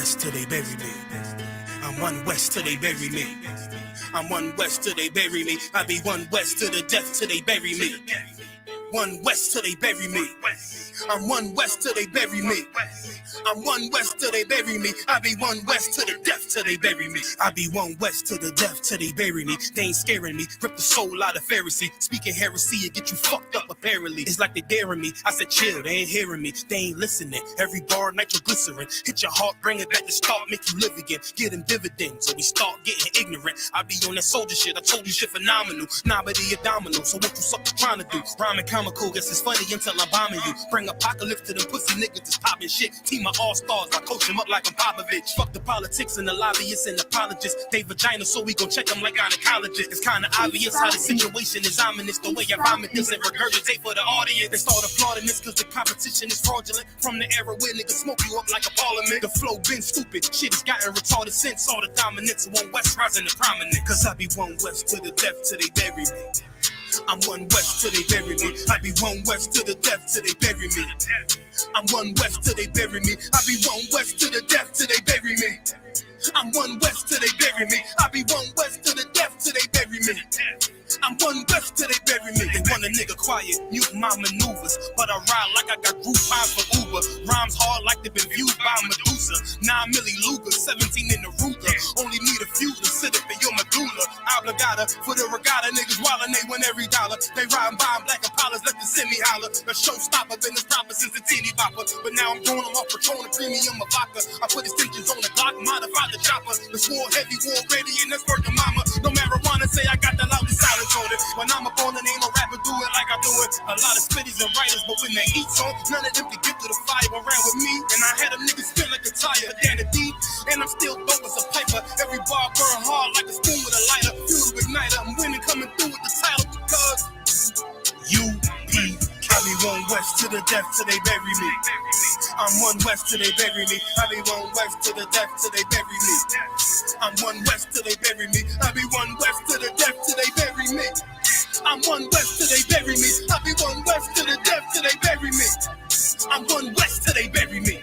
west till they bury me. I'm one west till they bury me. I'm one west till they bury me. I be one west to the death till they bury me. One west till they bury me. I'm one west till they bury me. I'm one west till they bury me. I be one west to the death till they bury me. I be one west to the death till they bury me. They ain't scaring me. Rip the soul out of Pharisee. Speaking heresy and get you fucked up apparently. It's like they daring me. I said chill, they ain't hearing me. They ain't listening. Every bar nitroglycerin. Hit your heart, bring it back to start, make you live again. Get them dividends so we start getting ignorant. I be on that soldier shit. I told you shit phenomenal. Nah, but he a domino. So what you suckers trying to do? Rhyming comical. Guess it's funny until I'm bombing you. Bring apocalypse to them pussy niggas that's popping shit. Team of all-stars, I coach them up like I'm Popovich. Fuck the politics and the lobbyists and apologists. They vagina, so we gon' check them like gynecologists. It's kinda obvious how the situation is ominous. The way I vomit this and regurgitate for the audience. They start applauding this cause the competition is fraudulent. From the era where niggas smoke you up like a parliament. The flow been stupid, shit has gotten retarded since. All the dominance of one west rising to prominent. Cause I be one west to the death till they bury me. I'm one west till they bury me. I be one west to the death till they bury me. I'm one west till they bury me. I be one west to the death till they bury me. I'm one west till they bury me. I be one west to the death till they bury me. I'm one west till they bury me. They want a nigga quiet, mute my maneuvers, but I ride like I got Groupon for Uber. Rhymes hard like they've been viewed by Medusa. 9 milli Luger, 17 in the Ruger. Only need a few to sit up in your medulla. Obligata for the regatta, niggas wildin', they win every dollar. They riding by black Impalas, let the semi holler. The showstopper been the proper since the teeny bopper. But now I'm throwing them off Patron, premium of vodka. I put extensions on the Glock, modified the chopper. The swore heavy, war ready, and that's working mama. No marijuana, say I got the loudest silence on it. When I'm up on it, ain't no rapper do it like I do it. A lot of spitties and writers, but when they eat song, none of them can get to the fire around with me. And I had them niggas spin like a tire, down the deep. And I'm still dope as a piper. Every bar burn hard like a spoon with a lighter. Fuel igniter, I'm winning coming through with the title because U.P.K. I be one west to the death till they bury me. I'm one west till they bury me. I be one west to the death till they bury me. I'm one west till they bury me. I be one west to the death till they bury me. I'm one west till they bury me. I be one west to the death till they bury me. I'm one west till they bury me.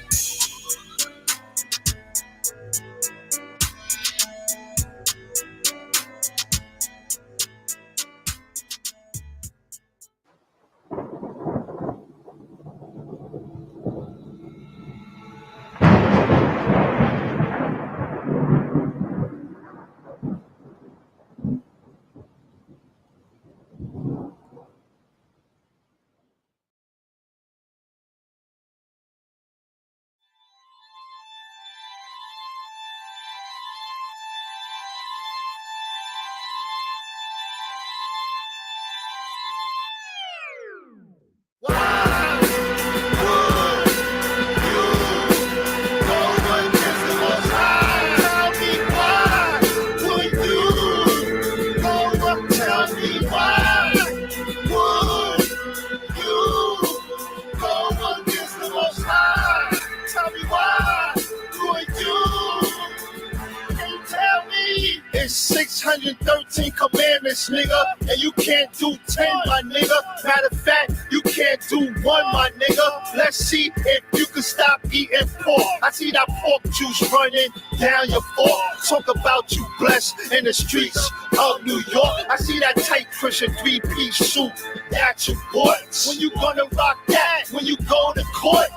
It's 613 commandments, nigga, and you can't do 10, my nigga. Matter of fact, you can't do 1, my nigga. Let's see if you can stop eating pork. I see that pork juice running down your fork. Talk about you blessed in the streets of New York. I see that tight Christian 3-piece suit that you bought. When you gonna rock that? When you go to court?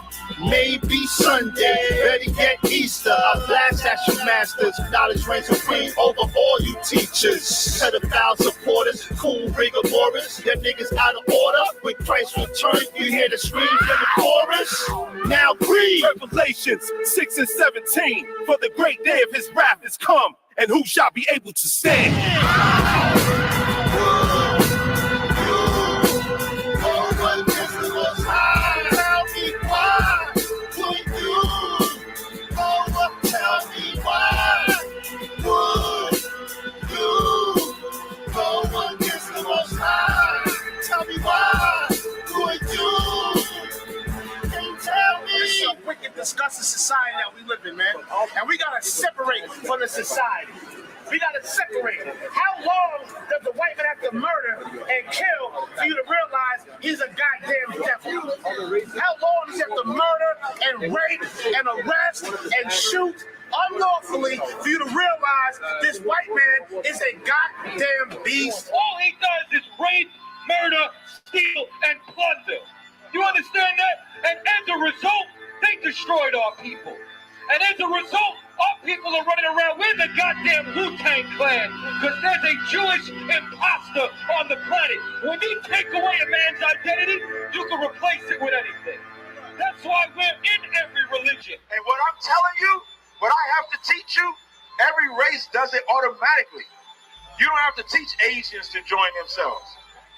Maybe Sunday, better get Easter. I blast at you masters. Knowledge reigns supreme over all you teachers. Pedophile supporters, cool rigor mortis. Them niggas out of order. When Christ return, you hear the screams in the chorus. Now breathe. Revelations 6 and 17. For the great day of his wrath is come, and who shall be able to stand? Wicked, disgusting society that we live in, man. And we gotta separate from the society. We gotta separate. How long does the white man have to murder and kill for you to realize he's a goddamn devil? How long does he have to murder and rape and arrest and shoot unlawfully for you to realize this white man is a goddamn beast. All he does is rape, murder, steal, and plunder. You understand that? And as a result, they destroyed our people. And as a result, our people are running around with the goddamn Wu-Tang Clan because there's a Jewish imposter on the planet. When you take away a man's identity, you can replace it with anything. That's why we're in every religion. And what I'm telling you, what I have to teach you, every race does it automatically. You don't have to teach Asians to join themselves.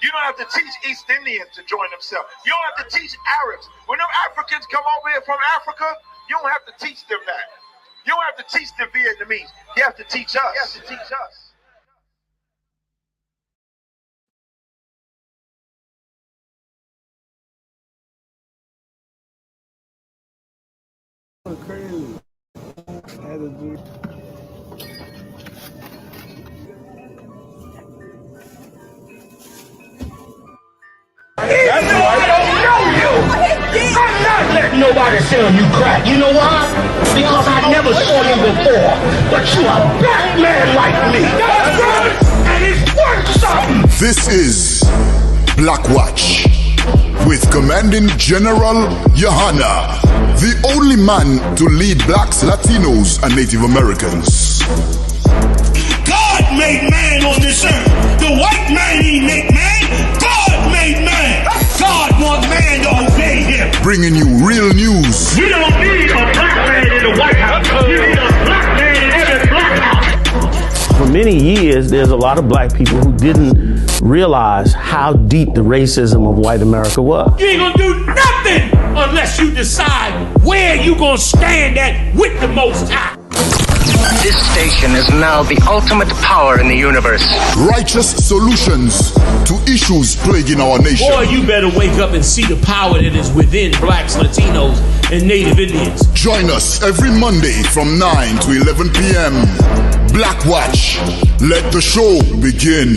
You don't have to teach East Indians to join themselves. You don't have to teach Arabs. When them Africans come over here from Africa, you don't have to teach them that. You don't have to teach the Vietnamese. You have to teach us. You have to teach us. Crazy. That's why I don't know you. I'm not letting nobody sell you crack. You know why? Because I never saw you before. But you a black man like me. That's right. And it's worth something. This is BLACKWATCH with Commanding General Yohanna, the only man to lead blacks, Latinos, and Native Americans. God made man on this earth. The white man he made man. God made man. God wants man to obey him. Bringing you real news. You don't need a black man in the White House. You need a black man in every black house. For many years, there's a lot of black people who didn't realize how deep the racism of white America was. You ain't gonna do nothing unless you decide where you gonna stand at with the Most High. This station is now the ultimate power in the universe. Righteous solutions to issues plaguing our nation. Boy, you better wake up and see the power that is within blacks, Latinos, and Native Indians. Join us every Monday from 9 to 11 p.m. BLACKWATCH. Let the show begin.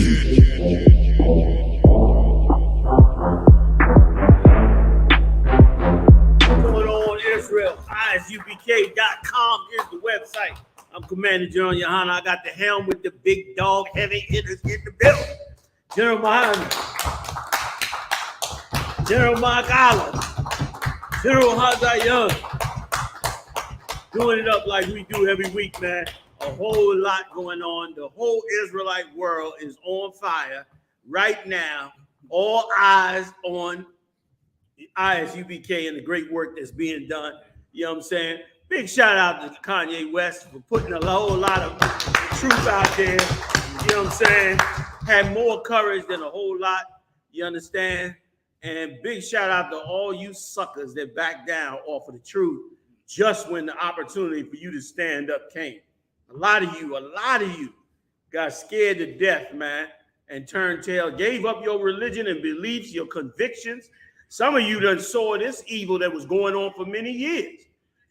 Going on Israel, ISUPK.com is the website. I'm Commander General Yohanna. I got the helm with the big dog heavy hitters in the building. General Mahan, General Mark Allen, General Hazayan. Doing it up like we do every week, man. A whole lot going on. The whole Israelite world is on fire right now. All eyes on the I.S.U.P.K. and the great work that's being done. You know what I'm saying? Big shout out to KanyeWest for putting a whole lot of truth out there. You know what I'm saying? Had more courage than a whole lot. You understand? And big shout out to all you suckers that backed down off of the truth just when the opportunity for you to stand up came. A lot of you got scared to death, man, and turned tail, gave up your religion and beliefs, your convictions. Some of you done saw this evil that was going on for many years.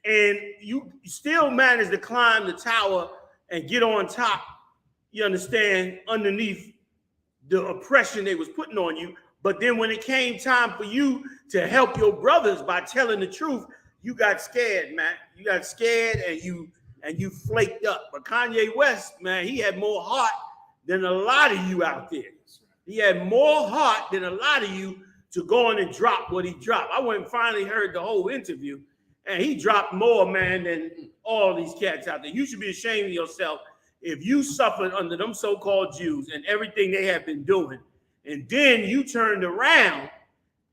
And you still managed to climb the tower and get on top, you understand, underneath the oppression they was putting on you. But then when it came time for you to help your brothers by telling the truth, you got scared, man. You got scared and you flaked up. But KanyeWest, man, he had more heart than a lot of you out there. He had more heart than a lot of you to go on and drop what he dropped. I went and finally heard the whole interview. And he dropped more, man, than all these cats out there. You should be ashamed of yourself if you suffered under them so-called Jews and everything they have been doing. And then you turned around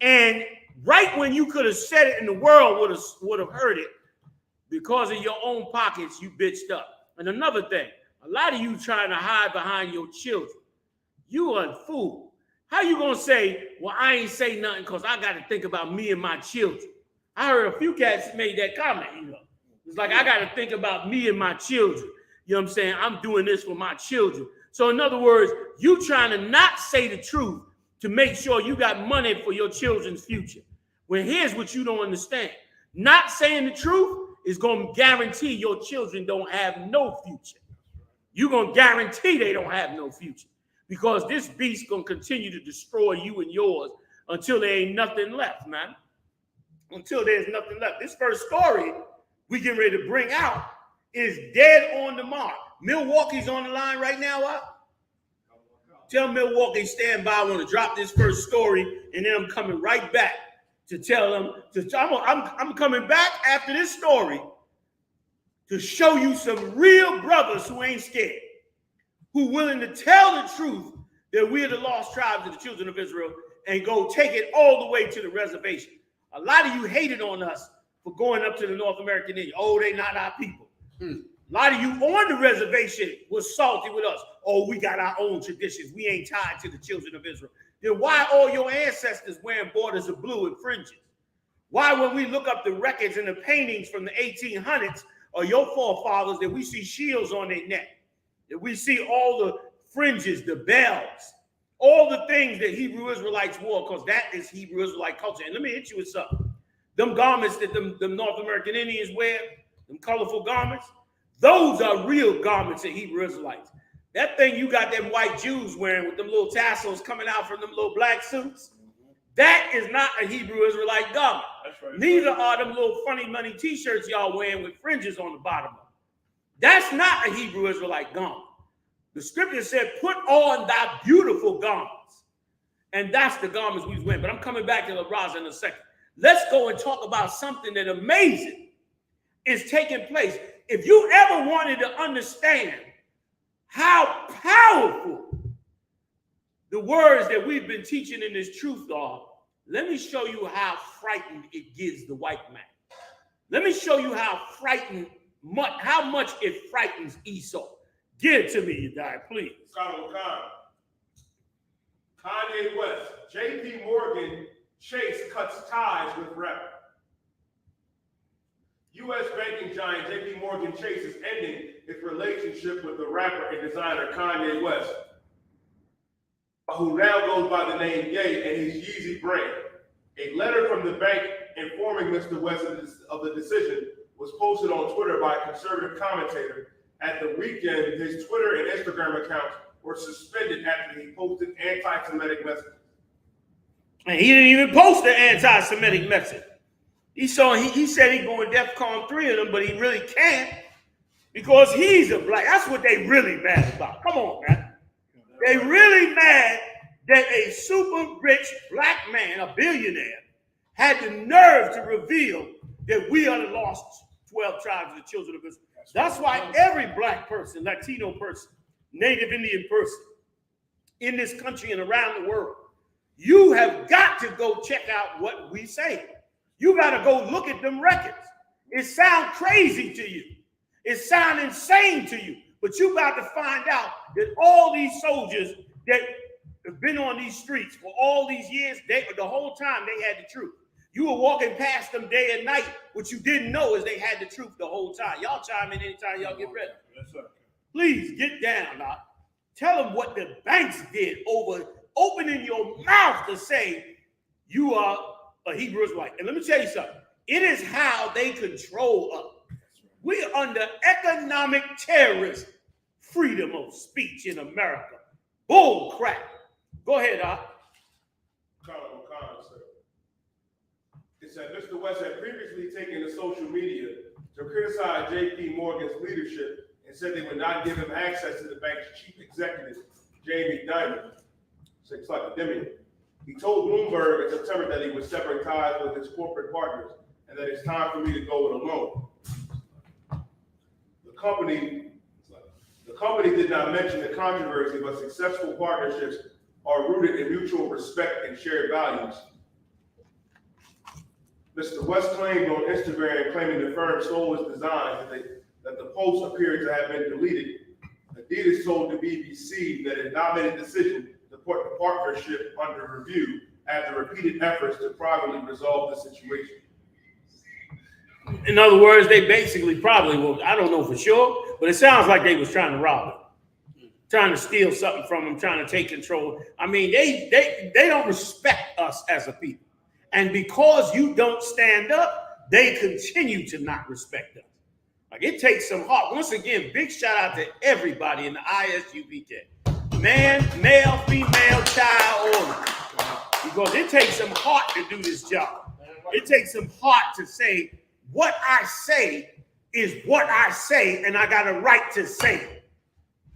and right when you could have said it and the world would have heard it, because of your own pockets, you bitched up. And another thing, a lot of you trying to hide behind your children. You are a fool. How you going to say, well, I ain't say nothing because I got to think about me and my children? I heard a few cats made that comment, you know. It's like, I got to think about me and my children. You know what I'm saying? I'm doing this for my children. So in other words, you trying to not say the truth to make sure you got money for your children's future. Well, here's what you don't understand. Not saying the truth is going to guarantee your children don't have no future. You're going to guarantee they don't have no future because this beast going to continue to destroy you and yours until there ain't nothing left, man. Until there's nothing left. This first story we get ready to bring out is dead on the mark. Milwaukee's on the line right now, what? Tell Milwaukee, stand by. I want to drop this first story, and then I'm coming right back to tell them. I'm coming back after this story to show you some real brothers who ain't scared, who willing to tell the truth that we are the lost tribes of the children of Israel and go take it all the way to the reservation. A lot of you hated on us for going up to the North American Indian. Oh, they not our people. A lot of you on the reservation was salty with us. Oh, we got our own traditions. We ain't tied to the children of Israel. Then why all your ancestors wearing borders of blue and fringes? Why, when we look up the records and the paintings from the 1800s of your forefathers, that we see shields on their neck, that we see all the fringes, the bells, all the things that Hebrew Israelites wore, because that is Hebrew Israelite culture. And let me hit you with something. Them garments that them North American Indians wear, them colorful garments, those are real garments of Hebrew Israelites. That thing you got them white Jews wearing with them little tassels coming out from them little black suits, that is not a Hebrew Israelite garment. That's right. Neither are them little funny money t-shirts y'all wearing with fringes on the bottom of them. That's not a Hebrew Israelite garment. The scripture said, put on thy beautiful garments. And that's the garments we was wearing. But I'm coming back to the Raza in a second. Let's go and talk about something that amazing is taking place. If you ever wanted to understand how powerful the words that we've been teaching in this truth are, let me show you how frightened it gives the white man. Let me show you how much it frightens Esau. Give it to me, you die, please. KanyeWest JP Morgan Chase cuts ties with rapper. U.S. banking giant JP Morgan Chase is ending its relationship with the rapper and designer Kanye West, who now goes by the name Ye, and his Yeezy brand. A letter from the bank informing Mr. West of the decision was posted on Twitter by a conservative commentator. At the weekend, his Twitter and Instagram accounts were suspended after he posted anti-Semitic messages. And he didn't even post the anti-Semitic message. He said he's going DEFCON 3 of them, but he really can't because he's a black. That's what they really mad about. Come on, man. They really mad that a super rich black man, a billionaire, had the nerve to reveal that we are the lost 12 tribes of the children of Israel. That's why every black person, Latino person, Native Indian person in this country and around the world, you have got to go check out what we say. You got to go look at them records. It sounds crazy to you. It sounds insane to you. But you about to find out that all these soldiers that have been on these streets for all these years, the whole time they had the truth. You were walking past them day and night. What you didn't know is they had the truth the whole time. Y'all chime in anytime y'all get ready. Yes, sir. Please get down now. Tell them what the banks did over opening your mouth to say you are a Hebrew Israelite. And let me tell you something. It is how they control us. We are under economic terrorism, freedom of speech in America. Bull crap. Go ahead, Doc. It said Mr. West had previously taken to social media to criticize JP Morgan's leadership and said they would not give him access to the bank's chief executive, Jamie Dimon. So it's like a demi. He told Bloomberg in September that he was severing ties with his corporate partners and that it's time for me to go it alone. The company did not mention the controversy, but successful partnerships are rooted in mutual respect and shared values. Mr. West claimed on Instagram, claiming the firm stole his designs, that the post appeared to have been deleted. Adidas told the BBC that it now made a decision to put the partnership under review after repeated efforts to privately resolve the situation. In other words, they basically probably will. I don't know for sure, but it sounds like they was trying to rob him, trying to steal something from him, trying to take control. I mean, they don't respect us as a people. And because you don't stand up, they continue to not respect us. Like, it takes some heart. Once again, big shout out to everybody in the I.S.U.P.K. Man, male, female, child, order. Because it takes some heart to do this job. It takes some heart to say what I say is what I say, and I got a right to say it.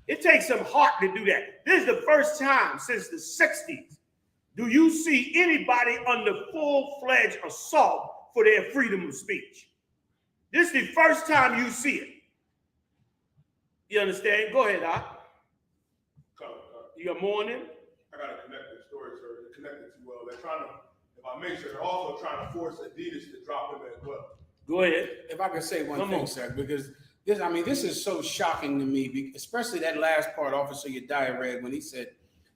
It takes some heart to do that. This is the first time since the 60s do you see anybody under full-fledged assault for their freedom of speech. This is the first time you see it. You understand? Go ahead, Doc. You got more on it? I got a connected story, sir. They're connected to, they're trying to, if I make sure, they're also trying to force Adidas to drop him as well. Go ahead. If I could say one thing, sir, because this is so shocking to me, especially that last part Officer Yediah read when he said,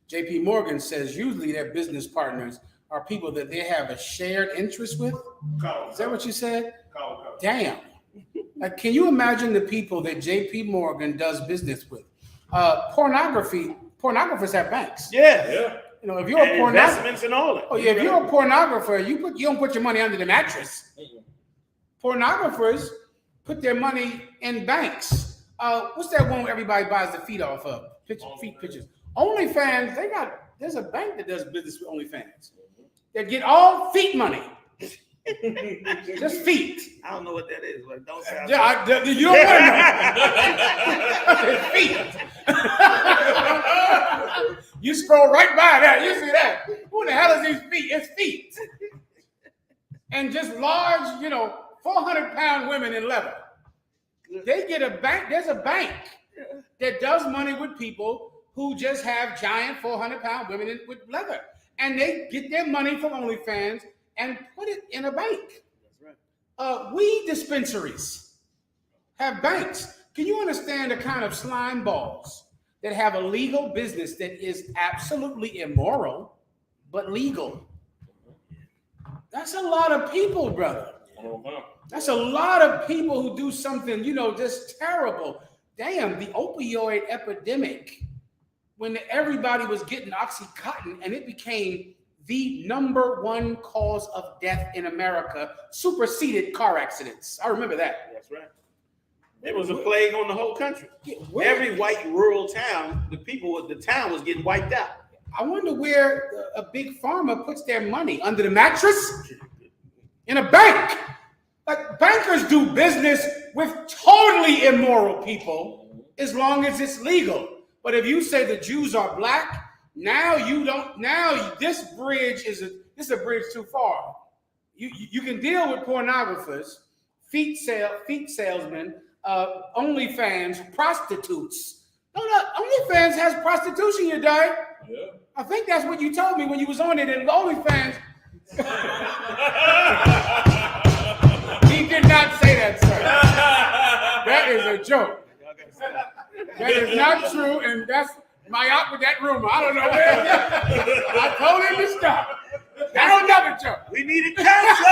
JP Morgan says usually their business partners are people that they have a shared interest with. Is that what you said? Damn. Like, can you imagine the people that JP Morgan does business with? Pornographers have banks. Yeah. You know, if you're a investments and all that. Oh yeah, if you're a pornographer, you don't put your money under the mattress. Pornographers put their money in banks. What's that one where everybody buys the feet off of? Feet pictures. OnlyFans, there's a bank that does business with OnlyFans. They get all feet money. Just feet. I don't know what that is, but don't sound. Yeah, you don't want to know. Feet. You scroll right by that. You see that? Who the hell is these feet? It's feet. And just large, 400-pound women in leather. They get a bank. There's a bank that does money with people who just have giant 400-pound women with leather. And they get their money from OnlyFans and put it in a bank. That's right. Weed dispensaries have banks. Can you understand the kind of slime balls that have a legal business that is absolutely immoral, but legal? That's a lot of people, brother. That's a lot of people who do something, just terrible. Damn, the opioid epidemic, when everybody was getting Oxycontin and it became the #1 cause of death in America, superseded car accidents. I remember that. That's right. It was a plague on the whole country. Every white rural town, the town was getting wiped out. I wonder where a big pharma puts their money, under the mattress? In a bank. Like, bankers do business with totally immoral people as long as it's legal. But if you say the Jews are black, now this bridge is a bridge too far. You can deal with pornographers, feet salesmen, OnlyFans, prostitutes. No, OnlyFans has prostitution, you die. Yeah. I think that's what you told me when you was on it in OnlyFans. He did not say that, sir. That is a joke. That is not true, and that's myopic with that rumor. I don't know where. I told him to stop. That's another joke. We need a counselor.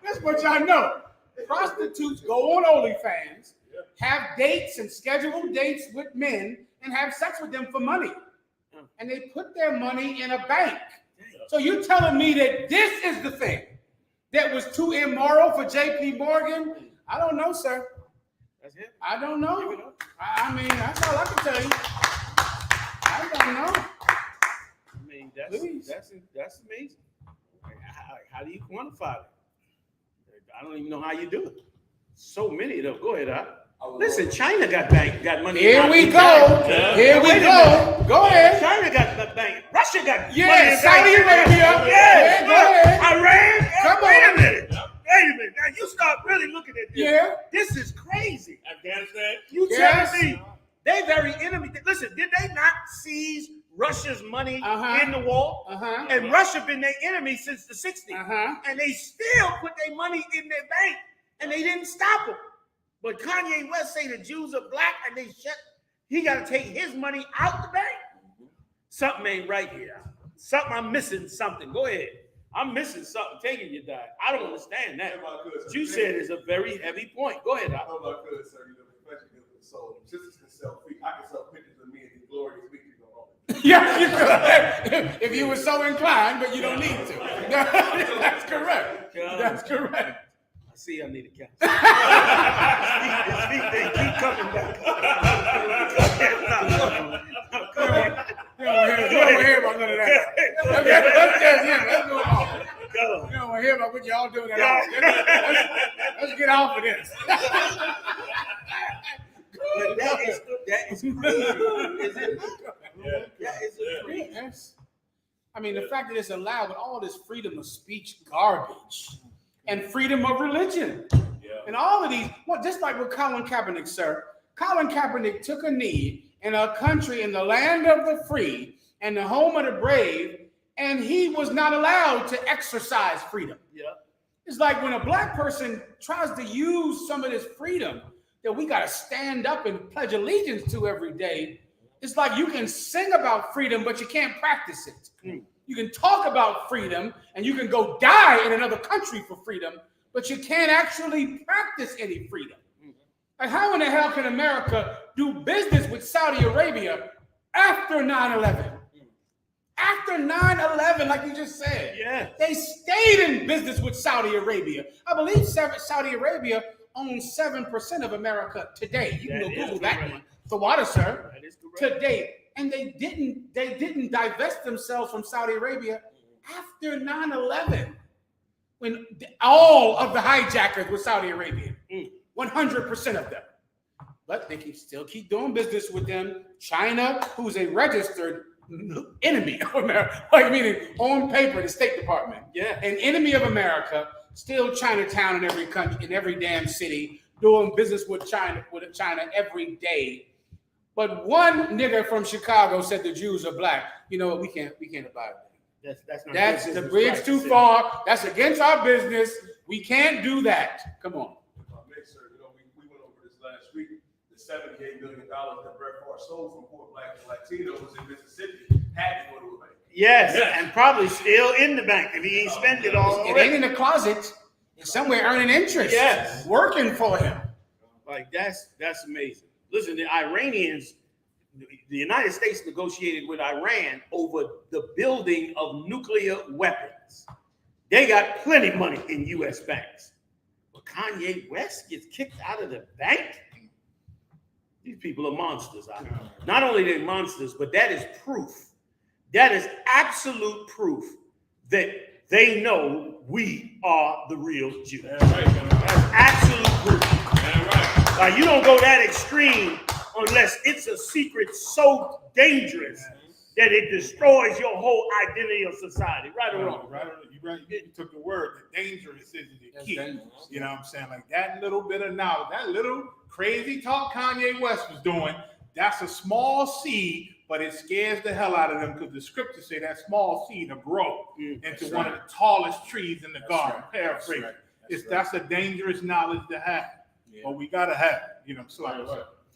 That's what y'all know. Prostitutes go on OnlyFans, have dates and scheduled dates with men, and have sex with them for money. And they put their money in a bank. So you're telling me that this is the thing that was too immoral for JP Morgan? I don't know, sir. That's it. I don't know. I mean, that's all I can tell you. I don't know. I mean, that's amazing. How do you quantify it? I don't even know how you do it. So many of them. Go ahead, Listen, China got money. Here we go. Here we go. Go ahead. China got bank. Russia got money. Yeah, Saudi Arabia. Yeah, go ahead. Iran. Come Wait on. a minute. Now you start really looking at this. Yeah. This is crazy. Afghanistan. You telling me they very enemy? Listen, did they not seize Russia's money in the war? And Russia been their enemy since the 60s. And they still put their money in their bank, and they didn't stop them. But KanyeWest say the Jews are black, and he got to take his money out the bank. Something ain't right here. I'm missing something. Go ahead. I'm missing something. Taking your diet. I don't understand that. What you said is a very heavy point. Go ahead. I know about good, sir. Especially good for the soul. Sisters can sell feet. I can sell pictures of me and the glorious feet. Yes, you could. If you were so inclined, but you don't need to. That's correct. That's correct. I see I need a counselor. His feet, they keep coming back. Go ahead. You don't hear about none of that. Let's move on. Go. You don't want to hear about what y'all doing at all. Let's get off of this. But that is crazy. Is it? That is crazy. Yes. I mean, the fact that it's allowed with all this freedom of speech garbage and freedom of religion and all of these, well, just like with Colin Kaepernick, sir. Colin Kaepernick took a knee in a country in the land of the free and the home of the brave, and he was not allowed to exercise freedom. Yeah. It's like when a black person tries to use some of this freedom that we got to stand up and pledge allegiance to every day. It's like you can sing about freedom, but you can't practice it. You can talk about freedom and you can go die in another country for freedom, but you can't actually practice any freedom. Like, how in the hell can America do business with Saudi Arabia after 9/11? After 9/11, like you just said, they stayed in business with Saudi Arabia. I believe Saudi Arabia owns 7% of America today. You can go Google that one. The water, sir. That is correct. Today. And they didn't divest themselves from Saudi Arabia after 9/11, when all of the hijackers were Saudi Arabian, 100% of them. But they can still keep doing business with them. China, who's a registered enemy of America, like meaning on paper, the State Department, an enemy of America, still Chinatown in every country, in every damn city, doing business with China every day. But one nigga from Chicago said the Jews are black. You know what? We can't abide with that. That's the bridge too far. That's against our business. We can't do that. Come on. Sir, we went over this last week. The $78 million that Brett Favre sold from poor black and Latinos in Mississippi had to go to a bank. Yes, and probably still in the bank if he ain't spent it all. It ain't in the closet. It's somewhere earning interest. Yes, working for him. Like that's amazing. Listen, the Iranians, the United States negotiated with Iran over the building of nuclear weapons. They got plenty of money in U.S. banks. But Kanye West gets kicked out of the bank? These people are monsters. Not only are they monsters, but that is proof. That is absolute proof that they know we are the real Jew. That's absolute proof. You don't go that extreme unless it's a secret so dangerous that it destroys your whole identity of society. Right or wrong? Right. You took the word. The dangerous is the key. You know what I'm saying? Like that little bit of knowledge, that little crazy talk Kanye West was doing, that's a small seed, but it scares the hell out of them because the scriptures say that small seed will grow into one of the tallest trees in the garden. Paraphrase. That's a dangerous knowledge to have. But we gotta have it, you know.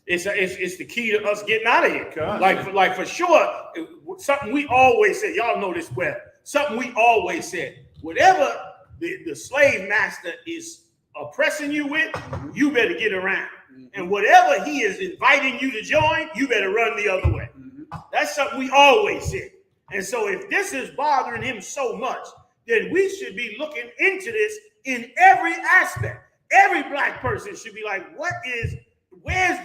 It's the key to us getting out of here. Like for sure, something we always said. Y'all know this well. Something we always said. Whatever the slave master is oppressing you with, you better get around. And whatever he is inviting you to join, you better run the other way. That's something we always said. And so if this is bothering him so much, then we should be looking into this in every aspect. Every black person should be like,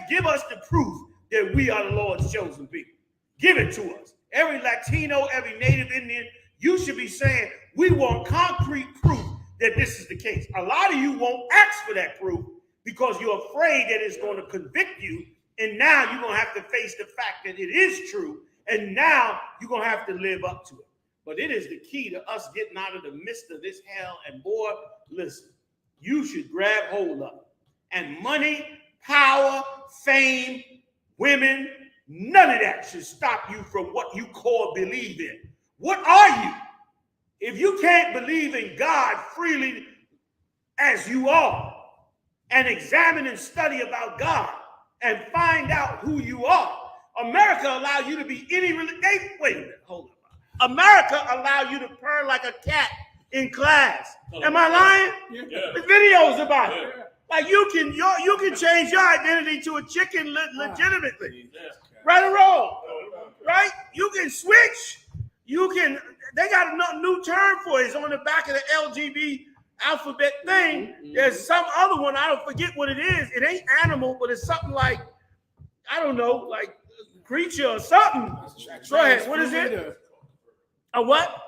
give us the proof that we are the Lord's chosen people. Give it to us. Every Latino, every Native Indian, you should be saying, we want concrete proof that this is the case. A lot of you won't ask for that proof because you're afraid that it's going to convict you. And now you're going to have to face the fact that it is true. And now you're going to have to live up to it. But it is the key to us getting out of the midst of this hell. And boy, listen, you should grab hold of it. And money, power, fame, women, none of that should stop you from what you core believe in. What are you? If you can't believe in God freely as you are and examine and study about God and find out who you are, America allow you to be any religion. Wait a minute, hold on. America allow you to purr like a cat in class. Am I lying? Yeah. The videos about it. Like you can change your identity to a chicken legitimately. Right or wrong? Right? You can switch. They got a new term for it. It's on the back of the LGBT alphabet thing. There's some other one. I don't forget what it is. It ain't animal, but it's something like, I don't know, like creature or something. Go ahead. What is it? A what?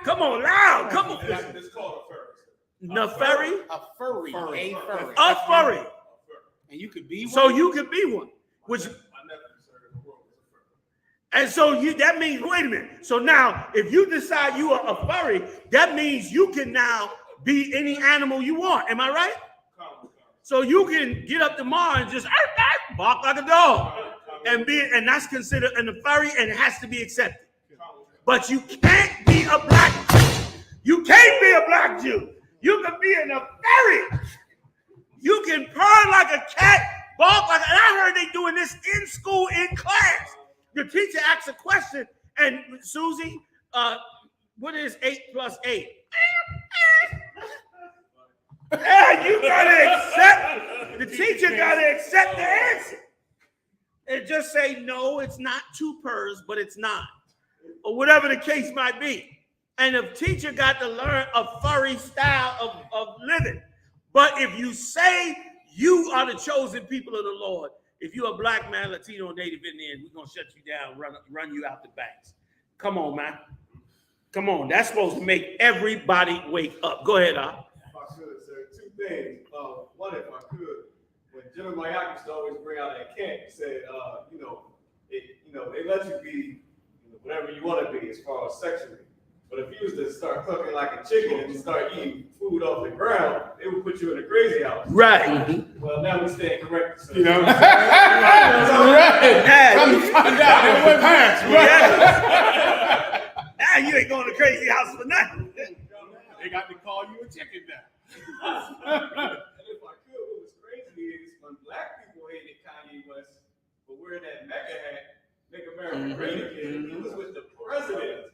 Come on, loud. Come on. It's called a furry. Neferi? A furry. A furry. And you could be one. So you could be one. Which, and so that means, wait a minute. So now, if you decide you are a furry, that means you can now be any animal you want. Am I right? So you can get up tomorrow and just bark like a dog, and that's considered a furry, and it has to be accepted. But you can't be a black Jew. You can't be a black Jew. You can be a furry. You can purr like a cat, bark like. And I heard they doing this in school in class. The teacher asks a question, and Susie, what is 8 plus 8? Yeah, you gotta accept. The teacher gotta accept the answer, and just say no. It's not 2 purrs, but it's 9, or whatever the case might be. And the teacher got to learn a furry style of living. But if you say you are the chosen people of the Lord, if you're a black man, Latino, Native Indian, we're going to shut you down, run you out the banks. Come on, man. Come on. That's supposed to make everybody wake up. Go ahead, Al. If I could, sir, 2 things. One, if I could, when GEN.YAHANNA used to always bring out that camp, he said, they let you be whatever you want to be as far as sexually. But if you was to start cooking like a chicken and start eating food off the ground, they would put you in a crazy house. Right. Mm-hmm. Well, now we stand corrected. So. You know what I'm saying? Right. Come to find out what parents. Now you ain't going to crazy house for nothing. They got to call you a chicken now. And if I could, what was crazy is when black people hated Kanye West for wearing that MAGA hat, Make America Great Again, he was with the president.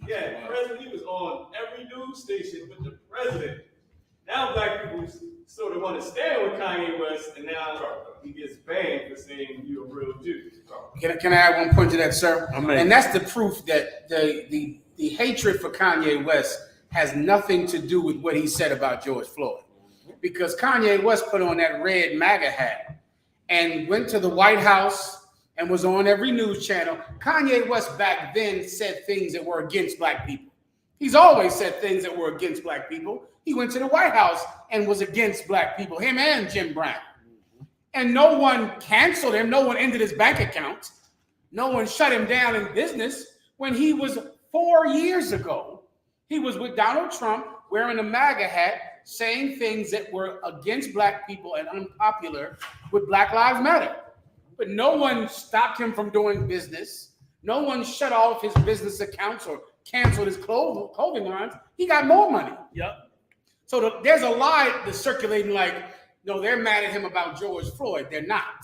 Yeah, the president, he was on every news station with the president. Now black people sort of want to stand with Kanye West, and now he gets banned for saying you're a real Jew. Can I add one point to that, sir? And that's the proof that the hatred for Kanye West has nothing to do with what he said about George Floyd. Because Kanye West put on that red MAGA hat and went to the White House and was on every news channel. Kanye West back then said things that were against black people. He's always said things that were against black people. He went to the White House and was against black people, him and Jim Brown. And no one canceled him. No one ended his bank account. No one shut him down in business. When he was 4 years ago, he was with Donald Trump wearing a MAGA hat, saying things that were against black people and unpopular with Black Lives Matter. But no one stopped him from doing business. No one shut off his business accounts or canceled his clothing lines. He got more money. Yep. So there's a lie that's circulating like, no, they're mad at him about George Floyd. They're not.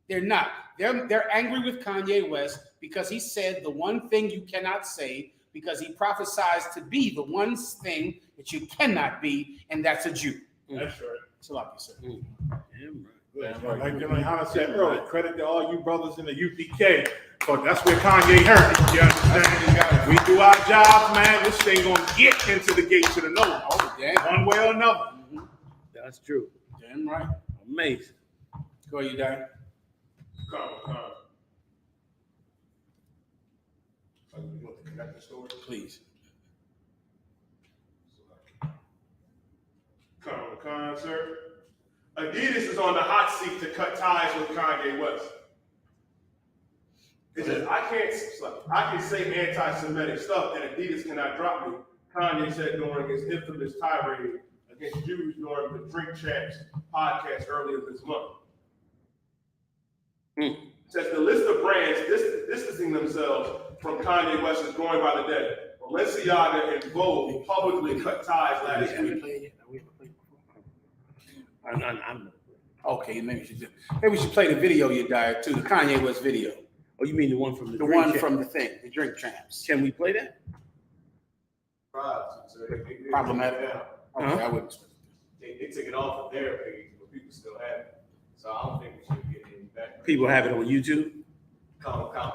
They're not. They're angry with Kanye West because he said the one thing you cannot say, because he prophesied to be the one thing that you cannot be, and that's a Jew. That's right. It's a lot, sir. Like GEN.YAHANNA said earlier, credit to all you brothers in the UPK. So that's where Kanye hurt. You understand? We do our jobs, man. This thing gonna get into the gates of the north. Oh, one way or another. Mm-hmm. That's true. Damn right. Amazing. Go ahead, you die. Come. You want to connect the story? Please. Come, sir. Adidas is on the hot seat to cut ties with Kanye West. It says, I can say anti-Semitic stuff and Adidas cannot drop me, Kanye said during his infamous tirade against Jews during the Drink Champs podcast earlier this month. It says the list of brands distancing themselves from Kanye West is growing by the day. Balenciaga and Vogue publicly cut ties last week. Okay, maybe we should play the video you died too, the Kanye West video. Oh, you mean the one from the thing, the Drink Champs. Can we play that? Problematic. Okay, I wouldn't. They took it off of their page, but people still have it. So I don't think we should get any back. People have it on YouTube.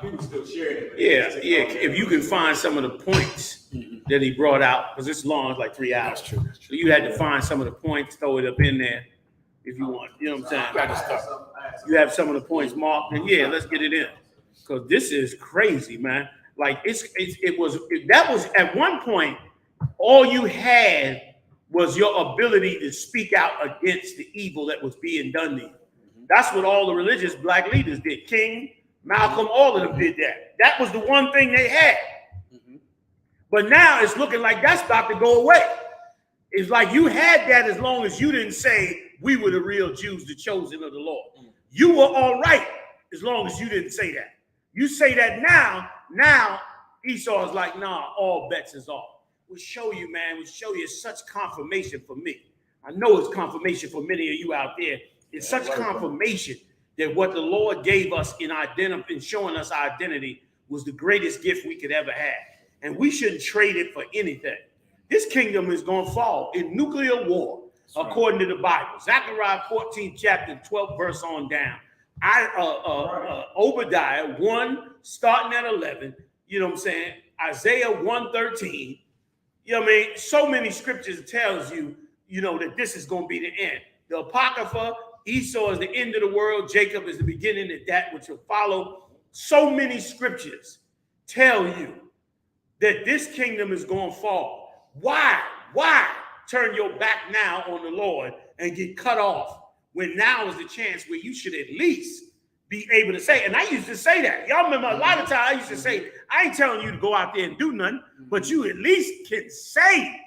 People still share it. Yeah. If you can find some of the points that he brought out, because it's long, it's like 3 hours. That's true. So you had to find some of the points, throw it up in there if you want. You know what I'm saying? You have some of the points marked, and yeah, let's get it in. Because this is crazy, man. Like that was at one point, all you had was your ability to speak out against the evil that was being done to you. That's what all the religious black leaders did. King, Malcolm, all of them did that. That was the one thing they had. But now it's looking like that's about to go away. It's like you had that as long as you didn't say we were the real Jews, the chosen of the Lord. You were all right as long as you didn't say that. You say that now Esau is like, nah, all bets is off. We'll show you, man. We'll show you. It's such confirmation for me. I know it's confirmation for many of you out there. It's such confirmation that what the Lord gave us in showing us our identity was the greatest gift we could ever have. And we shouldn't trade it for anything. This kingdom is going to fall in nuclear war, according to the Bible. Zechariah 14th chapter, 12th verse on down. Obadiah 1, starting at 11. You know what I'm saying? Isaiah 1:13. You know what I mean? So many scriptures tells you, you know, that this is going to be the end. The Apocrypha, Esau is the end of the world. Jacob is the beginning of that which will follow. So many scriptures tell you that this kingdom is going to fall. Why turn your back now on the Lord and get cut off when now is the chance where you should at least be able to say, and I used to say that. Y'all remember a lot of times I used to say, I ain't telling you to go out there and do nothing, but you at least can say it.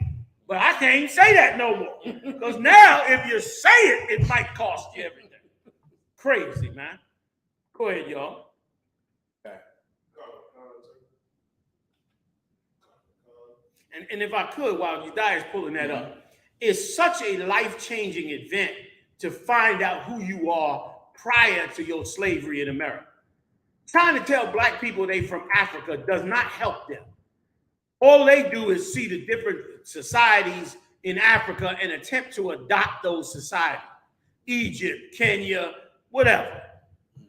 But I can't say that no more. Because now if you say it, it might cost you everything. Crazy, man. Go ahead, y'all. And if I could, while Uday is pulling that up, it's such a life-changing event to find out who you are prior to your slavery in America. Trying to tell black people they from Africa does not help them. All they do is see the different societies in Africa and attempt to adopt those societies. Egypt, Kenya, whatever.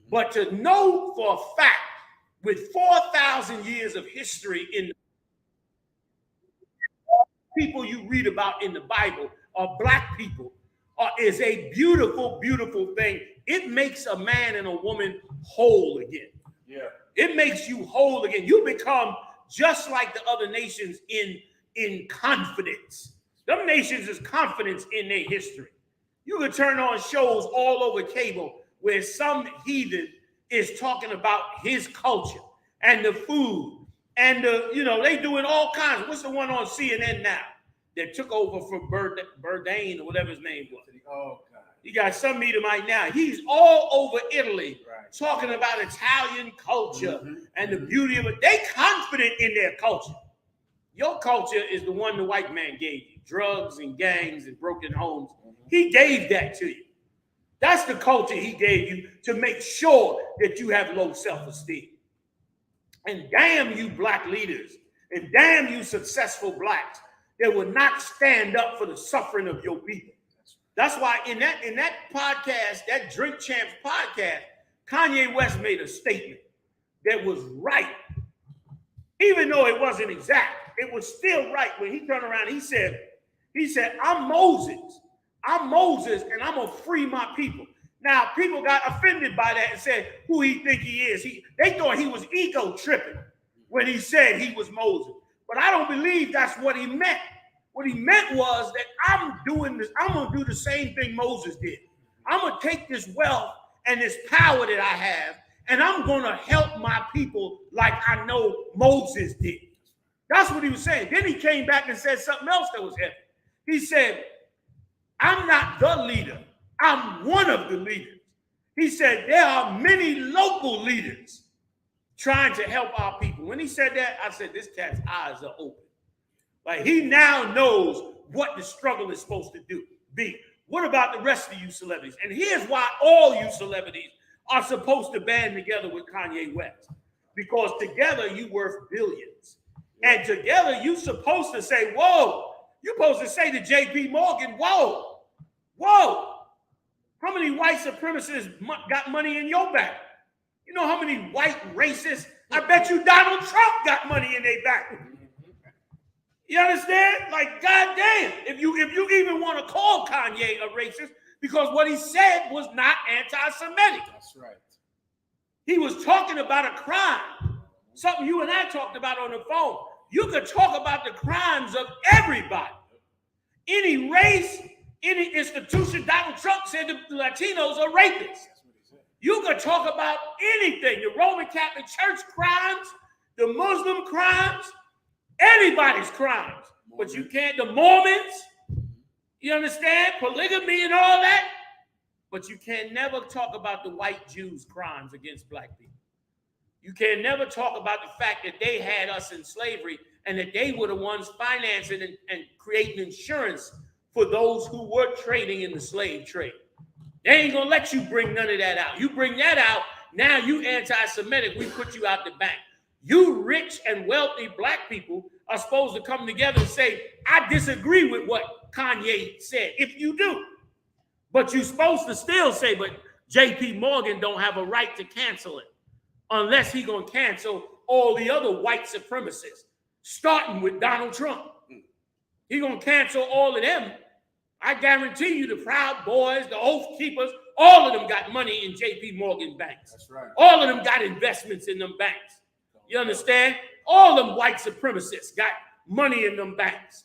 But to know for a fact, with 4,000 years of history in the people you read about in the Bible are black people is a beautiful, beautiful thing. It makes a man and a woman whole again. Yeah. It makes you whole again. You become just like the other nations in confidence. Them nations is confidence in their history. You can turn on shows all over cable where some heathen is talking about his culture and the food and the, you know, they doing all kinds. What's the one on CNN now that took over from Bourdain or whatever his name was? Oh, God. You got some Edomite now. He's all over Italy talking about Italian culture and the beauty of it. They confident in their culture. Your culture is the one the white man gave you. Drugs and gangs and broken homes. He gave that to you. That's the culture he gave you to make sure that you have low self-esteem. And damn you black leaders and damn you successful blacks that will not stand up for the suffering of your people. That's why in that podcast, that Drink Champs podcast, KanyeWest made a statement that was right. Even though it wasn't exact, it was still right. When he turned around, he said, I'm Moses. I'm Moses, and I'm going to free my people. Now, people got offended by that and said who he think he is. They thought he was ego tripping when he said he was Moses. But I don't believe that's what he meant. What he meant was that I'm doing this. I'm going to do the same thing Moses did. I'm going to take this wealth and this power that I have, and I'm going to help my people like I know Moses did. That's what he was saying. Then he came back and said something else that was heavy. He said, I'm not the leader. I'm one of the leaders. He said, there are many local leaders trying to help our people. When he said that, I said, this cat's eyes are open. Like, he now knows what the struggle is supposed to be. What about the rest of you celebrities? And here's why all you celebrities are supposed to band together with Kanye West. Because together you worth billions. And together you supposed to say, whoa. You're supposed to say to JP Morgan, whoa, whoa. How many white supremacists got money in your bank? You know how many white racists? I bet you Donald Trump got money in their bank. You understand? Like, goddamn, if you even want to call Kanye a racist, because what he said was not anti-Semitic. That's right. He was talking about a crime. something you and I talked about on the phone. You could talk about the crimes of everybody. Any race, any institution. Donald Trump said the Latinos are rapists. You could talk about anything. The Roman Catholic Church crimes, the Muslim crimes, anybody's crimes. But you can't, the Mormons, you understand? Polygamy and all that. But you can never talk about the white Jews' crimes against black people. You can never talk about the fact that they had us in slavery and that they were the ones financing and creating insurance for those who were trading in the slave trade. They ain't gonna let you bring none of that out. You bring that out, now you anti-Semitic, we put you out the bank. You rich and wealthy black people are supposed to come together and say, I disagree with what Kanye said, if you do. But you're supposed to still say, but JP Morgan don't have a right to cancel it unless he gonna cancel all the other white supremacists, starting with Donald Trump. He gonna cancel all of them. I guarantee you the Proud Boys, the Oath Keepers, all of them got money in JP Morgan banks. That's right. All of them got investments in them banks. You understand? All them white supremacists got money in them banks.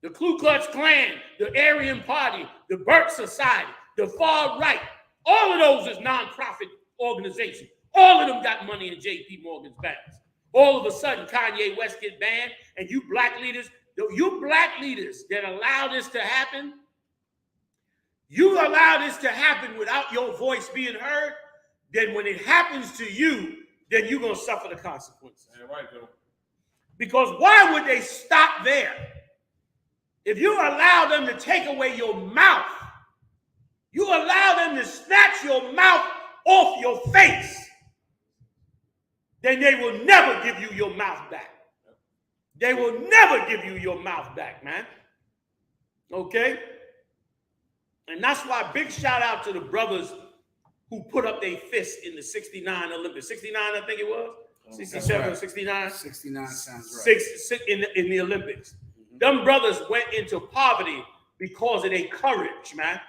The Ku Klux Klan, the Aryan Party, the Birch Society, the far right, all of those is nonprofit organizations. All of them got money in JP Morgan's banks. All of a sudden, Kanye West get banned, and you black leaders that allow this to happen, you allow this to happen without your voice being heard, then when it happens to you, then you're going to suffer the consequences. Yeah, right, Bill. Because why would they stop there? If you allow them to take away your mouth, you allow them to snatch your mouth off your face, then they will never give you your mouth back. They will never give you your mouth back, man. Okay? And that's why big shout out to the brothers who put up their fists in the 69 Olympics. 69, I think it was? 67 or 69? 69 sounds right. In the Olympics. Them brothers went into poverty because of their courage, man.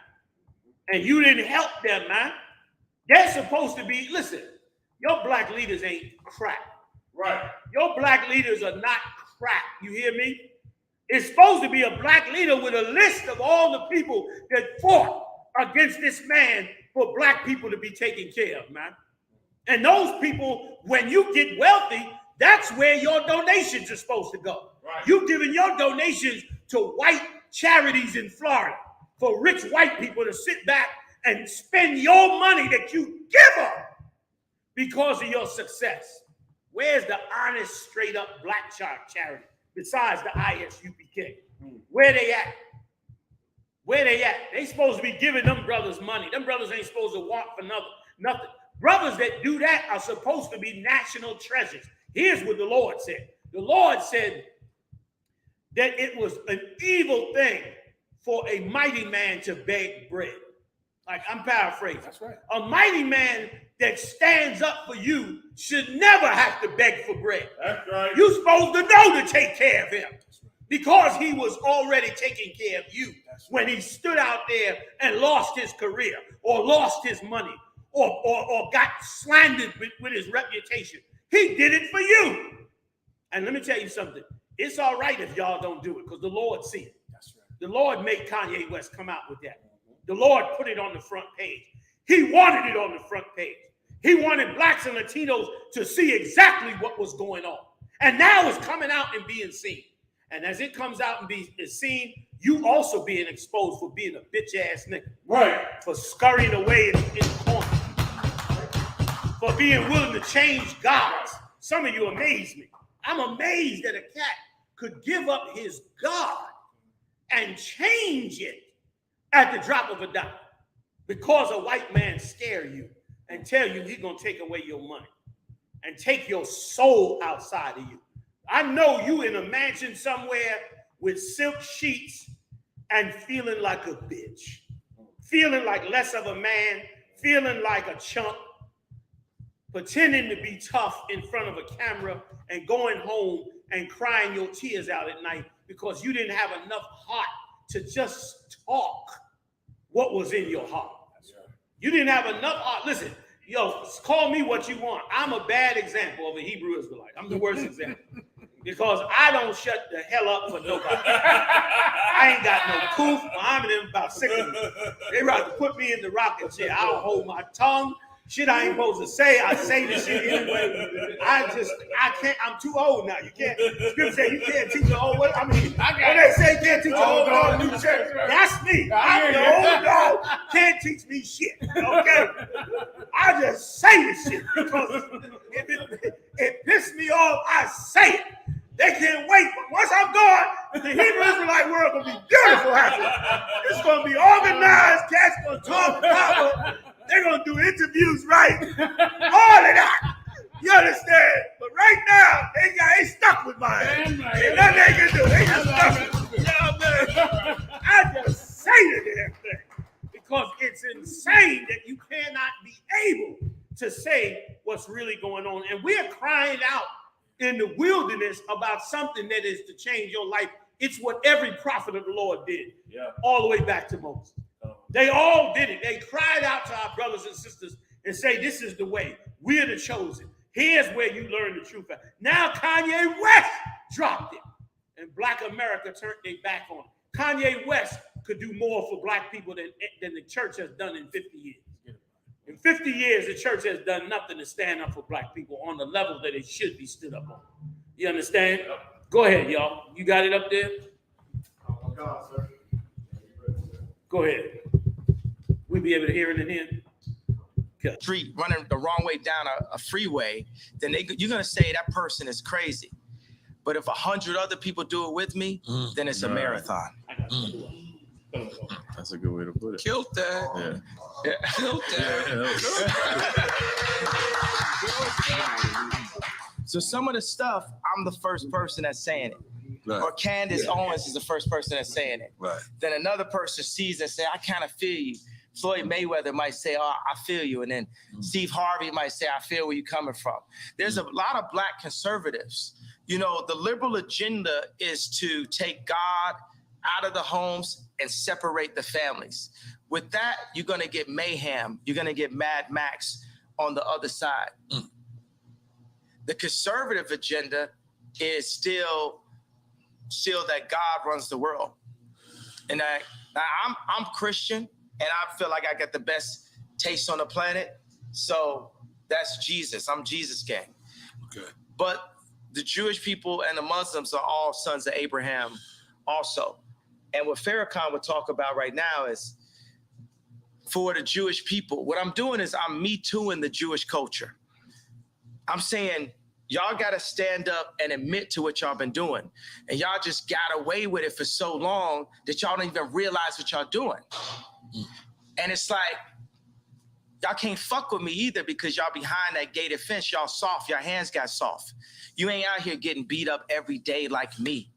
And you didn't help them, man. They're supposed to be, listen, your black leaders ain't crap. Right. Your black leaders are not crap. You hear me? It's supposed to be a black leader with a list of all the people that fought against this man for black people to be taken care of, man. And those people, when you get wealthy, that's where your donations are supposed to go. Right. You giving your donations to white charities in Florida for rich white people to sit back and spend your money that you give them because of your success. Where's the honest, straight up black charity besides the I.S.U.P.K? Where they at? Where they at? They supposed to be giving them brothers money. Them brothers ain't supposed to want for nothing. Brothers that do that are supposed to be national treasures. Here's what the Lord said. The Lord said that it was an evil thing for a mighty man to beg bread. Like, I'm paraphrasing. That's right. A mighty man that stands up for you should never have to beg for bread. That's right. You're supposed to know to take care of him because he was already taking care of you when he stood out there and lost his career or lost his money or got slandered with his reputation. He did it for you. And let me tell you something. It's all right if y'all don't do it because the Lord see it. That's right. The Lord made Kanye West come out with that. The Lord put it on the front page. He wanted it on the front page. He wanted blacks and Latinos to see exactly what was going on. And now it's coming out and being seen. And as it comes out and is seen, you also being exposed for being a bitch-ass nigga. Right. For scurrying away in the corner. For being willing to change gods. Some of you amaze me. I'm amazed that a cat could give up his God and change it at the drop of a dime because a white man scare you and tell you he's going to take away your money and take your soul outside of you. I know you in a mansion somewhere with silk sheets and feeling like a bitch, feeling like less of a man, feeling like a chump, pretending to be tough in front of a camera and going home and crying your tears out at night because you didn't have enough heart to just talk what was in your heart. You didn't have enough heart. Listen, Yo, call me what you want. I'm a bad example of a Hebrew Israelite. I'm the worst example. Because I don't shut the hell up for nobody. I ain't got no proof. I'm in about 6 of them. They rather put me in the rocking chair. I don't hold my tongue. Shit I ain't supposed to say. I say the shit anyway. I can't. I'm too old now. You can't. Scripture say you can't teach an old. When they say you can't teach an old dog new church, that's me. I'm the old dog. Can't teach me shit. Okay. I just say the shit because if it pissed me off, I say it. They can't wait. But once I'm gone, the Hebrew Israelite world gonna be beautiful after. It's gonna be organized. Cats gonna talk about. They're gonna do interviews, right? All of that. You understand? But right now, they stuck with mine. Ain't nothing they can do. They just stuck with me. You know what I'm saying? I just say the damn thing because it's insane that you cannot be able to say what's really going on. And we're crying out in the wilderness about something that is to change your life. It's what every prophet of the Lord did, all the way back to Moses. They all did it. They cried out to our brothers and sisters and say, this is the way. We're the chosen. Here's where you learn the truth. Now KanyeWest dropped it. And Black America turned their back on it. KanyeWest could do more for Black people than the church has done in 50 years. In 50 years, the church has done nothing to stand up for Black people on the level that it should be stood up on. You understand? Go ahead, y'all. You got it up there? Oh, my God, sir. Go ahead. We be able to hear it in here. Street running the wrong way down a freeway, then you're gonna say that person is crazy. But if 100 other people do it with me, then it's a marathon. That's a good way to put it. Killed that. Yeah. Killed that. So some of the stuff, I'm the first person that's saying it. Right. Or Candace Owens is the first person that's saying it. Right. Then another person sees it and say, I kind of feel you. Floyd Mayweather might say, oh, I feel you. And then Steve Harvey might say, I feel where you're coming from. There's a lot of Black conservatives. You know, the liberal agenda is to take God out of the homes and separate the families. With that, you're going to get mayhem. You're going to get Mad Max on the other side. The conservative agenda is still that God runs the world. And I'm Christian, and I feel like I got the best taste on the planet. So that's Jesus. I'm Jesus gang. Okay. But the Jewish people and the Muslims are all sons of Abraham also. And what Farrakhan would talk about right now is for the Jewish people, what I'm doing is I'm Me Tooing the Jewish culture. I'm saying, y'all got to stand up and admit to what y'all been doing. And y'all just got away with it for so long that y'all don't even realize what y'all doing. And it's like, y'all can't fuck with me either because y'all behind that gated fence, y'all soft, your hands got soft. You ain't out here getting beat up every day like me.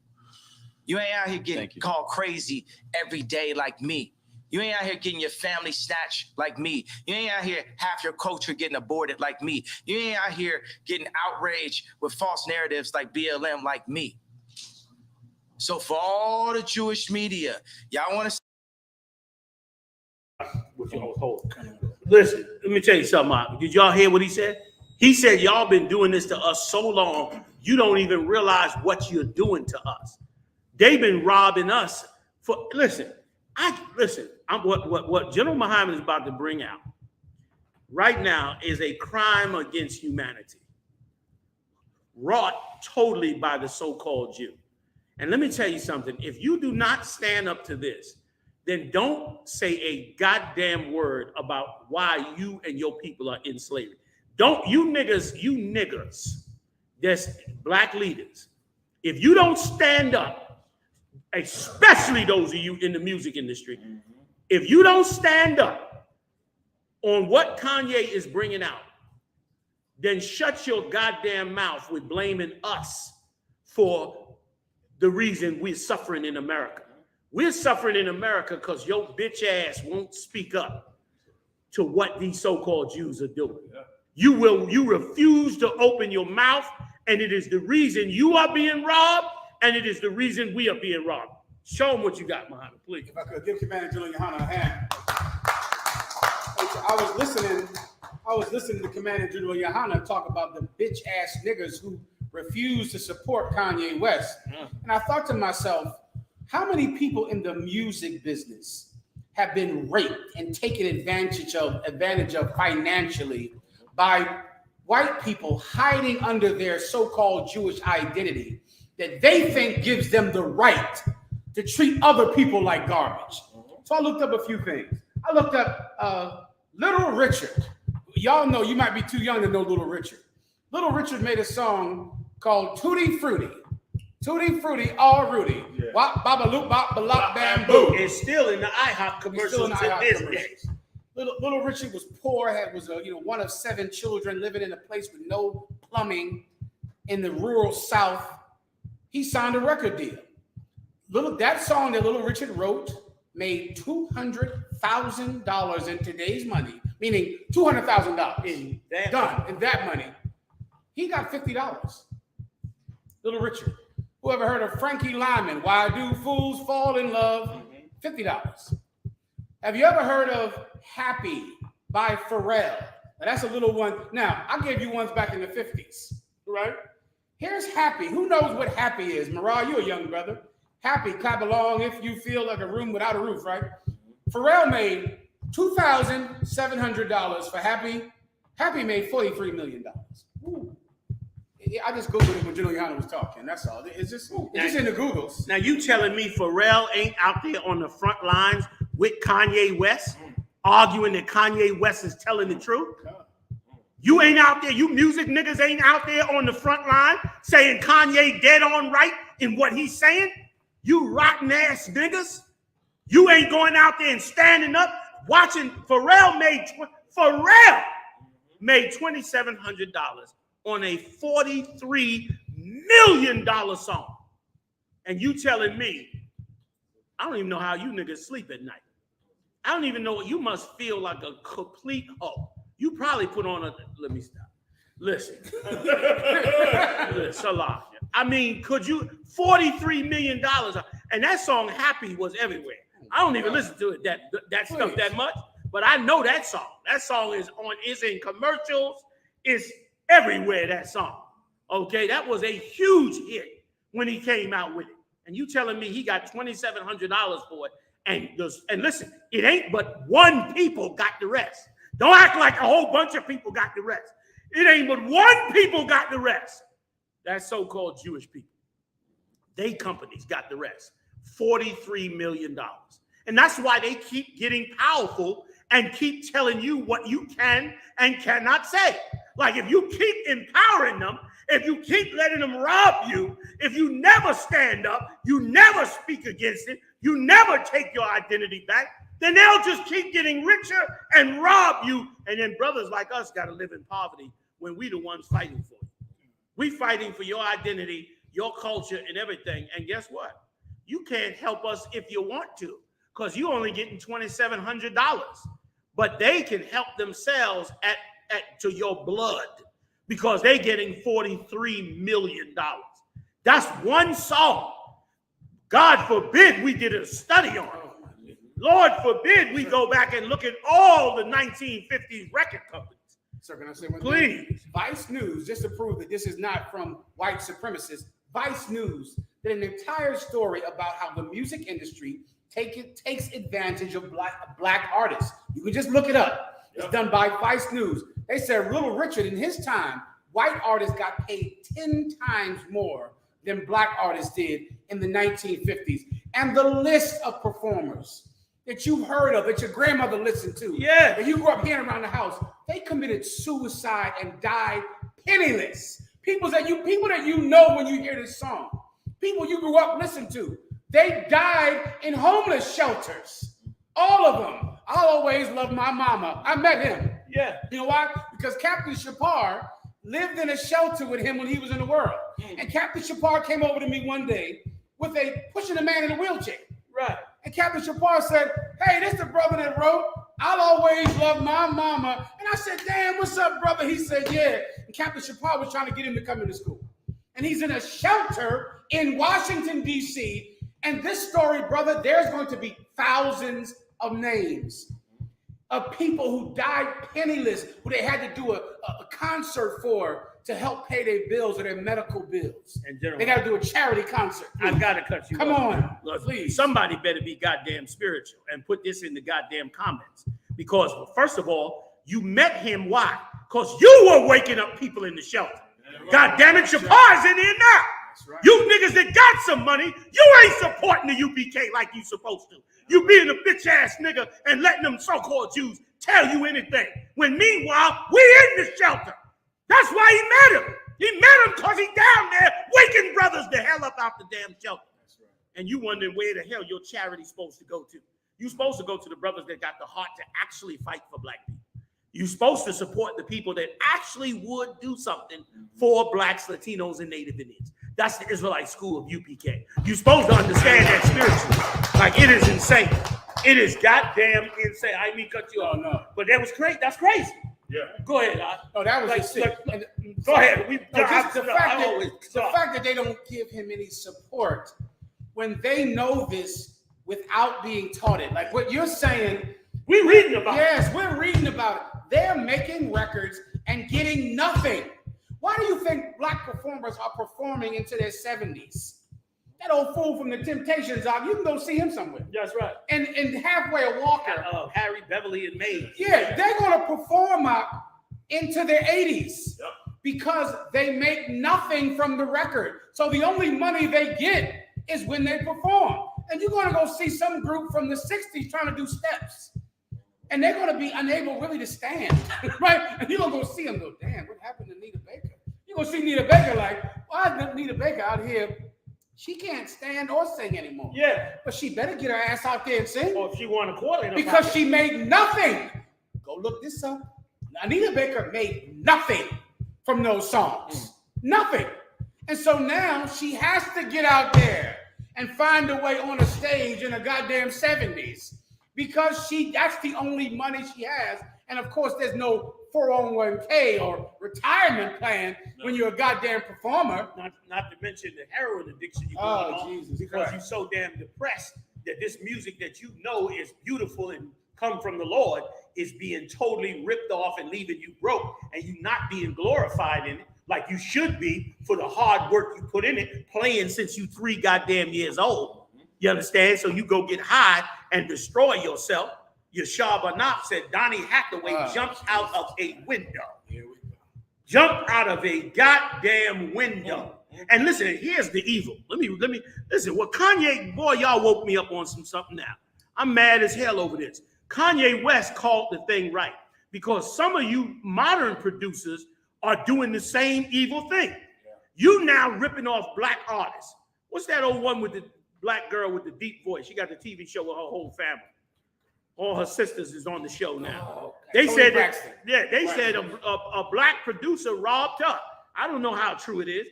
You ain't out here getting called crazy every day like me. You ain't out here getting your family snatched like me. You ain't out here half your culture getting aborted like me. You ain't out here getting outraged with false narratives like BLM like me. So for all the Jewish media, y'all want to... Listen, let me tell you something. Did y'all hear what he said? He said, y'all been doing this to us so long, you don't even realize what you're doing to us. They've been robbing us for, what General Muhammad is about to bring out right now is a crime against humanity, wrought totally by the so-called Jew. And let me tell you something. If you do not stand up to this, then don't say a goddamn word about why you and your people are in slavery. Don't, you niggers, that's Black leaders. If you don't stand up, especially those of you in the music industry, if you don't stand up on what Kanye is bringing out, then shut your goddamn mouth with blaming us for the reason we're suffering in America. We're suffering in America because your bitch ass won't speak up to what these so-called Jews are doing. You refuse to open your mouth, and it is the reason you are being robbed, and it is the reason we are being robbed. Show them what you got, Muhammad, please. If I could give Commander Gen.YAHANNA a hand. I I was listening to Commander General Yohanna talk about the bitch ass niggas who refuse to support Kanye West. And I thought to myself, how many people in the music business have been raped and taken advantage of financially by white people hiding under their so-called Jewish identity that they think gives them the right to treat other people like garbage? So I looked up a few things. I looked up Little Richard. Y'all know, you might be too young to know Little Richard. Little Richard made a song called Tutti Frutti. Tutti Frutti, all Rudy. Yeah. Wop, baba, loop, bop, balop, bamboo. It's still in the I.S.U.P.K commercials to this day. Little Richard was poor, was one of 7 children living in a place with no plumbing in the rural South. He signed a record deal. That song that Little Richard wrote made $200,000 in today's money, meaning $200,000 in that money. He got $50. Little Richard. Whoever heard of Frankie Lyman? Why do fools fall in love? $50. Have you ever heard of Happy by Pharrell? Now, that's a little one. Now, I gave you ones back in the 50s, right? Here's Happy. Who knows what Happy is? Mariah, you're a young brother. Happy, clap along if you feel like a room without a roof, right? Pharrell made $2,700 for Happy. Happy made $43 million. Ooh. I just Googled it when General Yohanna was talking. That's all. It's just in the Googles. Now you telling me Pharrell ain't out there on the front lines with Kanye West, arguing that Kanye West is telling the truth? You ain't out there. You music niggas ain't out there on the front line saying Kanye dead on right in what he's saying? You rotten ass niggas. You ain't going out there and standing up watching. Pharrell made $2,700 on a $43 million song. And you telling me, I don't even know how you niggas sleep at night. I don't even know. You must feel like a complete hoe. You probably put on let me stop. Listen. Salah. I mean, could you, $43 million, and that song Happy was everywhere. I don't even listen to it, that stuff that much, but I know that song. That song is in commercials, it's everywhere, that song. Okay, that was a huge hit when he came out with it. And you telling me he got $2,700 for it, and listen, it ain't but one people got the rest. Don't act like a whole bunch of people got the rest. It ain't but one people got the rest. That's so-called Jewish people. They companies got the rest. $43 million. And that's why they keep getting powerful and keep telling you what you can and cannot say. Like if you keep empowering them, if you keep letting them rob you, if you never stand up, you never speak against it, you never take your identity back, then they'll just keep getting richer and rob you. And then brothers like us got to live in poverty when we the ones fighting for it. We fighting for your identity, your culture, and everything. And guess what? You can't help us if you want to, because you only getting $2,700. But they can help themselves to your blood because they getting $43 million. That's one song. God forbid we did a study on it. Lord forbid we go back and look at all the 1950s record companies. Sir, can I say one thing? Please. Vice News, just to prove that this is not from white supremacists, Vice News did an entire story about how the music industry takes advantage of black artists. You can just look it up. It's done by Vice News. They said Little Richard, in his time, white artists got paid 10 times more than black artists did in the 1950s. And the list of performers that you've heard of, that your grandmother listened to, that you grew up hearing around the house, they committed suicide and died penniless. People that you know when you hear this song, people you grew up listening to, they died in homeless shelters. All of them. I'll always love my mama. I met him. Yeah. You know why? Because Captain Shapar lived in a shelter with him when he was in the world. And Captain Shapar came over to me one day with pushing a man in a wheelchair. Right. And Captain Shapar said, hey, this the brother that wrote, I'll always love my mama. And I said, damn, what's up, brother? He said, yeah. And Captain Shapar was trying to get him to come into school. And he's in a shelter in Washington, D.C. And this story, brother, there's going to be thousands of names. of people who died penniless, who they had to do a concert for to help pay their bills or their medical bills. And General, they got to do a charity concert. I've got to cut you Come off. on, Look, please. Somebody better be goddamn spiritual and put this in the goddamn comments. Because, first of all, you met him. Why? Because you were waking up people in the shelter. God damn it, Shapar's in there now. Right. You niggas that got some money, you ain't supporting the UPK like you supposed to. You being a bitch ass nigga and letting them so-called Jews tell you anything. When meanwhile, we in the shelter. That's why he met him. He met him because he down there waking brothers the hell up out the damn shelter. That's right. And you wondering where the hell your charity's supposed to go to. You're supposed to go to the brothers that got the heart to actually fight for black people. You're supposed to support the people that actually would do something for blacks, Latinos, and Native Indians. That's the Israelite school of UPK. You're supposed to understand that spiritually. Like, it is insane. It is goddamn insane. I mean, cut you off. No. But that was crazy. That's crazy. Yeah. Go ahead. No, that was just sick. Go ahead. The fact that they don't give him any support when they know this without being taught it. Like what you're saying. We're reading about it. Yes, we're reading about it. They're making records and getting nothing. Why do you think black performers are performing into their 70s? That old fool from the Temptations, you can go see him somewhere. That's right. And halfway a Walker. Harry, Beverly, and Mays. Yeah, they're going to perform up into their 80s because they make nothing from the record. So the only money they get is when they perform. And you're going to go see some group from the 60s trying to do steps. And they're going to be unable really to stand, right? And you're going to go see them go, damn, what happened to Nita Baker? You're going to see Nita Baker like, why is Nita Baker out here? She can't stand or sing anymore. Yeah. But she better get her ass out there and sing. Or if she won a quarter. Because she made nothing. Go look this up. Anita Baker made nothing from those songs. Nothing. And so now she has to get out there and find a way on a stage in the goddamn 70s. Because that's the only money she has. And of course, there's no 401k or retirement plan when you're a goddamn performer. Not to mention the heroin addiction you're going on because you're so damn depressed that this music that you know is beautiful and come from the Lord is being totally ripped off and leaving you broke, and you not being glorified in it like you should be for the hard work you put in it, playing since you 3 goddamn years old. You understand? So you go get high and destroy yourself. Yeshua Banaf said Donnie Hathaway jumped out of a window. Jumped out of a goddamn window. And listen, here's the evil. Let me listen. Well, Kanye, boy, y'all woke me up on something now. I'm mad as hell over this. Kanye West called the thing right because some of you modern producers are doing the same evil thing. You now ripping off black artists. What's that old one with the black girl with the deep voice? She got the TV show with her whole family. All her sisters is on the show now. They said that, they said a black producer robbed her. I don't know how true it is.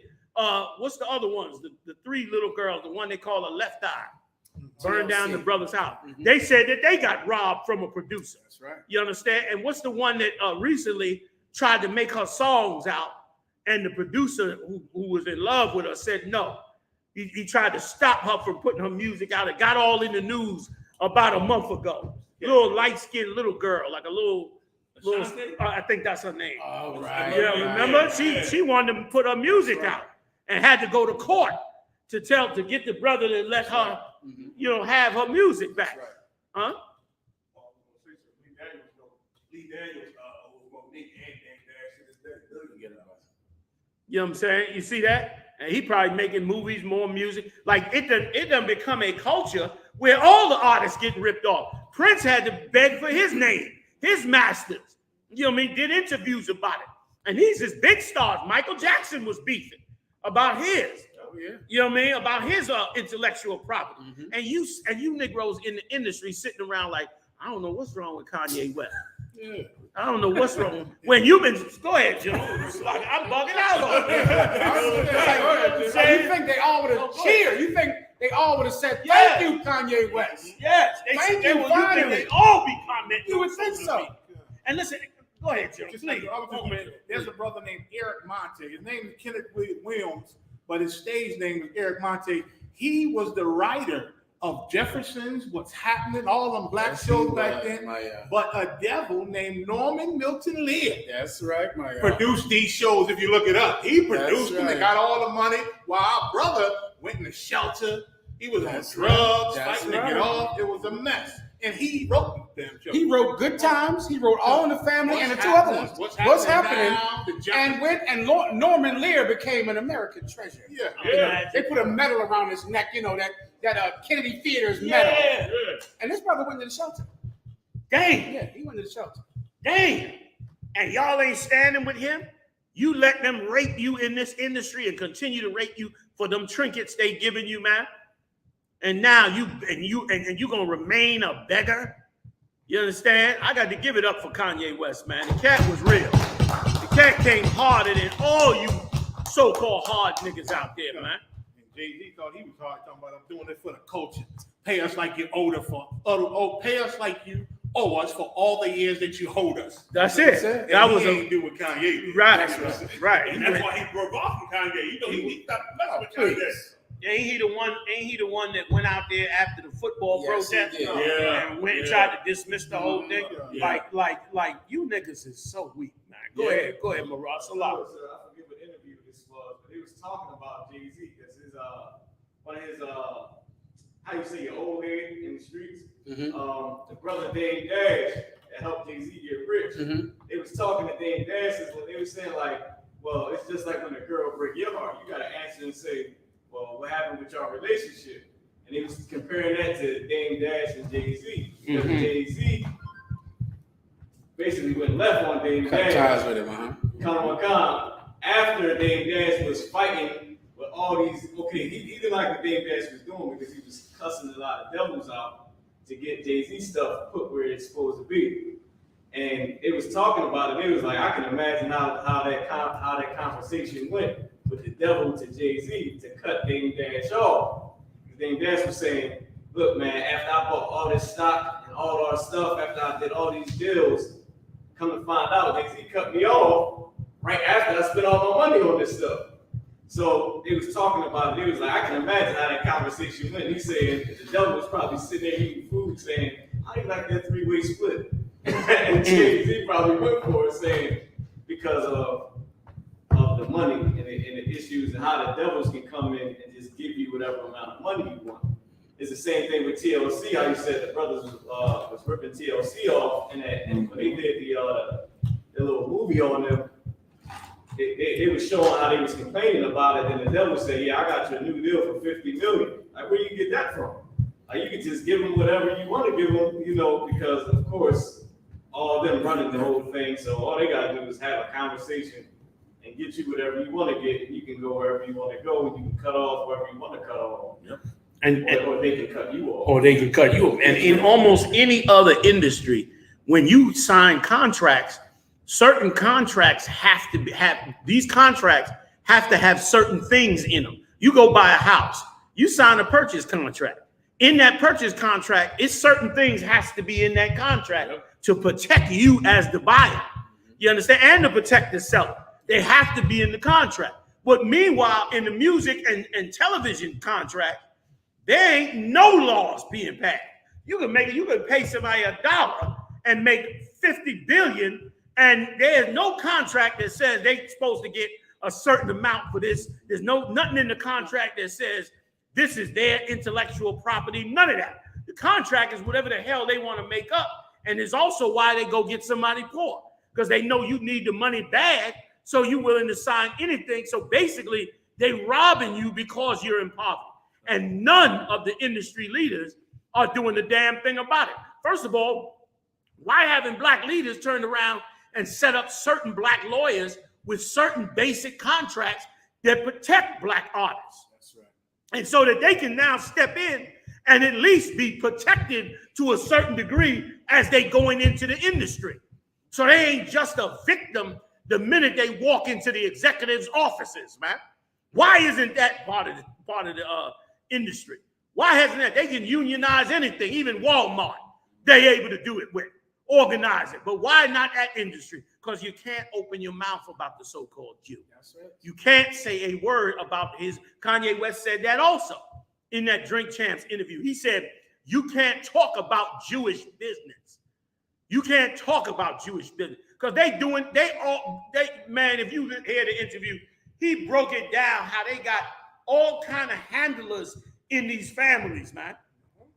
What's the other ones? The 3 little girls, the one they call a Left Eye, burned down the brother's house. They said that they got robbed from a producer. That's right. You understand? And what's the one that recently tried to make her songs out, and the producer who was in love with her said no. He tried to stop her from putting her music out. It got all in the news about a month ago. Little light-skinned little girl, like a little I think that's her name. Oh, right. Yeah, remember? She wanted to put her music out and had to go to court to get the brother to let her, have her music back. Huh? You know what I'm saying? You see that? And he probably making movies, more music. Like it done become a culture where all the artists getting ripped off. Prince had to beg for his name, his masters. You know what I mean? Did interviews about it. And these is big stars. Michael Jackson was beefing about his. Oh, yeah. You know what I mean? About his intellectual property. And you Negroes in the industry sitting around like, I don't know what's wrong with Kanye West. Yeah. I don't know what's wrong. When you've been, go ahead, Joe. Like, I'm bugging out on it. So you think they all would have cheered? You think they all would have said, thank you, Kanye West? Yes. Thank you, finally. They all be commenting. You would think so. And listen, go ahead, Joe. There's a brother named Eric Monte. His name is Kenneth Williams, but his stage name is Eric Monte. He was the writer of Jefferson's, what's happening, all them black shows back then. But a devil named Norman Milton Lear. That's right, my produced these shows. If you look it up, he produced them. They got all the money. While our brother went in the shelter. He was on drugs, fighting to get off. It was a mess. And he wrote them shows. He wrote Good Times. He wrote All in the Family and the two other ones. What's happening? And Norman Lear became an American treasure. Yeah. They put a medal around his neck, you know, that Kennedy Theater's medal. Yeah. And this brother went to the shelter. Dang. Yeah, he went to the shelter. Dang. And y'all ain't standing with him? You let them rape you in this industry and continue to rape you for them trinkets they giving you, man. And now you gonna remain a beggar? You understand? I got to give it up for Kanye West, man. The cat was real. The cat came harder than all you so-called hard niggas out there, man. And Jay-Z thought he was hard, talking about, I'm doing it for the culture. Pay us like you pay us like you owe us for all the years that you hold us. That's it. And That was ain't do what Kanye did. Right. And that's why he broke off from Kanye. You know, he stopped messing with Kanye. Ain't he the one that went out there after the football protest and went and tried to dismiss the whole thing? Like you niggas is so weak, man. Go ahead, Maras. I forget what interview this was, but he was talking about Jay-Z because his one of his how you say your old head in the streets, the brother Dame Dash that helped Jay-Z get rich. They was talking to Dame Dash when they were saying like, well, it's just like when a girl break your heart, you gotta answer and say, well, what happened with your relationship? And he was comparing that to Dame Dash and Jay-Z. Because Jay-Z basically went left on Dame Dash. Ties with him, After Dame Dash was fighting with all these, he didn't like what Dame Dash was doing because he was cussing a lot of devils out to get Jay-Z stuff put where it's supposed to be. And it was talking about it. It was like, I can imagine how that conversation went with the devil to Jay-Z to cut Dame Dash off. Dame Dash was saying, look, man, after I bought all this stock and all our stuff, after I did all these deals, come to find out, Jay-Z cut me off right after I spent all my money on this stuff. So they was talking about it. It was like, I can imagine how that conversation went. He said the devil was probably sitting there eating food saying, how do you like that three-way split? And Jay-Z probably went for it saying, because of the money and the issues and how the devils can come in and just give you whatever amount of money you want. It's the same thing with TLC, how you said the brothers was ripping TLC off, and when they did the little movie on them, it was showing how they was complaining about it, and the devil said, yeah, I got you a new deal for $50 million. Like, where you get that from? Like, you can just give them whatever you want to give them, you know, because, of course, all of them running the whole thing, so all they got to do is have a conversation and get you whatever you want to get, and you can go wherever you want to go, and you can cut off wherever you want to cut off. Yep. Or they can cut you off. Or they can cut you off. And in almost any other industry, when you sign contracts, certain contracts have to have certain things in them. You go buy a house, you sign a purchase contract. In that purchase contract, it's certain things has to be in that contract to protect you as the buyer. You understand? And to protect the seller. They have to be in the contract. But meanwhile, in the music and television contract, there ain't no laws being passed. You can pay somebody $1 and make 50 billion, and there's no contract that says they're supposed to get a certain amount for this. There's nothing in the contract that says this is their intellectual property. None of that. The contract is whatever the hell they want to make up. And it's also why they go get somebody poor, because they know you need the money bad, so you're willing to sign anything. So basically, they robbing you because you're in poverty. And none of the industry leaders are doing the damn thing about it. First of all, why haven't black leaders turned around and set up certain black lawyers with certain basic contracts that protect black artists? That's right. And so that they can now step in and at least be protected to a certain degree as they going into the industry. So they ain't just a victim the minute they walk into the executive's offices, man. Why isn't that part of the industry? Why hasn't that? They can unionize anything, even Walmart. They able to do it with, organize it. But why not that industry? Because you can't open your mouth about the so-called Jew. That's right. You can't say a word about his. Kanye West said that also. in that Drink Champs interview. He said, you can't talk about Jewish business. You can't talk about Jewish business. Because man, if you hear the interview, he broke it down how they got all kind of handlers in these families, man.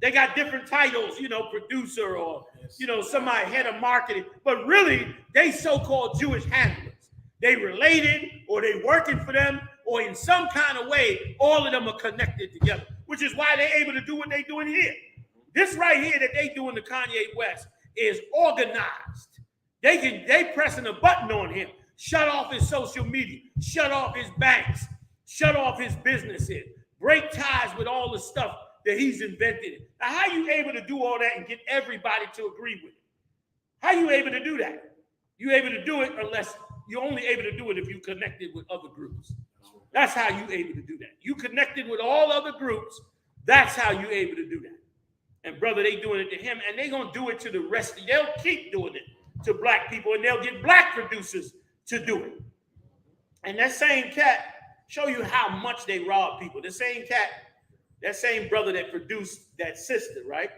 They got different titles, producer or, somebody head of marketing. But really, they so-called Jewish handlers. They related or they working for them or in some kind of way, all of them are connected together, which is why they're able to do what they're doing here. This right here that they doing to Kanye West is organized. They pressing a button on him, shut off his social media, shut off his banks, shut off his businesses, break ties with all the stuff that he's invented. Now, how are you able to do all that and get everybody to agree with it? How are you able to do that? You're able to do it unless you're only able to do it if you connected with other groups. That's how you're able to do that. You connected with all other groups. That's how you're able to do that. And brother, they doing it to him, and they gonna do it to the rest of you. They'll keep doing it to black people, and they'll get black producers to do it. And that same cat show you how much they rob people. The same cat, that same brother that produced that sister, right?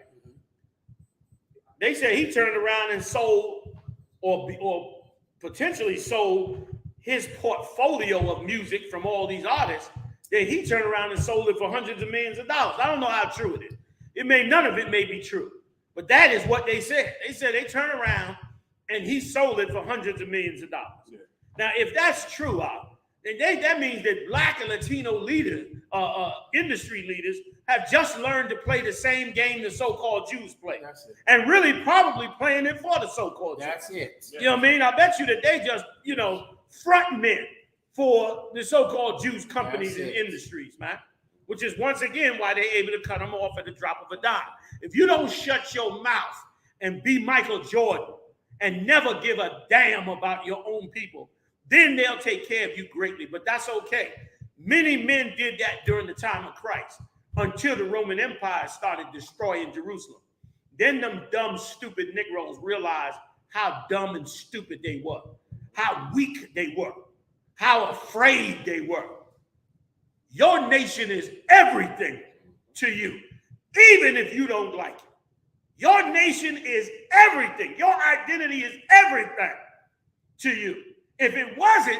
They say he turned around and sold or potentially sold his portfolio of music from all these artists. That he turned around and sold it for hundreds of millions of dollars. I don't know how true it is. None of it may be true, but that is what they said. They said they turned around and he sold it for hundreds of millions of dollars. Yeah. Now, if that's true, then that means that black and Latino leaders, industry leaders, have just learned to play the same game the so-called Jews play, and really probably playing it for the so-called Jews. That's it. You know what I mean? I bet you that they just, front men for the so-called Jews companies and industries, man. Which is once again why they're able to cut them off at the drop of a dime. If you don't shut your mouth and be Michael Jordan and never give a damn about your own people, then they'll take care of you greatly. But that's okay. Many men did that during the time of Christ until the Roman Empire started destroying Jerusalem. Then them dumb, stupid Negroes realized how dumb and stupid they were, how weak they were, how afraid they were. Your nation is everything to you, even if you don't like it. Your nation is everything. Your identity is everything to you. If it wasn't,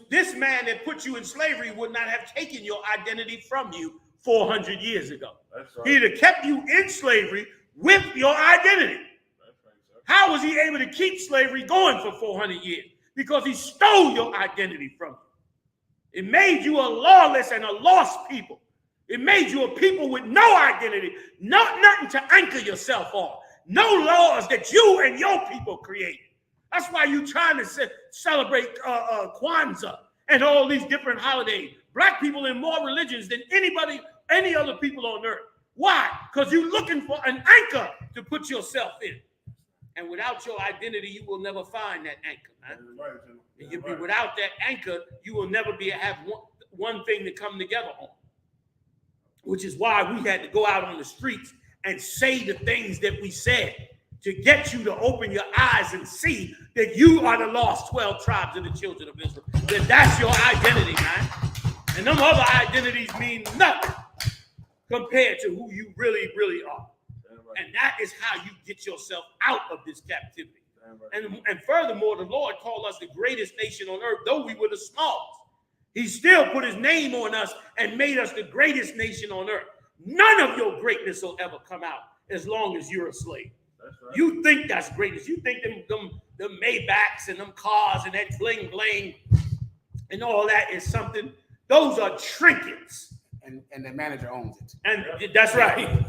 this man that put you in slavery would not have taken your identity from you 400 years ago. That's right. He'd have kept you in slavery with your identity. That's right, sir. How was he able to keep slavery going for 400 years? Because he stole your identity from you. It made you a lawless and a lost people. It made you a people with no identity, nothing to anchor yourself on, no laws that you and your people created. That's why you're trying to celebrate Kwanzaa and all these different holidays. Black people in more religions than any other people on earth. Why? Because you're looking for an anchor to put yourself in. And without your identity, you will never find that anchor, man. And without that anchor, you will never have one thing to come together on. Which is why we had to go out on the streets and say the things that we said to get you to open your eyes and see that you are the lost 12 tribes of the children of Israel. That that's your identity, man. And them other identities mean nothing compared to who you really, really are. And that is how you get yourself out of this captivity. And furthermore, the Lord called us the greatest nation on earth, though we were the smallest. He still put his name on us and made us the greatest nation on earth. None of your greatness will ever come out as long as you're a slave. That's right. You think that's greatness. You think them Maybachs and them cars and that bling bling and all that is something. Those are trinkets. And the manager owns it. And that's right.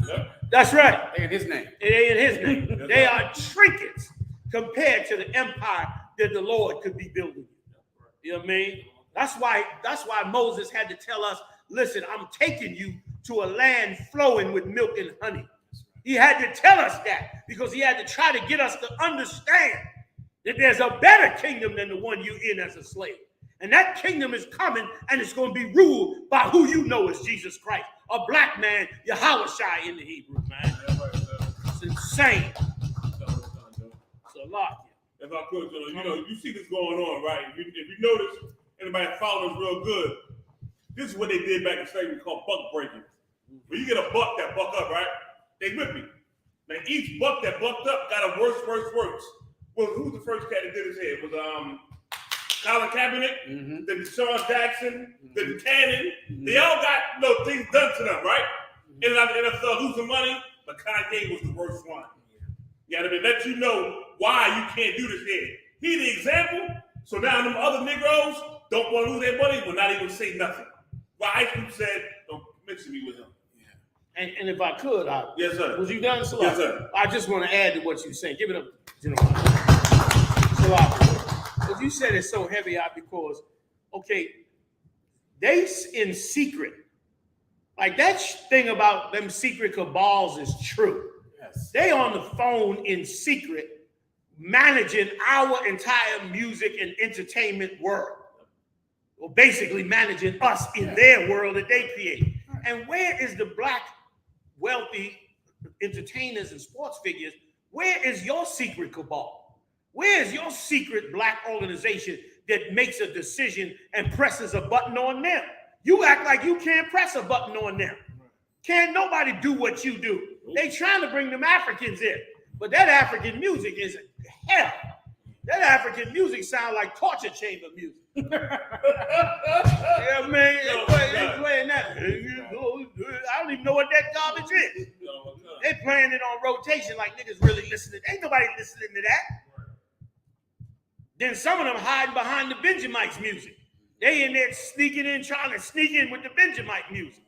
That's right. They in his name. It ain't in his name. They are trinkets compared to the empire that the Lord could be building. You know what I mean? That's why Moses had to tell us, listen, I'm taking you to a land flowing with milk and honey. He had to tell us that because he had to try to get us to understand that there's a better kingdom than the one you're in as a slave. And that kingdom is coming, and it's going to be ruled by who you know as Jesus Christ, a black man, Yahawashi in the Hebrew, man. It's insane. It's a lot. If I could, you see this going on, right? If you notice, anybody follows real good, this is what they did back in slavery called buck breaking. When you get a buck that buck up, right? They with me. Now each buck that bucked up got a worse. Well, who's the first cat that did his head? It was Colin Kaepernick, then Sean Jackson, then Cannon. They all got things done to them, right? And the NFL losing money, but Kanye was the worst one. You gotta let you know why you can't do this here. He the example, so now them other Negroes don't want to lose their money, will not even say nothing. Well, I.S.U.P.K said, don't mention me with him. And if I could, yes, sir. Was you done, Salah? Yes, sir. I just want to add to what you're saying. Give it up, General. Salah, because you said it's so heavy out because, okay, they in secret, like that thing about them secret cabals is true. Yes. They on the phone in secret managing our entire music and entertainment world. Well, basically managing us in their world that they create. And where is the black wealthy entertainers and sports figures? Where is your secret cabal? Where is your secret black organization that makes a decision and presses a button on them? You act like you can't press a button on them. Can't nobody do what you do. They trying to bring them Africans in, but that African music is hell. That African music sounds like torture chamber music. Yeah, man, they playing that. I don't even know what that garbage is. They playing it on rotation like niggas really listening. Ain't nobody listening to that. Then some of them hiding behind the Benjamites music. They in there sneaking in, trying to sneak in with the Benjamite music.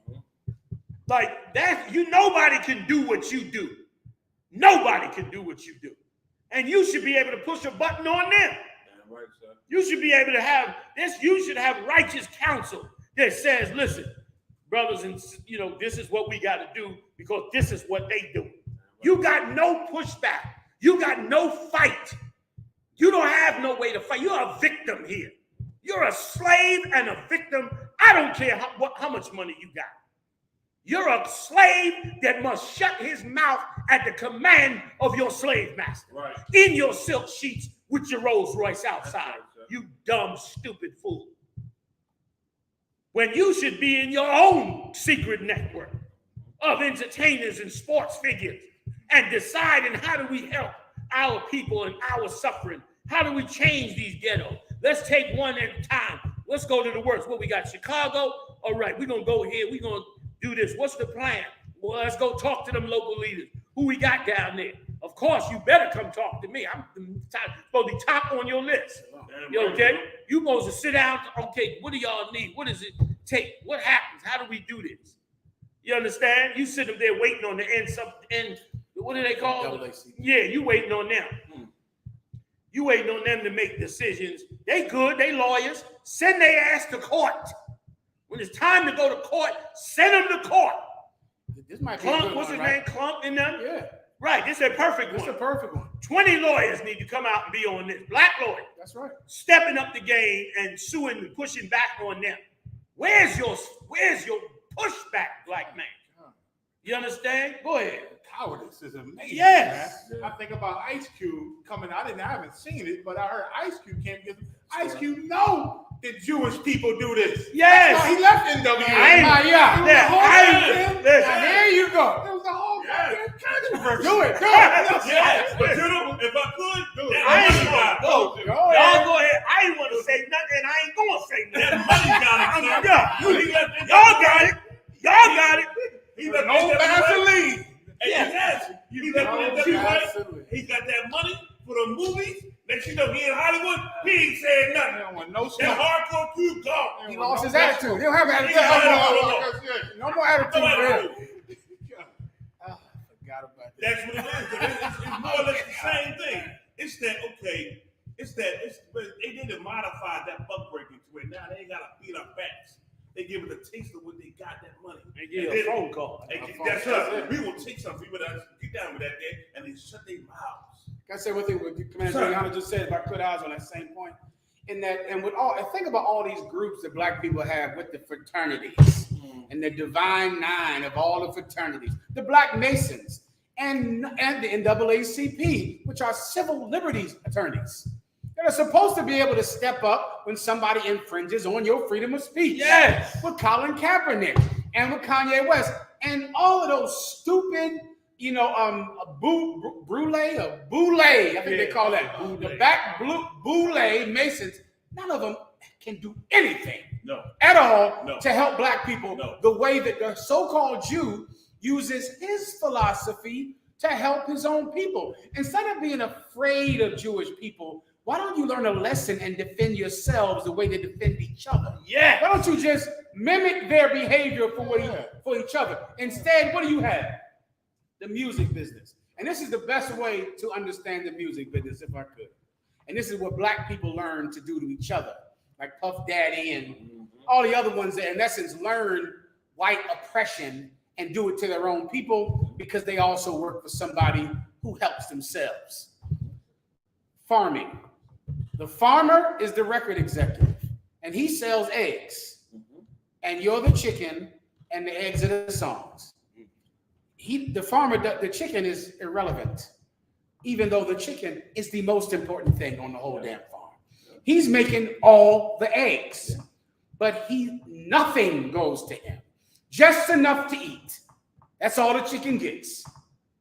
Like that, nobody can do what you do. Nobody can do what you do. And you should be able to push a button on them. Right, sir. You should be able to have this. You should have righteous counsel that says, listen, brothers, and this is what we got to do because this is what they do. You got no pushback. You got no fight. You don't have no way to fight. You're a victim here. You're a slave and a victim. I don't care how much money you got. You're a slave that must shut his mouth at the command of your slave master. Right. In your silk sheets with your Rolls Royce outside. Right, you dumb, stupid fool. When you should be in your own secret network of entertainers and sports figures and deciding how do we help our people and our suffering? How do we change these ghettos? Let's take one at a time. Let's go to the worst. What we got? Chicago? All right, we're going to go here. We're going to do this. What's the plan? Well, let's go talk to them local leaders. Who we got down there? Of course, you better come talk to me. I'm supposed to be top on your list. You okay? You supposed to sit down. Okay, what do y'all need? What does it take? What happens? How do we do this? You understand? You sit up there waiting on the end. What do they call it? Yeah, you waiting on them. You waiting on them to make decisions. They good. They lawyers. Send their ass to court. When it's time to go to court, send them to court. This might be Clump, what's his name? Clump in them? Yeah. Right, this is a perfect one. This is a perfect one. 20 lawyers need to come out and be on this. Black lawyers. That's right. Stepping up the game and suing and pushing back on them. Where's your pushback, black man? You understand? Go ahead. Cowardice is amazing. Yes. Man. I think about Ice-Cube coming. I haven't seen it, but I heard Ice-Cube came because Ice-Cube know that Jewish people do this. Yes. He left NWA. Here you go. There was a whole controversy. Do it. Yes. But if I could, do it. Y'all go ahead. I ain't want to say nothing. I ain't going to say nothing. Y'all got it. Y'all got it. He left no Vaseline. Yes. He left NWA. He got that money for the movies. Next you know, he in Hollywood, he ain't saying nothing. He don't want no stuff. That hardcore crew gone. He lost his attitude. He don't have attitude. No more attitude for him. I forgot about that. That's what it is. It's more or less the same thing. It's that, okay, but they didn't modify that buck breaking to it. Now they ain't got to beat our backs. They give it a taste of what they got that money. They give a phone call. That's us. We will take something. We will get down with that there, and they shut their mouths. Can I say one thing? What Commander GEN.YAHANNA just said, if I could, I was on that same point. In that, and with all, think about all these groups that black people have with the fraternities and the divine nine of all the fraternities, the Black Masons and the NAACP, which are civil liberties attorneys that are supposed to be able to step up when somebody infringes on your freedom of speech. Yes. With Colin Kaepernick and with Kanye West. And all of those stupid, you know, boule, I think they call that. The back boule Masons, none of them can do anything at all to help black people the way that the so-called Jew uses his philosophy to help his own people. Instead of being afraid of Jewish people, why don't you learn a lesson and defend yourselves the way they defend each other? Yeah. Why don't you just mimic their behavior for each other? Instead, what do you have? The music business. And this is the best way to understand the music business, if I could. And this is what black people learn to do to each other, like Puff Daddy and all the other ones that, in essence, learn white oppression and do it to their own people because they also work for somebody who helps themselves. Farming. The farmer is the record executive, and he sells eggs, and you're the chicken, and the eggs are the songs. The farmer, the chicken is irrelevant, even though the chicken is the most important thing on the whole damn farm. He's making all the eggs, but nothing goes to him. Just enough to eat. That's all the chicken gets.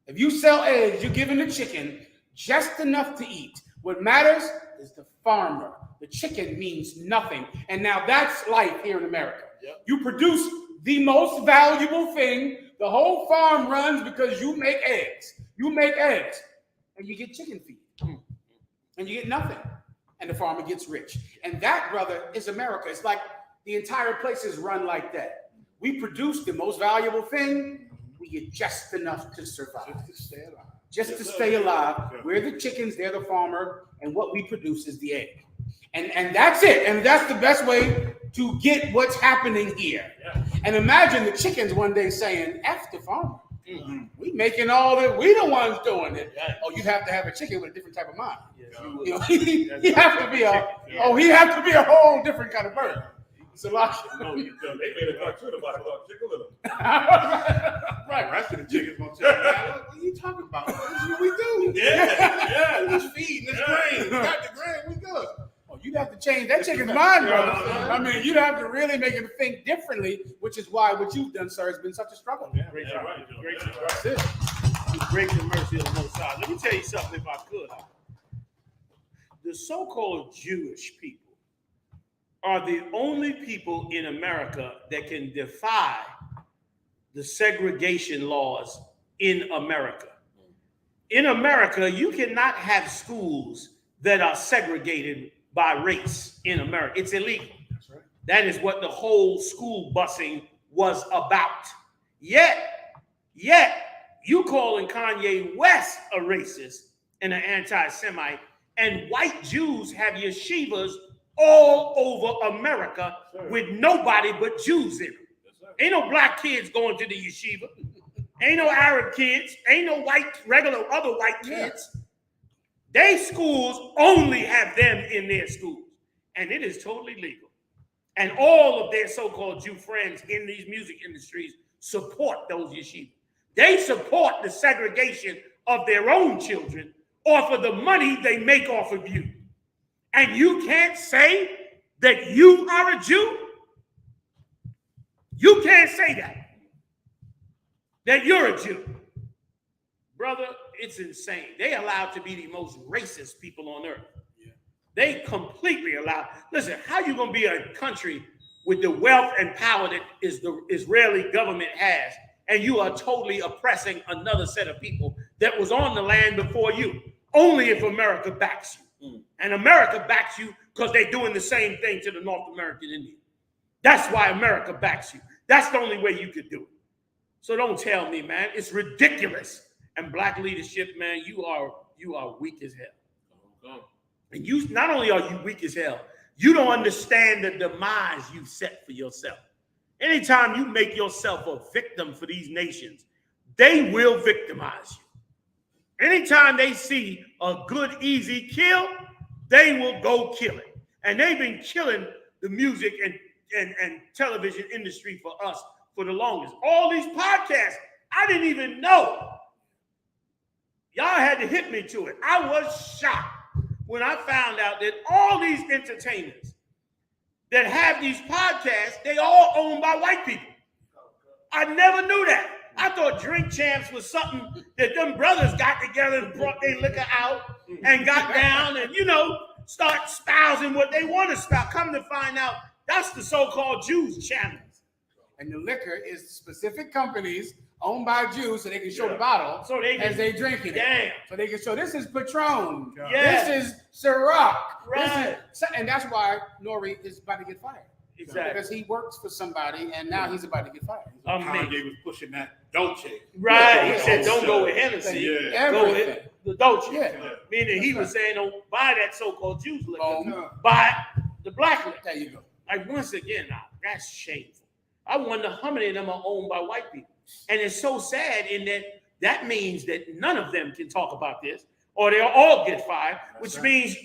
If you sell eggs, you're giving the chicken just enough to eat. What matters is the farmer. The chicken means nothing. And now that's life here in America. Yep. You produce the most valuable thing. The whole farm runs because you make eggs. You make eggs. And you get chicken feed. And you get nothing. And the farmer gets rich. And that, brother, is America. It's like the entire place is run like that. We produce the most valuable thing. We get just enough to survive. Just to stay alive. We're the chickens, they're the farmer, and what we produce is the egg. And that's it. And that's the best way to get what's happening here. Yeah. And imagine the chickens one day saying, F the farmer. We making all the, we the ones doing it. Oh, you have to have a chicken with a different type of mind. You know, he have to be he have to be a whole different kind of bird. Salakia. No, you don't. They made a cartoon about Chicken Little. Right. The rest of the chickens gonna tell you, what are you talking about? This is what we do. Yeah. We just feeding this grain. We got the grain, we good. Oh, you'd have to change that chicken's mind, brother. I mean, you'd have to really make it think differently, which is why what you've done, sir, has been such a struggle. Yeah, great job. Right. Great job. That's it. Grace and mercy of the Most High. Let me tell you something, if I could. The so-called Jewish people are the only people in America that can defy the segregation laws in America. In America, you cannot have schools that are segregated by race in America. It's illegal. That's right. That is what the whole school busing was about. Yet, you calling Kanye West a racist and an anti-Semite, and white Jews have yeshivas all over America with nobody but Jews in them. Ain't no black kids going to the yeshiva. Ain't no Arab kids. Ain't no regular other white kids. They schools only have them in their schools. And it is totally legal. And all of their so-called Jew friends in these music industries support those yeshivas. They support the segregation of their own children off of the money they make off of you. And you can't say that you are a Jew? You can't say that you're a Jew. Brother, it's insane. They allowed to be the most racist people on earth. Yeah. They completely allowed. Listen, how you going to be a country with the wealth and power that the Israeli government has, and you are totally oppressing another set of people that was on the land before you? Only if America backs you. And America backs you because they're doing the same thing to the North American Indian. That's why America backs you. That's the only way you could do it. So don't tell me, man. It's ridiculous. And black leadership, man, you are weak as hell. And you not only are you weak as hell, you don't understand the demise you've set for yourself. Anytime you make yourself a victim for these nations, they will victimize you. Anytime they see a good, easy kill, they will go kill it. And they've been killing the music and television industry for us for the longest. All these podcasts, I didn't even know. Y'all had to hit me to it. I was shocked when I found out that all these entertainers that have these podcasts, they all owned by white people. I never knew that. I thought Drink Champs was something that them brothers got together and brought their liquor out and got down and, start espousing what they want to espouse. Come to find out, that's the so-called Jews channels. And the liquor is specific companies owned by Jews so they can show the bottle as they drinking it. So they can show this is Patron. This is Ciroc. Right. And that's why Nori is about to get fired. Exactly. Because he works for somebody and now he's about to get fired. Kanye was pushing that Dolce. Right. He said, don't go with Hennessy. Yeah. Go with the Dolce. Yeah. Meaning he was saying, don't buy that so-called Jews liquor. Buy the black liquor. There you go. Like, once again, now, that's shameful. I wonder how many of them are owned by white people. And it's so sad in that means that none of them can talk about this or they'll all get fired, which means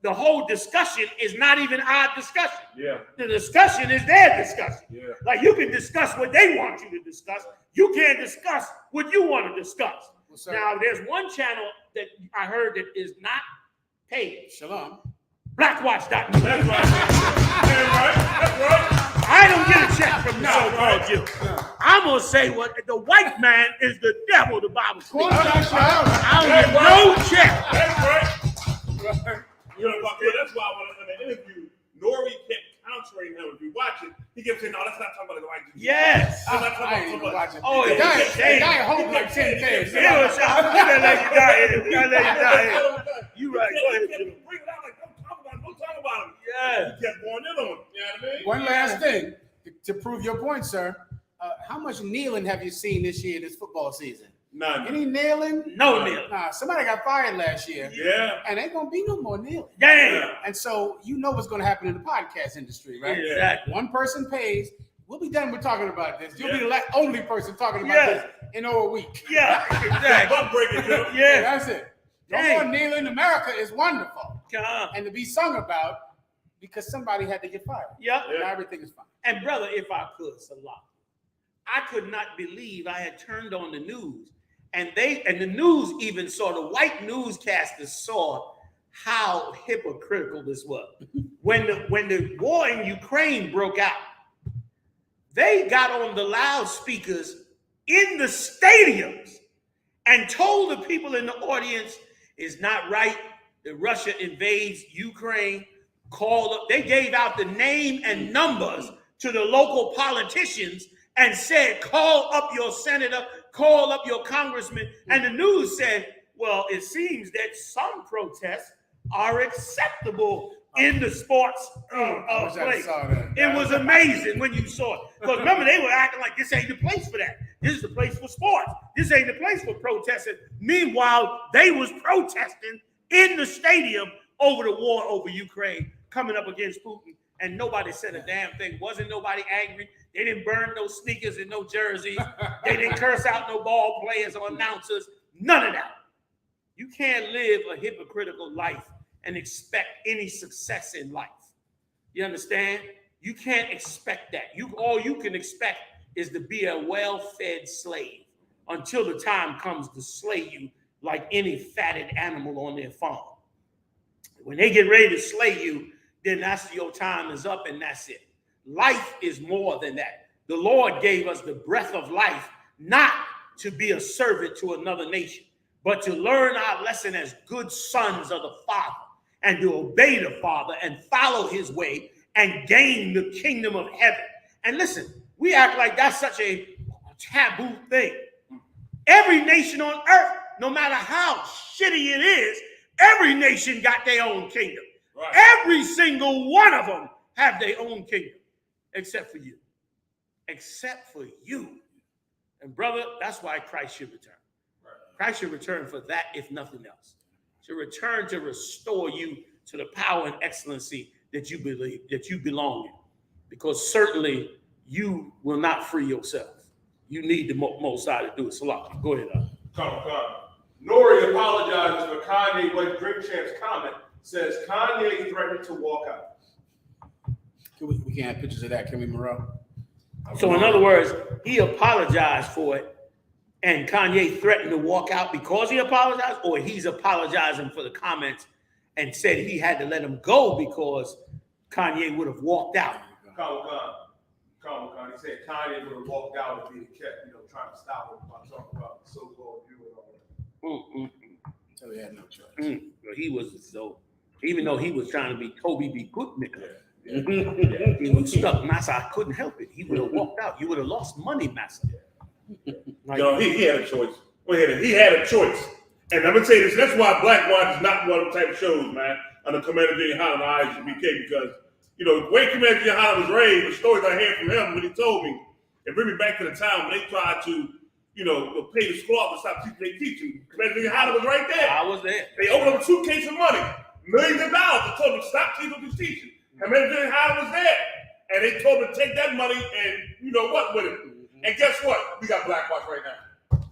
the whole discussion is not even our discussion. Yeah. The discussion is their discussion. Yeah. Like, you can discuss what they want you to discuss. You can't discuss what you want to discuss. Now, there's one channel that I heard that is not paid. Shalom. BLACKWATCH.com. That's right. That's right. I don't get a check from the so-called Jew. I'm going to say what the white man is the devil, the Bible speaks. I don't get no check. That's right. That's why when in the interview, Nori kept countering him. If you watch it, he kept saying, no, let's not talk about the white Jews. Yes. Let's not talk about somebody. Oh, the guy hold like 10 days. We gotta let you die. You right. Go ahead. Bring it out like, don't talk about him. Yeah. He kept going in on him. You know what I mean? One last thing to prove your point, sir. How much kneeling have you seen this year, this football season? None. Any kneeling? No kneeling. Nah, somebody got fired last year. Yeah. And ain't gonna be no more kneeling. Damn. And so you know what's gonna happen in the podcast industry, right? Yeah. Exactly. One person pays. We'll be done with talking about this. You'll be the only person talking about this in over a week. Yeah, exactly. Yeah, that's it. No more kneeling. America is wonderful. And to be sung about because somebody had to get fired. Yep. Now everything is fine. And brother, if I could, Salah, I could not believe I had turned on the news. And the news even saw, the white newscasters saw how hypocritical this was. When the war in Ukraine broke out, they got on the loudspeakers in the stadiums and told the people in the audience, it's not right that Russia invades Ukraine. Call up. They gave out the name and numbers to the local politicians and said, call up your senator, call up your congressman. And the news said, well, it seems that some protests are acceptable in the sports place. It was amazing when you saw it. Because remember, they were acting like this ain't the place for that. This is the place for sports. This ain't the place for protesting. Meanwhile, they was protesting in the stadium over the war over Ukraine, coming up against Putin. And nobody said a damn thing. Wasn't nobody angry. They didn't burn no sneakers and no jerseys. They didn't curse out no ball players or announcers. None of that. You can't live a hypocritical life and expect any success in life. You understand? You can't expect that. All you can expect is to be a well-fed slave until the time comes to slay you like any fatted animal on their farm. When they get ready to slay you, then that's your time is up and that's it. Life is more than that. The Lord gave us the breath of life, not to be a servant to another nation, but to learn our lesson as good sons of the Father and to obey the Father and follow his way and gain the kingdom of heaven. And listen, we act like that's such a taboo thing. Every nation on earth, no matter how shitty it is, every nation got their own kingdom. Right. Every single one of them have their own kingdom, except for you. Except for you. And brother, that's why Christ should return. Right. Christ should return for that, if nothing else. To return to restore you to the power and excellency that you believe, that you belong in. Because certainly you will not free yourself. You need the Most High to do it. Salah, go ahead. Come. Nori apologizes for KanyeWest Drink Champs comment. Says Kanye threatened to walk out. We can't have pictures of that, can we, Moreau? So in other words, he apologized for it, and Kanye threatened to walk out because he apologized, or he's apologizing for the comments and said he had to let him go because Kanye would have walked out. Come. like I said, Kanye would have walked out if he had kept, trying to stop him by talking about the so-called Jew and all that. So he had no choice. He was so, even though he was trying to be Kobe be good nigga. He was stuck. Massa, I couldn't help it. He would have walked out. You would have lost money, Massa. He had a choice. He had a choice. And I'm gonna say this, that's why BLACKWATCH is not one of the type of shows, man, under Commander GEN.YAHANNA and I.S.U.P.K, because the way Commander GEN.YAHANNA was raised, the stories I heard from him when he told me, it bring me back to the time when they tried to, pay the school off and stop teaching they teaching. Commander GEN.YAHANNA was right there. I was there. They opened up a suitcase of money, millions of dollars, and told them to stop teaching what they're teaching. Commander GEN.YAHANNA was there. And they told them to take that money and with it. And guess what? We got BLACKWATCH right now.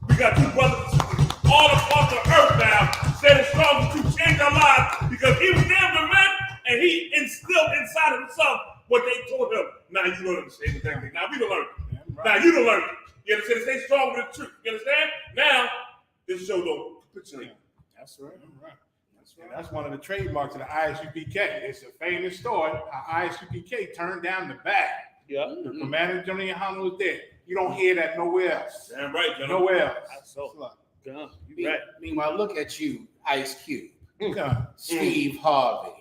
We got two brothers and sisters all across the earth now, standing strong to change our lives because he was there with men and he instilled inside of himself what they told him. Now you don't understand the thing. Now we don't learn it. Now you don't learn it. You understand? Stay strong with the truth. You understand? Now this show don't capitulate. That's right. That's one of the trademarks of the I.S.U.P.K. It's a famous story how I.S.U.P.K. turned down the bag. Yeah. The Commander GEN.YAHANNA was there. You don't hear that nowhere else. Damn right, John. Nowhere else. That's so. Meanwhile, look at you, Ice Cube, Come. Steve Harvey,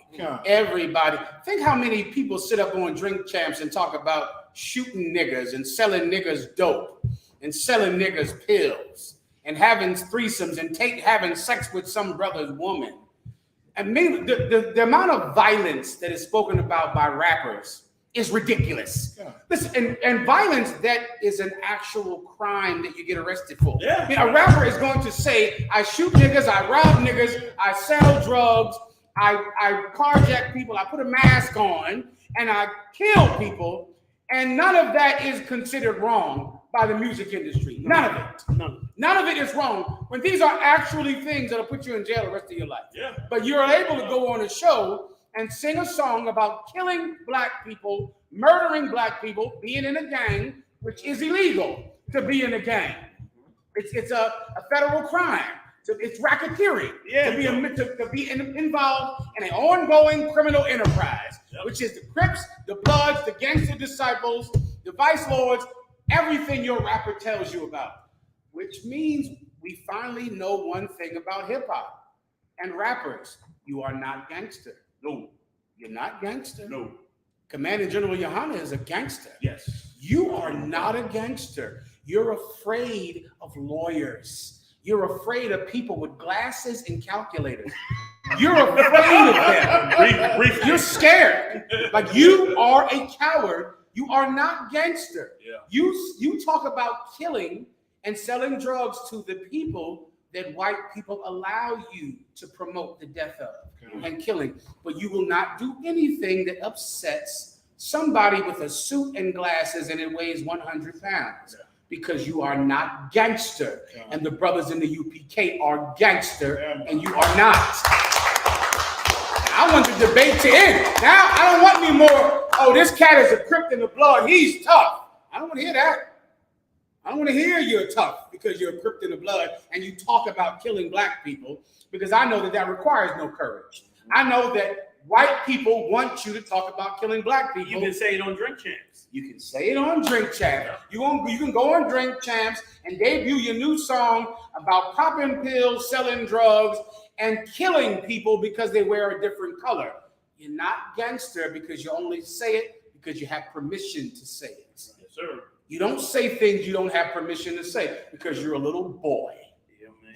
everybody. Think how many people sit up on Drink Champs and talk about shooting niggas and selling niggas dope and selling niggas pills and having threesomes and having sex with some brother's woman. And maybe the amount of violence that is spoken about by rappers is ridiculous. Listen, and violence, that is an actual crime that you get arrested for. Yeah. I mean, a rapper is going to say, I shoot niggas, I rob niggas, I sell drugs, I carjack people, I put a mask on, and I kill people, and none of that is considered wrong by the music industry. None of it. None of it is wrong when these are actually things that'll put you in jail the rest of your life. Yeah. But you're able to go on a show and sing a song about killing black people, murdering black people, being in a gang, which is illegal to be in a gang. It's a federal crime. It's racketeering to be involved in an ongoing criminal enterprise, which is the Crips, the Bloods, the Gangster Disciples, the Vice Lords, everything your rapper tells you about. Which means we finally know one thing about hip hop and rappers: you are not gangster. No. You're not gangster. No. Commander General GEN.YAHANNA is a gangster. Yes. You are not a gangster. You're afraid of lawyers. You're afraid of people with glasses and calculators. You're afraid of them. You're scared. Like, you are a coward. You are not gangster. Yeah. You talk about killing and selling drugs to the people that white people allow you to promote the death of and killing. But you will not do anything that upsets somebody with a suit and glasses and it weighs 100 pounds. Because you are not gangster. And the brothers in the UPK are gangster, and you are not. I want the debate to end. Now, I don't want any more, oh, this cat is a Crip in the blood, he's tough. I don't want to hear that. I don't want to hear you're tough because you're a Crip in the blood and you talk about killing black people, because I know that requires no courage. I know that white people want you to talk about killing black people. You can say it on Drink Champs. You can say it on Drink Champs. You can go on Drink Champs and debut your new song about popping pills, selling drugs, and killing people because they wear a different color. You're not gangster because you only say it because you have permission to say it. Yes, sir. You don't say things you don't have permission to say because you're a little boy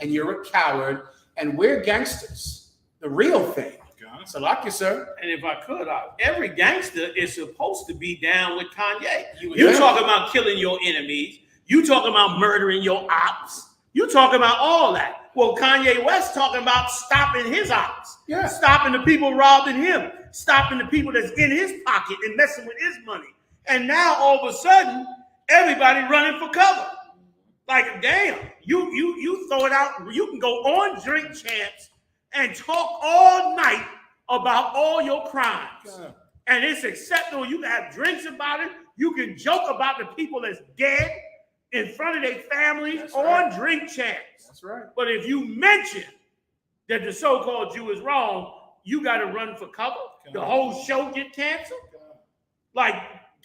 and you're a coward, and we're gangsters. The real thing. So like you, sir. And if I could, every gangster is supposed to be down with Kanye. You talking about killing your enemies. You talking about murdering your ops. You talking about all that. Well, Kanye West talking about stopping his ops. Yeah. Stopping the people robbing him. Stopping the people that's in his pocket and messing with his money. And now all of a sudden, everybody running for cover. Like, damn, you throw it out. You can go on Drink Champs and talk all night about all your crimes. And it's acceptable. You can have drinks about it. You can joke about the people that's dead in front of their families on Drink Champs. That's right. But if you mention that the so-called Jew is wrong, you got to run for cover. The whole show get canceled. Like,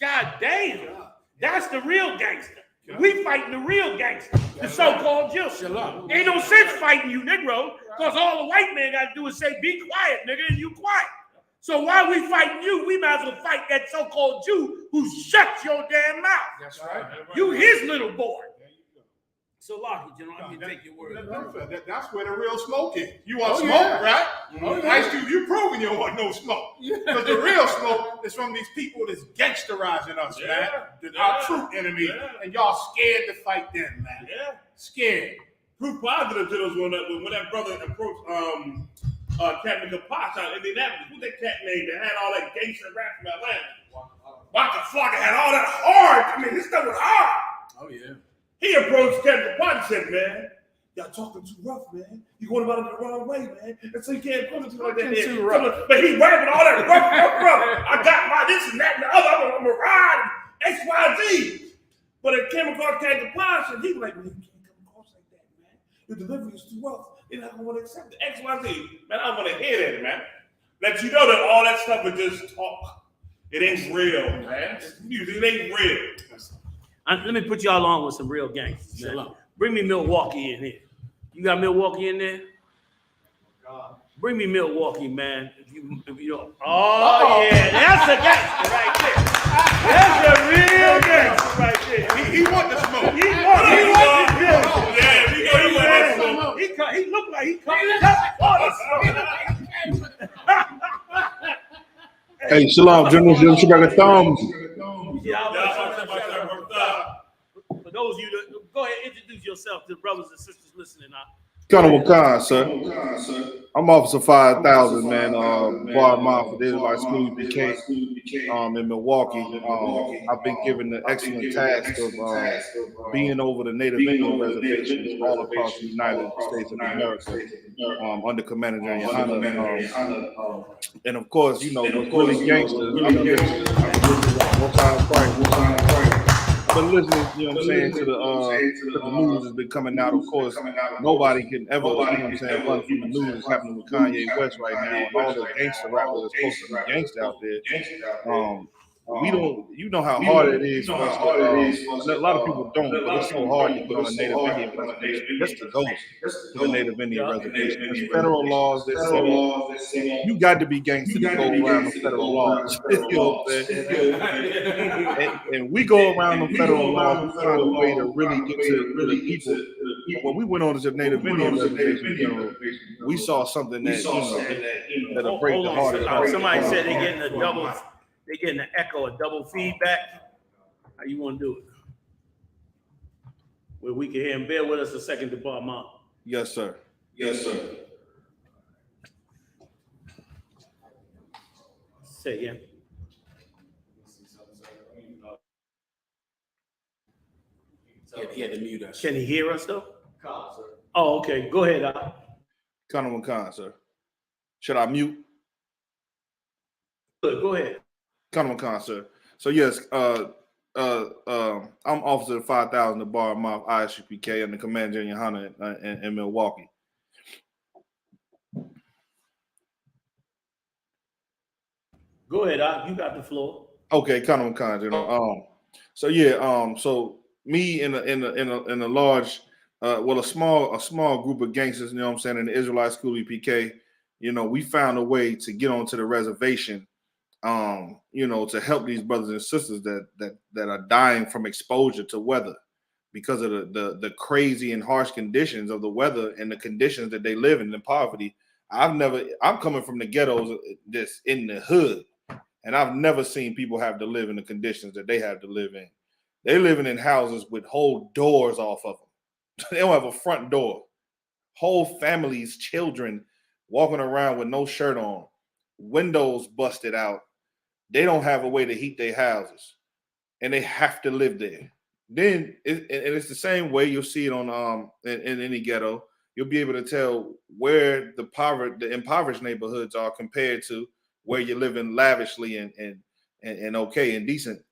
God damn. That's the real gangster. We fighting the real gangster, the so-called Jew. Ain't no sense fighting you, Negro, because all the white man got to do is say, be quiet, nigga, and you quiet. So while we fighting you, we might as well fight that so-called Jew who shut your damn mouth. That's right. You his little boy. So, Lockie, you know, let me take your word. That's where the real smoke is. You want smoke, right? Ice-Cube, you proving you don't want no smoke. Because the real smoke is from these people that's gangsterizing us, man. Our true enemy. And y'all scared to fight them, man. Scared. Proof positive to those when that brother approached Captain Kaposh out in Indianapolis. Who's that cat name that had all that gangster rap from Atlanta? Waka Flocka had all that hard. I mean, this stuff was hard. Oh, yeah. He approached Captain Kaposh and said, man, y'all talking too rough, man. You going about it the wrong way, man. And so you can't put it like that. Too rough. But he rapping all that rough. I got my this and that and the other. I'm going to ride X, Y, Z. But it came across Captain Kaposh and he was like, man, you can't come across like that, man. Your delivery is too rough. They're not going to want to accept it. X, Y, Z. Man, I want to hear that, man. Let you know that all that stuff is just talk. It ain't real, man. It ain't real. Let me put y'all on with some real gangsters. Bring me Milwaukee in here. You got Milwaukee in there? Bring me Milwaukee, man. If you don't. Oh, yeah. That's a gangster right there. That's a real gangster right there. He want the smoke. He want the smoke. Yeah, he want that smoke. He looked like he coming up for the smoke. Hey, Shalom, General Chicago Thumbs. For those of you that go ahead, introduce yourself to the brothers and sisters listening now. KanyeWest, sir. I'm Officer 5000, man. Bar mom for the Israelite School I.S.U.P.K. In Milwaukee. I've been given the excellent task of being over the Native Indian reservations all across the United States of America, under Commander GEN.YAHANNA. And of course, you know, what's really gangsters. I've been listening, you know what I'm saying, to the news that's been coming out. Of course, nobody can ever, you know what I'm saying, run from the news that's happening with KanyeWest right now and all the gangster rappers that's supposed to be gangster out there. We don't, you know how hard it is for us to, a lot of people don't, but it's so hard to get on a Native Indian reservation, just to go to the Native Indian reservation. There's federal laws that say you got to be gangster to go around the federal laws. You know what I'm saying? And we go around the federal laws, we find a way to really get to the people. When we went on to the Native Indian reservation, you know, we saw something that, you know, that'll break the heart of the Somebody said they're getting a double. They're getting an echo, a double feedback. How you want to do it? Where we can hear him. Bear with us a second to bar him up. Yes, sir. Yes, sir. Say again. He had to mute us. Can he hear us though? Oh, okay. Go ahead. Khan, sir. Should I mute? Good. Go ahead. Khan, sir. So yes, I'm Officer 5000, the Bar Mouth I.S.U.P.K. and the Commander GEN.YAHANNA in Milwaukee. Go ahead, you got the floor. Okay, Khan, you know. So yeah, so me in a large, a small group of gangsters, you know what I'm saying, in the Israelite School I.S.U.P.K. You know, we found a way to get onto the reservation. You know, to help these brothers and sisters that are dying from exposure to weather because of the crazy and harsh conditions of the weather and the conditions that they live in poverty. I'm coming from the ghettos that's in the hood, and I've never seen people have to live in the conditions that they have to live in. They living in houses with whole doors off of them. They don't have a front door. Whole families, children walking around with no shirt on, windows busted out. They don't have a way to heat their houses, and they have to live there. Then it's the same way you'll see it on in any ghetto. You'll be able to tell where the impoverished neighborhoods are compared to where you're living lavishly and okay and decent.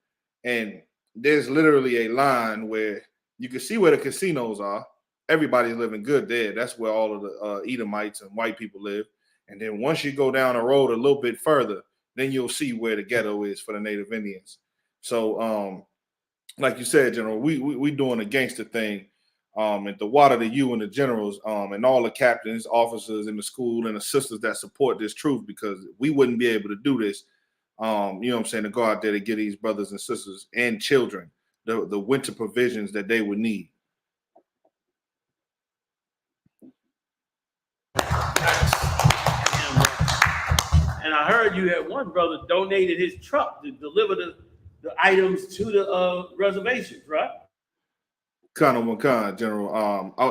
And there's literally a line where you can see where the casinos are. Everybody's living good there. That's where all of the Edomites and white people live. And then once you go down the road a little bit further, then you'll see where the ghetto is for the Native Indians. So like you said, General, we doing a gangster thing. And the water, the you and the generals, and all the captains, officers in the school and the sisters that support this truth, because we wouldn't be able to do this. You know what I'm saying, to go out there to get these brothers and sisters and children the winter provisions that they would need. And I heard you had one brother donated his truck to deliver the items to the reservations, right? General.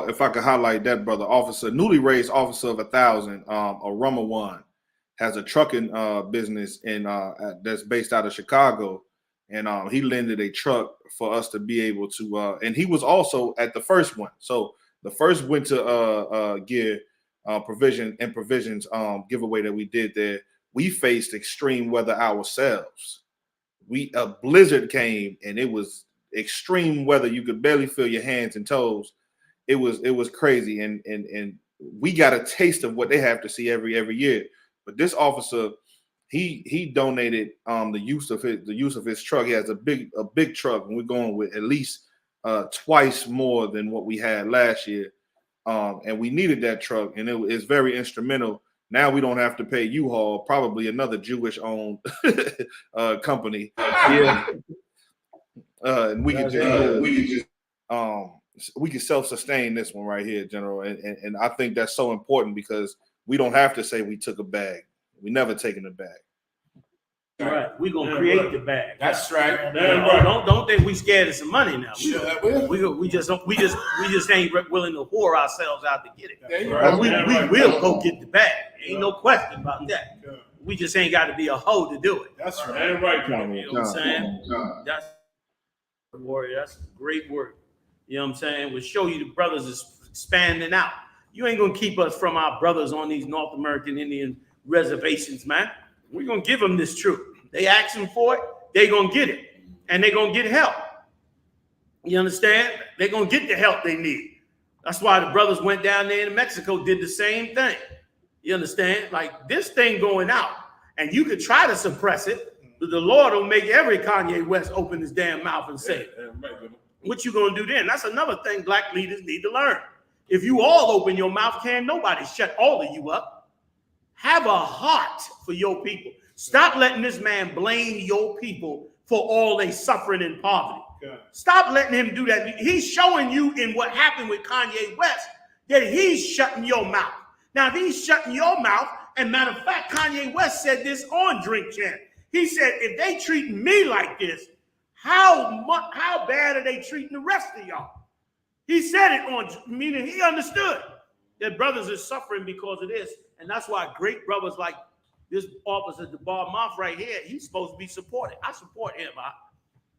If I could highlight that brother, officer, newly raised officer of 1,000, Aramawan, has a trucking business that's based out of Chicago, and he lended a truck for us to be able to. And he was also at the first one, so the first winter gear provisions giveaway that we did there, we faced extreme weather ourselves. A blizzard came, and it was extreme weather. You could barely feel your hands and toes. It was crazy, and we got a taste of what they have to see every year. But this officer, he donated the use of his truck. He has a big truck, and we're going with at least twice more than what we had last year. And we needed that truck, and it's very instrumental. Now we don't have to pay U-Haul, probably another Jewish-owned company. Yeah. And we can self-sustain this one right here, General. And I think that's so important, because we don't have to say we took a bag. We never taken a bag. Right, we're gonna create the bag. That's right. Don't think we scared of some money now. We just ain't willing to whore ourselves out to get it. We will go get the bag. Ain't no question about that. We just ain't got to be a hoe to do it. That's right. Right. You know what I'm saying? That's warrior. That's great work. You know what I'm saying? We'll show you the brothers is expanding out. You ain't gonna keep us from our brothers on these North American Indian reservations, man. We're gonna give them this truth. They asking for it, they gonna get it, and they gonna get help. You understand? They gonna get the help they need. That's why the brothers went down there in Mexico, did the same thing. You understand? Like, this thing going out, and you could try to suppress it, but the Lord will make every Kanye West open his damn mouth and say, what you gonna do then? That's another thing black leaders need to learn. If you all open your mouth, can't nobody shut all of you up. Have a heart for your people. Stop letting this man blame your people for all they suffering in poverty. Stop letting him do that. He's showing you in what happened with Kanye West that he's shutting your mouth. Now, if he's shutting your mouth, and matter of fact, Kanye West said this on Drink Champ. He said, if they treating me like this, how bad are they treating the rest of y'all? He said it on, meaning he understood that brothers are suffering because of this. And that's why great brothers like this officer, DeBar Moff right here, he's supposed to be supported. I support him.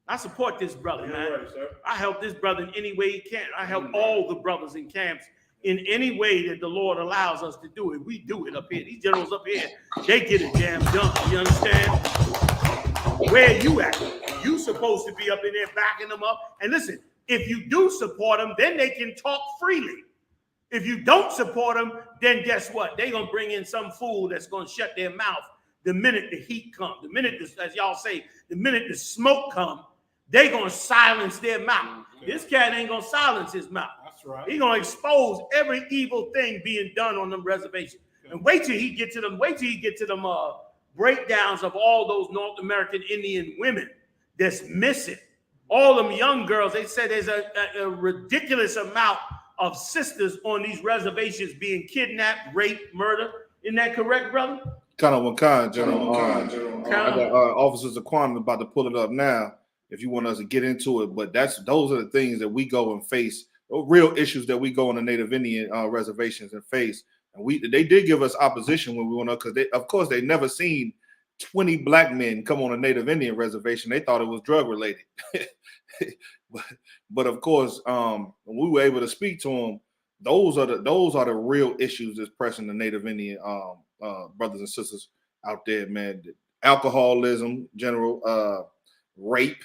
I support this brother, man. Right, I help this brother in any way he can. I help all the brothers in camps in any way that the Lord allows us to do it. We do it up here. These generals up here, they get it damn done. You understand? Where you at? You supposed to be up in there backing them up. And listen, if you do support them, then they can talk freely. If you don't support them, then guess what? They're going to bring in some fool that's going to shut their mouth the minute the heat comes. The minute, as y'all say, the minute the smoke comes, they're going to silence their mouth. This cat ain't going to silence his mouth. That's right. He's going to expose every evil thing being done on them reservations. And wait till he get to them, breakdowns of all those North American Indian women that's missing. All them young girls, they said there's a ridiculous amount of sisters on these reservations being kidnapped, raped, murdered. Isn't that correct, brother? General. I got officers of Quantum about to pull it up now if you want us to get into it. But those are the things that we go and face, real issues that we go on the Native Indian reservations and face. And they did give us opposition when we went up, because of course they never seen 20 black men come on a Native Indian reservation. They thought it was drug related. But of course, when we were able to speak to them, those are the real issues that's pressing the Native Indian brothers and sisters out there, man. Alcoholism, general rape,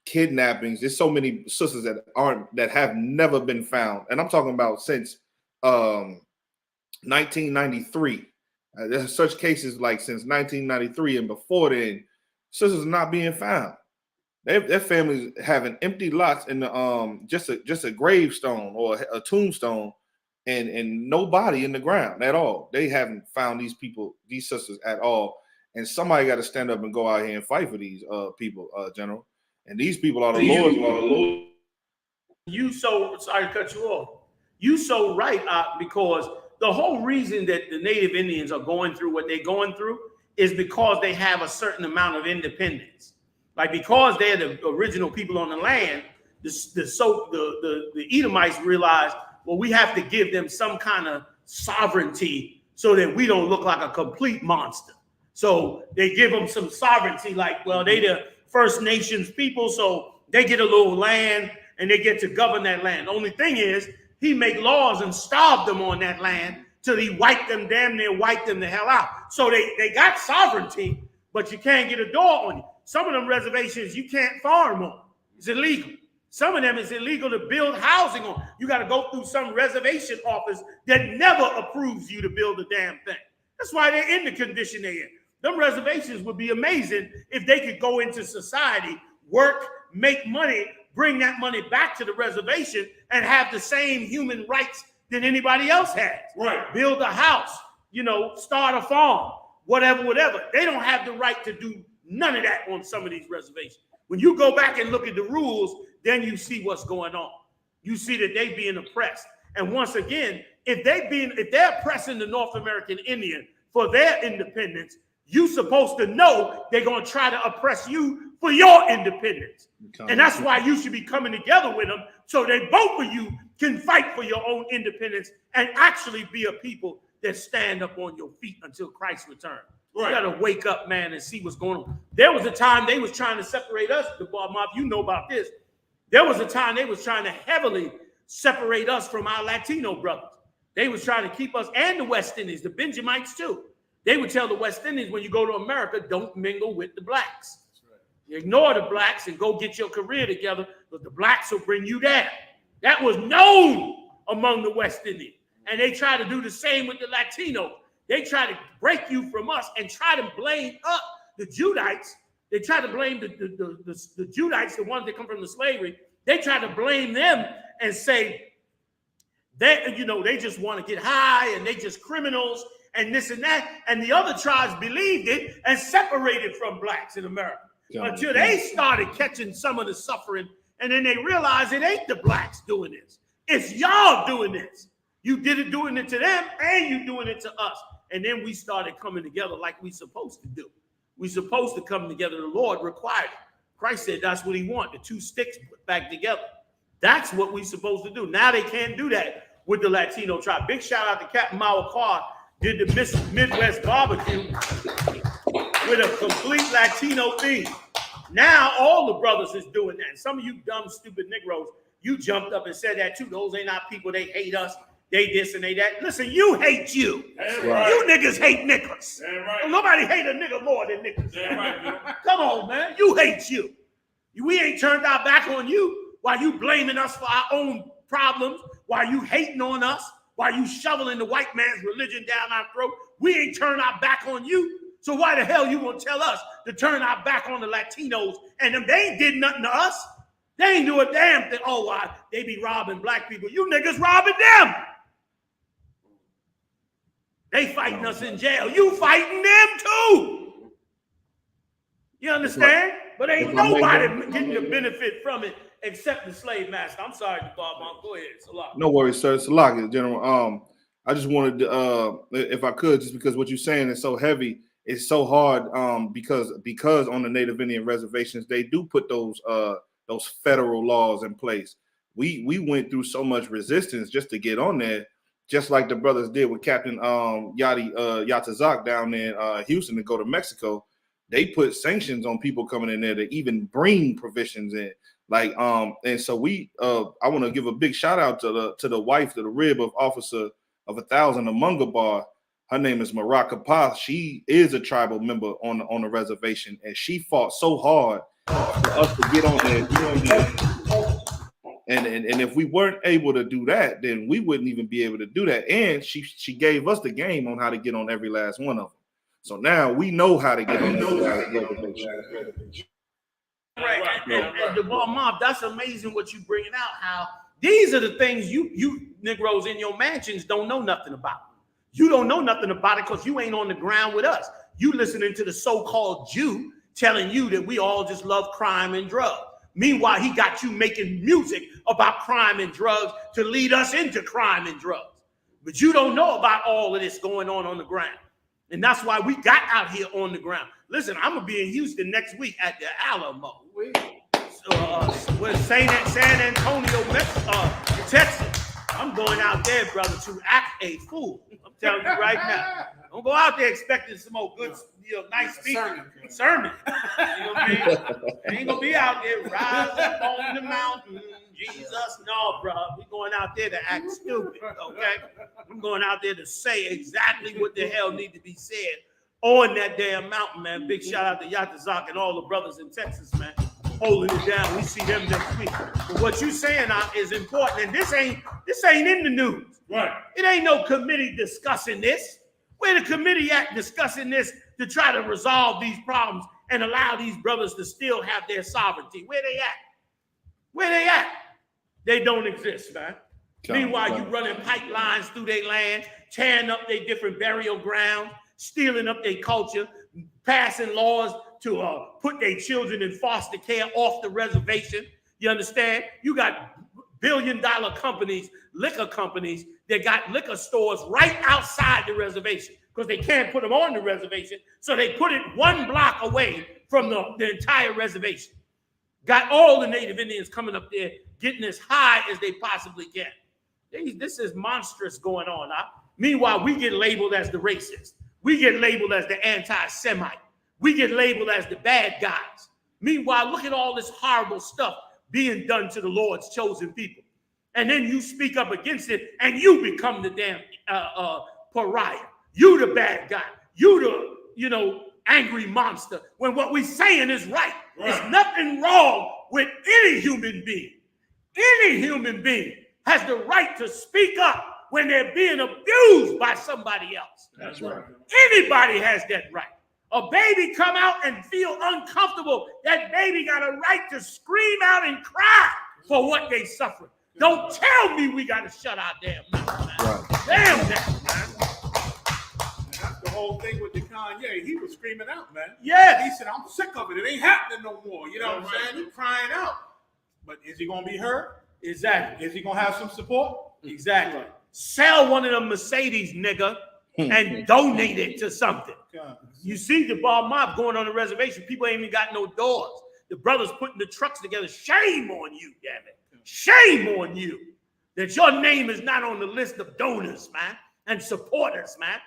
kidnappings. There's so many sisters that have never been found, and I'm talking about since 1993. There's such cases like since 1993 and before then, sisters are not being found. Their families having empty lots in the just a gravestone or a tombstone, and nobody in the ground at all. They haven't found these people, these sisters at all. And somebody got to stand up and go out here and fight for these people, General. And these people are the Lord's. You so sorry to cut you off. You so right, because the whole reason that the Native Indians are going through what they're going through is because they have a certain amount of independence. Like, because they're the original people on the land, the Edomites realized, well, we have to give them some kind of sovereignty so that we don't look like a complete monster. So they give them some sovereignty, like, well, they the First Nations people, so they get a little land and they get to govern that land. The only thing is, he make laws and starve them on that land till he wiped them, damn near wiped them the hell out. So they got sovereignty, but you can't get a door on you. Some of them reservations you can't farm on. It's illegal. Some of them it's illegal to build housing on. You got to go through some reservation office that never approves you to build a damn thing. That's why they're in the condition they're in. Them reservations would be amazing if they could go into society, work, make money, bring that money back to the reservation and have the same human rights that anybody else has. Right. Build a house, you know, start a farm, whatever. They don't have the right to do none of that on some of these reservations. When you go back and look at the rules, then you see what's going on. You see that they being oppressed. And once again, if they're oppressing the North American Indian for their independence, you're supposed to know they're going to try to oppress you for your independence. And that's why you should be coming together with them so that both of you can fight for your own independence and actually be a people that stand up on your feet until Christ returns. Right. You got to wake up, man, and see what's going on. There was a time they was trying to separate us, the Bar Mob, you know about this. There was a time they was trying to heavily separate us from our Latino brothers. They was trying to keep us, and the West Indies, the Benjamites too. They would tell the West Indians, when you go to America, don't mingle with the blacks. Right. You ignore the blacks and go get your career together, but the blacks will bring you down. That was known among the West Indians. And they try to do the same with the Latinos. They try to break you from us and try to blame up the Judites. They try to blame the Judites, the ones that come from the slavery. They try to blame them and say that, you know, they just want to get high and they just criminals and this and that. And the other tribes believed it and separated from blacks in America until they started catching some of the suffering. And then they realized it ain't the blacks doing this. It's y'all doing this. You did it doing it to them and you doing it to us. And then we started coming together like we supposed to do. We supposed to come together. The Lord required it. Christ said that's what he wanted, the two sticks put back together. That's what we supposed to do. Now they can't do that with the Latino tribe. Big shout out to Captain Mao Carr, did the Midwest barbecue with a complete Latino theme. Now all the brothers is doing that. And some of you dumb, stupid Negroes, you jumped up and said that too. Those ain't our people. They hate us. They this and they that. Listen, you hate you. Right. You niggas hate niggas. Right. Nobody hate a nigga more than niggas. Right. Come on, man. You hate you. We ain't turned our back on you while you blaming us for our own problems, while you hating on us, while you shoveling the white man's religion down our throat. We ain't turned our back on you. So why the hell you gonna tell us to turn our back on the Latinos and them? They ain't did nothing to us. They ain't do a damn thing. Oh, why they be robbing black people? You niggas robbing them. They fighting us in jail. You fighting them too. You understand? But ain't nobody getting the benefit from it except the slave master. I'm sorry, Bob. Go ahead. Salah. No worries, sir. Salah, General. I just wanted to, if I could, just because what you're saying is so heavy, it's so hard. Because on the Native Indian reservations, they do put those federal laws in place. We went through so much resistance just to get on there. Just like the brothers did with Captain Yatazak down in Houston to go to Mexico, they put sanctions on people coming in there to even bring provisions in. Like and so I want to give a big shout out to the wife, to the rib of Officer of 1,000 Amungabar. Her name is Maraka Pa. She is a tribal member on the reservation, and she fought so hard for us to get on there. And if we weren't able to do that, then we wouldn't even be able to do that. And she gave us the game on how to get on every last one of them. So now we know how to get on every last one. Right. And the ball mob, that's amazing what you bringing out. How these are the things you Negroes in your mansions don't know nothing about. You don't know nothing about it because you ain't on the ground with us. You listening to the so-called Jew telling you that we all just love crime and drugs. Meanwhile, he got you making music about crime and drugs to lead us into crime and drugs. But you don't know about all of this going on the ground. And that's why we got out here on the ground. Listen, I'm going to be in Houston next week at the Alamo. With San Antonio, Texas. I'm going out there, brother, to act a fool. I'm telling you right now. Don't go out there expecting some old good, nice speaking sermon. You know what I mean? I ain't gonna be out there rise up on the mountain, Jesus. No, bro. We going out there to act stupid. Okay, I'm going out there to say exactly what the hell need to be said on that damn mountain, man. Big shout out to Yatazak and all the brothers in Texas, man, holding it down. We see them next week. But what you saying is important, and this ain't in the news. Right. It ain't no committee discussing this. Where the committee at discussing this to try to resolve these problems and allow these brothers to still have their sovereignty? Where they at? Where they at? They don't exist, man. Meanwhile, you running pipelines through their land, tearing up their different burial grounds, stealing up their culture, passing laws to put their children in foster care off the reservation. You understand? You got billion-dollar companies, liquor companies, that got liquor stores right outside the reservation because they can't put them on the reservation. So they put it 1 block away from the entire reservation. Got all the Native Indians coming up there, getting as high as they possibly can. This is monstrous going on. Meanwhile, we get labeled as the racist. We get labeled as the anti-Semite. We get labeled as the bad guys. Meanwhile, look at all this horrible stuff being done to the Lord's chosen people. And then you speak up against it and you become the damn pariah. You the bad guy. You the, angry monster. When what we're saying is right. There's nothing wrong with any human being. Any human being has the right to speak up when they're being abused by somebody else. That's right. Anybody has that right. A baby come out and feel uncomfortable. That baby got a right to scream out and cry for what they suffer. Don't tell me we got to shut our damn mouth, man. Right. Damn that, man. That's the whole thing with the Kanye. He was screaming out, man. Yeah. He said, I'm sick of it. It ain't happening no more. You know what I'm saying? He's crying out. But is he going to be heard? Exactly. Is he going to have some support? Exactly. Sell one of them Mercedes, nigga, and donate it to something. You see the bar mob going on the reservation. People ain't even got no doors. The brothers putting the trucks together. Shame on you, damn it. Shame on you that your name is not on the list of donors, man, and supporters, man,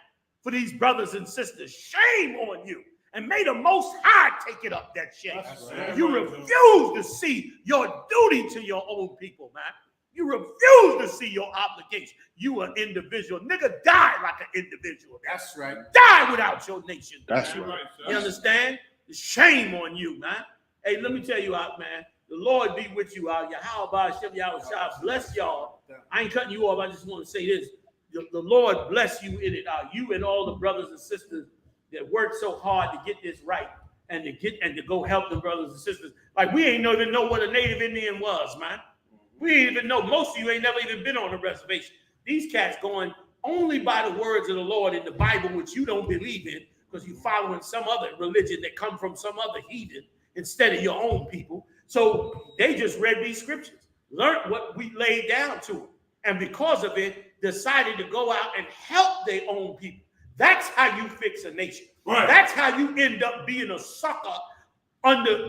for these brothers and sisters. Shame on you. And may the Most High take it up, that shame. Right. You refuse to see your duty to your own people, man. You refuse to see your obligation. You an individual. Nigga, die like an individual. That's right. Die without your nation. That's right. You understand? Shame on you, man. Hey, let me tell you out, man. The Lord be with you out. Yahweh bless y'all. I ain't cutting you off. I just want to say this. The Lord bless you in it out. You and all the brothers and sisters that worked so hard to get this right and to go help the brothers and sisters. Like we ain't even know what a Native Indian was, man. We ain't even know. Most of you ain't never even been on a reservation. These cats going only by the words of the Lord in the Bible, which you don't believe in because you following some other religion that come from some other heathen instead of your own people. So they just read these scriptures, learned what we laid down to them, and because of it, decided to go out and help their own people. That's how you fix a nation. Right. That's how you end up being a sucker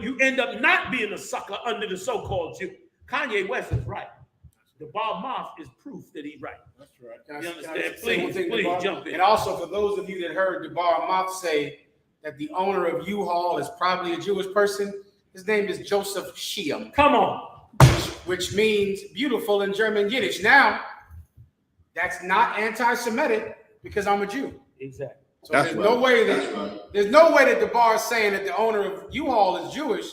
you end up not being a sucker under the so-called Jew. KanyeWest is right. The Bob Moth is proof that he's right. That's right. You understand? Please jump in. And also, for those of you that heard the Bob Moth say that the owner of U-Haul is probably a Jewish person, his name is Joseph Shiam. Come on. Which means beautiful in German Yiddish. Now, that's not anti-Semitic because I'm a Jew. Exactly. So there's no way that the bar saying that the owner of U-Haul is Jewish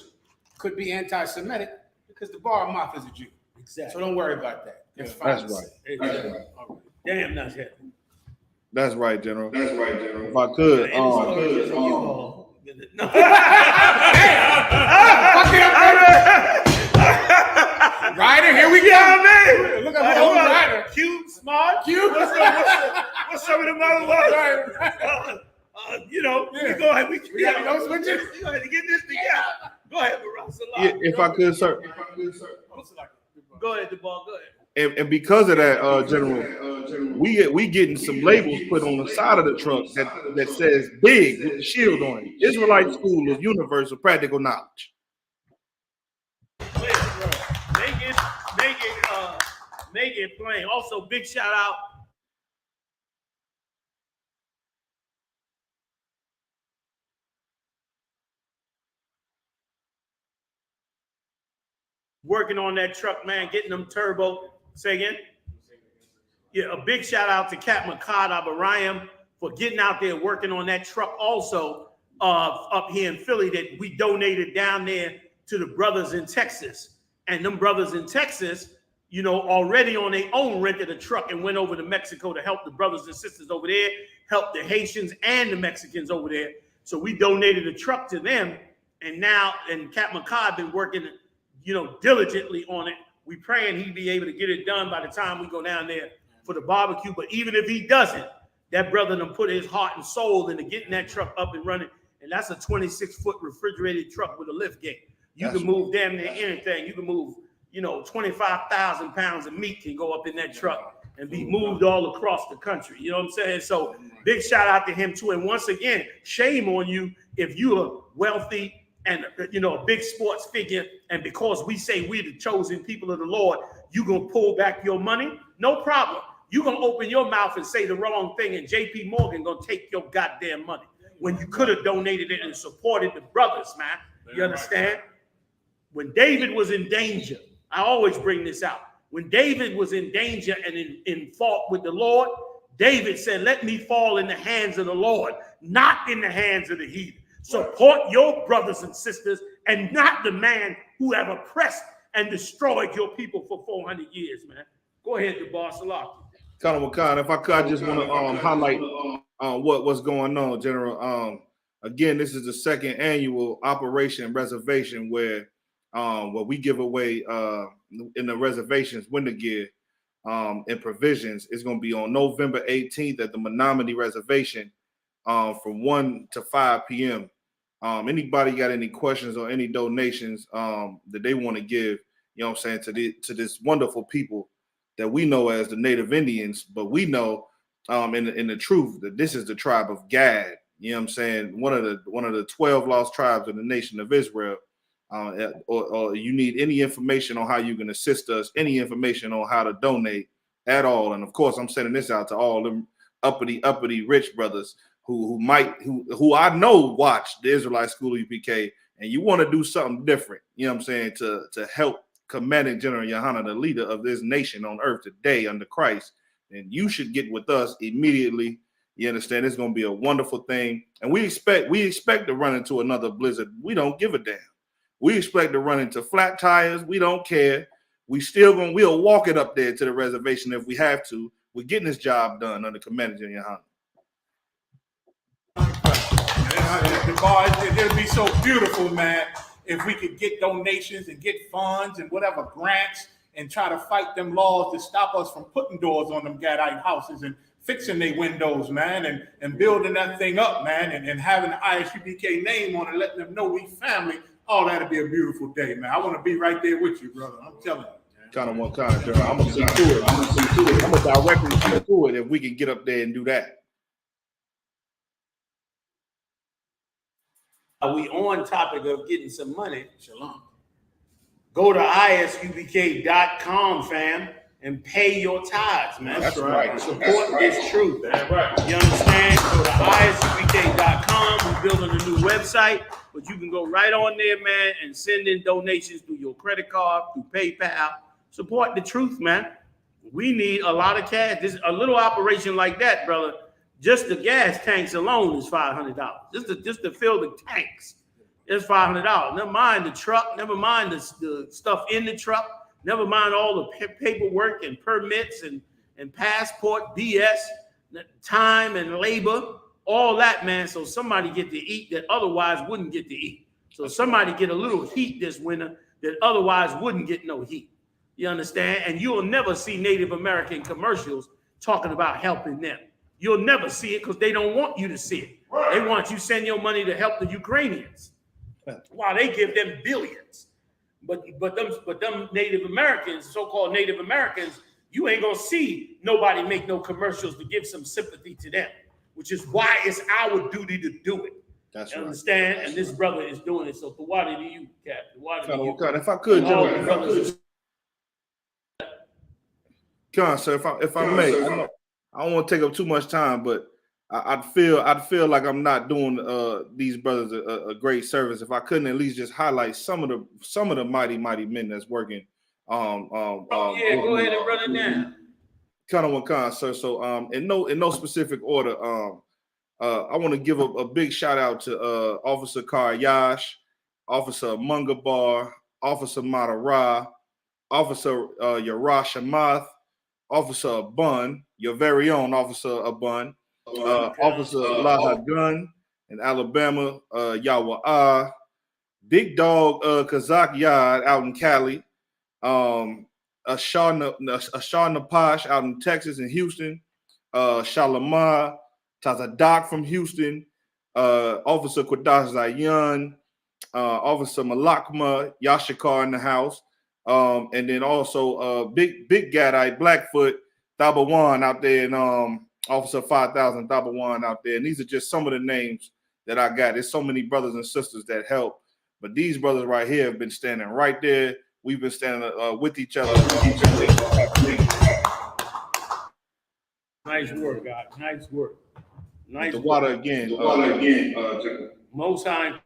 could be anti-Semitic because the bar Moth is a Jew. Exactly. So don't worry about that. That's right. That's right. Damn, that's it. That's right, General. If I could, No. Ryder, here we go. Man. Look at old Ryder. Cute, smart. Cute. What's some of them other ones? You know, we go ahead. We got to go switch it. We go ahead and get this together. Go ahead, Yeah, if I could, sir. Go ahead, DeBall. Go ahead. And because of that, General, we getting some labels put on the side of the truck that says big with the shield on it. Israelite School of Universal Practical Knowledge. Make it plain. Also, big shout out. Working on that truck, man, getting them turbo. Say again? Yeah, a big shout out to Captain Makad Abraham for getting out there working on that truck also up here in Philly that we donated down there to the brothers in Texas. And them brothers in Texas, you know, already on their own rented a truck and went over to Mexico to help the brothers and sisters over there, help the Haitians and the Mexicans over there. So we donated a truck to them. And now, and Captain Makad been working, you know, diligently on it. We praying he'd be able to get it done by the time we go down there for the barbecue. But even if he doesn't, that brother done put his heart and soul into getting that truck up and running. And that's a 26-foot refrigerated truck with a lift gate. You can move damn near anything. You can move, you know, 25,000 pounds of meat can go up in that truck and be moved all across the country. You know what I'm saying? So big shout out to him too. And once again, shame on you if you are wealthy and, you know, a big sports figure, and because we say we're the chosen people of the Lord, you gonna pull back your money? No problem. You gonna open your mouth and say the wrong thing, and JP Morgan gonna take your goddamn money when you could have donated it and supported the brothers, man. You understand? When David was in danger, I always bring this out. When David was in danger and in fault with the Lord, David said, let me fall in the hands of the Lord, not in the hands of the heathen. Support your brothers and sisters and not the man who have oppressed and destroyed your people for 400 years, man. Go ahead, DeBar Salaki. Khan, if I could, I just want to highlight what's going on, General. Again, this is the second annual Operation Reservation where we give away in the reservations winter gear and provisions. It's going to be on November 18th at the Menominee Reservation from 1 to 5 p.m. Anybody got any questions or any donations that they want to give, you know what I'm saying, to this wonderful people that we know as the Native Indians, but we know in the truth that this is the tribe of Gad, you know what I'm saying, one of the 12 lost tribes of the nation of Israel. Or you need any information on how you can assist us, any information on how to donate at all. And of course, I'm sending this out to all them uppity rich brothers who I know watch the Israelite School of UPK, and you want to do something different, you know what I'm saying, to help Commanding General Yahanna, the leader of this nation on earth today under Christ, and you should get with us immediately. You understand? It's going to be a wonderful thing, and we expect to run into another blizzard. We don't give a damn. We expect to run into flat tires. We don't care. We'll walk it up there to the reservation if we have to. We're getting this job done under Commanding General Yahanna. It'd be so beautiful, man, if we could get donations and get funds and whatever grants and try to fight them laws to stop us from putting doors on them Gadite houses and fixing their windows, man, and building that thing up, man, and having the I.S.U.P.K name on it, letting them know we family. Oh, that'd be a beautiful day, man. I want to be right there with you, brother. I'm telling you. Kind of one kind, I'm gonna see to it. I'm gonna directly see to it if we can get up there and do that. We on topic of getting some money. Shalom. Go to ISUPK.com, fam, and pay your tithes, man. That's right. Support this truth. That's right. You understand? Go to ISUPK.com. We're building a new website, but you can go right on there, man, and send in donations through your credit card, through PayPal. Support the truth, man. We need a lot of cash. This a little operation like that, brother. Just the gas tanks alone is $500. Just to fill the tanks is $500. Never mind the truck. Never mind the stuff in the truck. Never mind all the paperwork and permits and passport BS, time and labor. all that, man. So somebody get to eat that otherwise wouldn't get to eat. So somebody get a little heat this winter that otherwise wouldn't get no heat. You understand? And you'll never see Native American commercials talking about helping them. You'll never see it because they don't want you to see it. Right. They want you to send your money to help the Ukrainians while they give them billions. But them Native Americans, so-called Native Americans, you ain't gonna see nobody make no commercials to give some sympathy to them, which is why it's our duty to do it. That's right. Understand? And this brother is doing it. So Tawadi to you, Captain. If I could, sir, if I may, I don't want to take up too much time, but I'd feel like I'm not doing these brothers a great service if I couldn't at least just highlight some of the mighty men that's working. Go ahead and run it down. Kind, sir. So in no specific order, I want to give a big shout out to Officer Karyash, Officer Mungabar, Officer Madara, Officer Yarash Amath, Officer Abun, your very own Officer Abun, Officer Laha Gun in Alabama, Yawa Big Dog Kazak Yad out in Cali, Ashar Napash out in Texas and Houston, Shalama Tazadak from Houston, Officer Qudash Zayan, Officer Malakma Yashikar in the house, and then also Big Gadite Blackfoot Thabawan out there, and Officer 5000 Thabawan out there. And these are just some of the names that I got. There's so many brothers and sisters that help, but these brothers right here have been standing right there. We've been standing with each other. Nice work, God. Nice work. Nice the water again. Most High.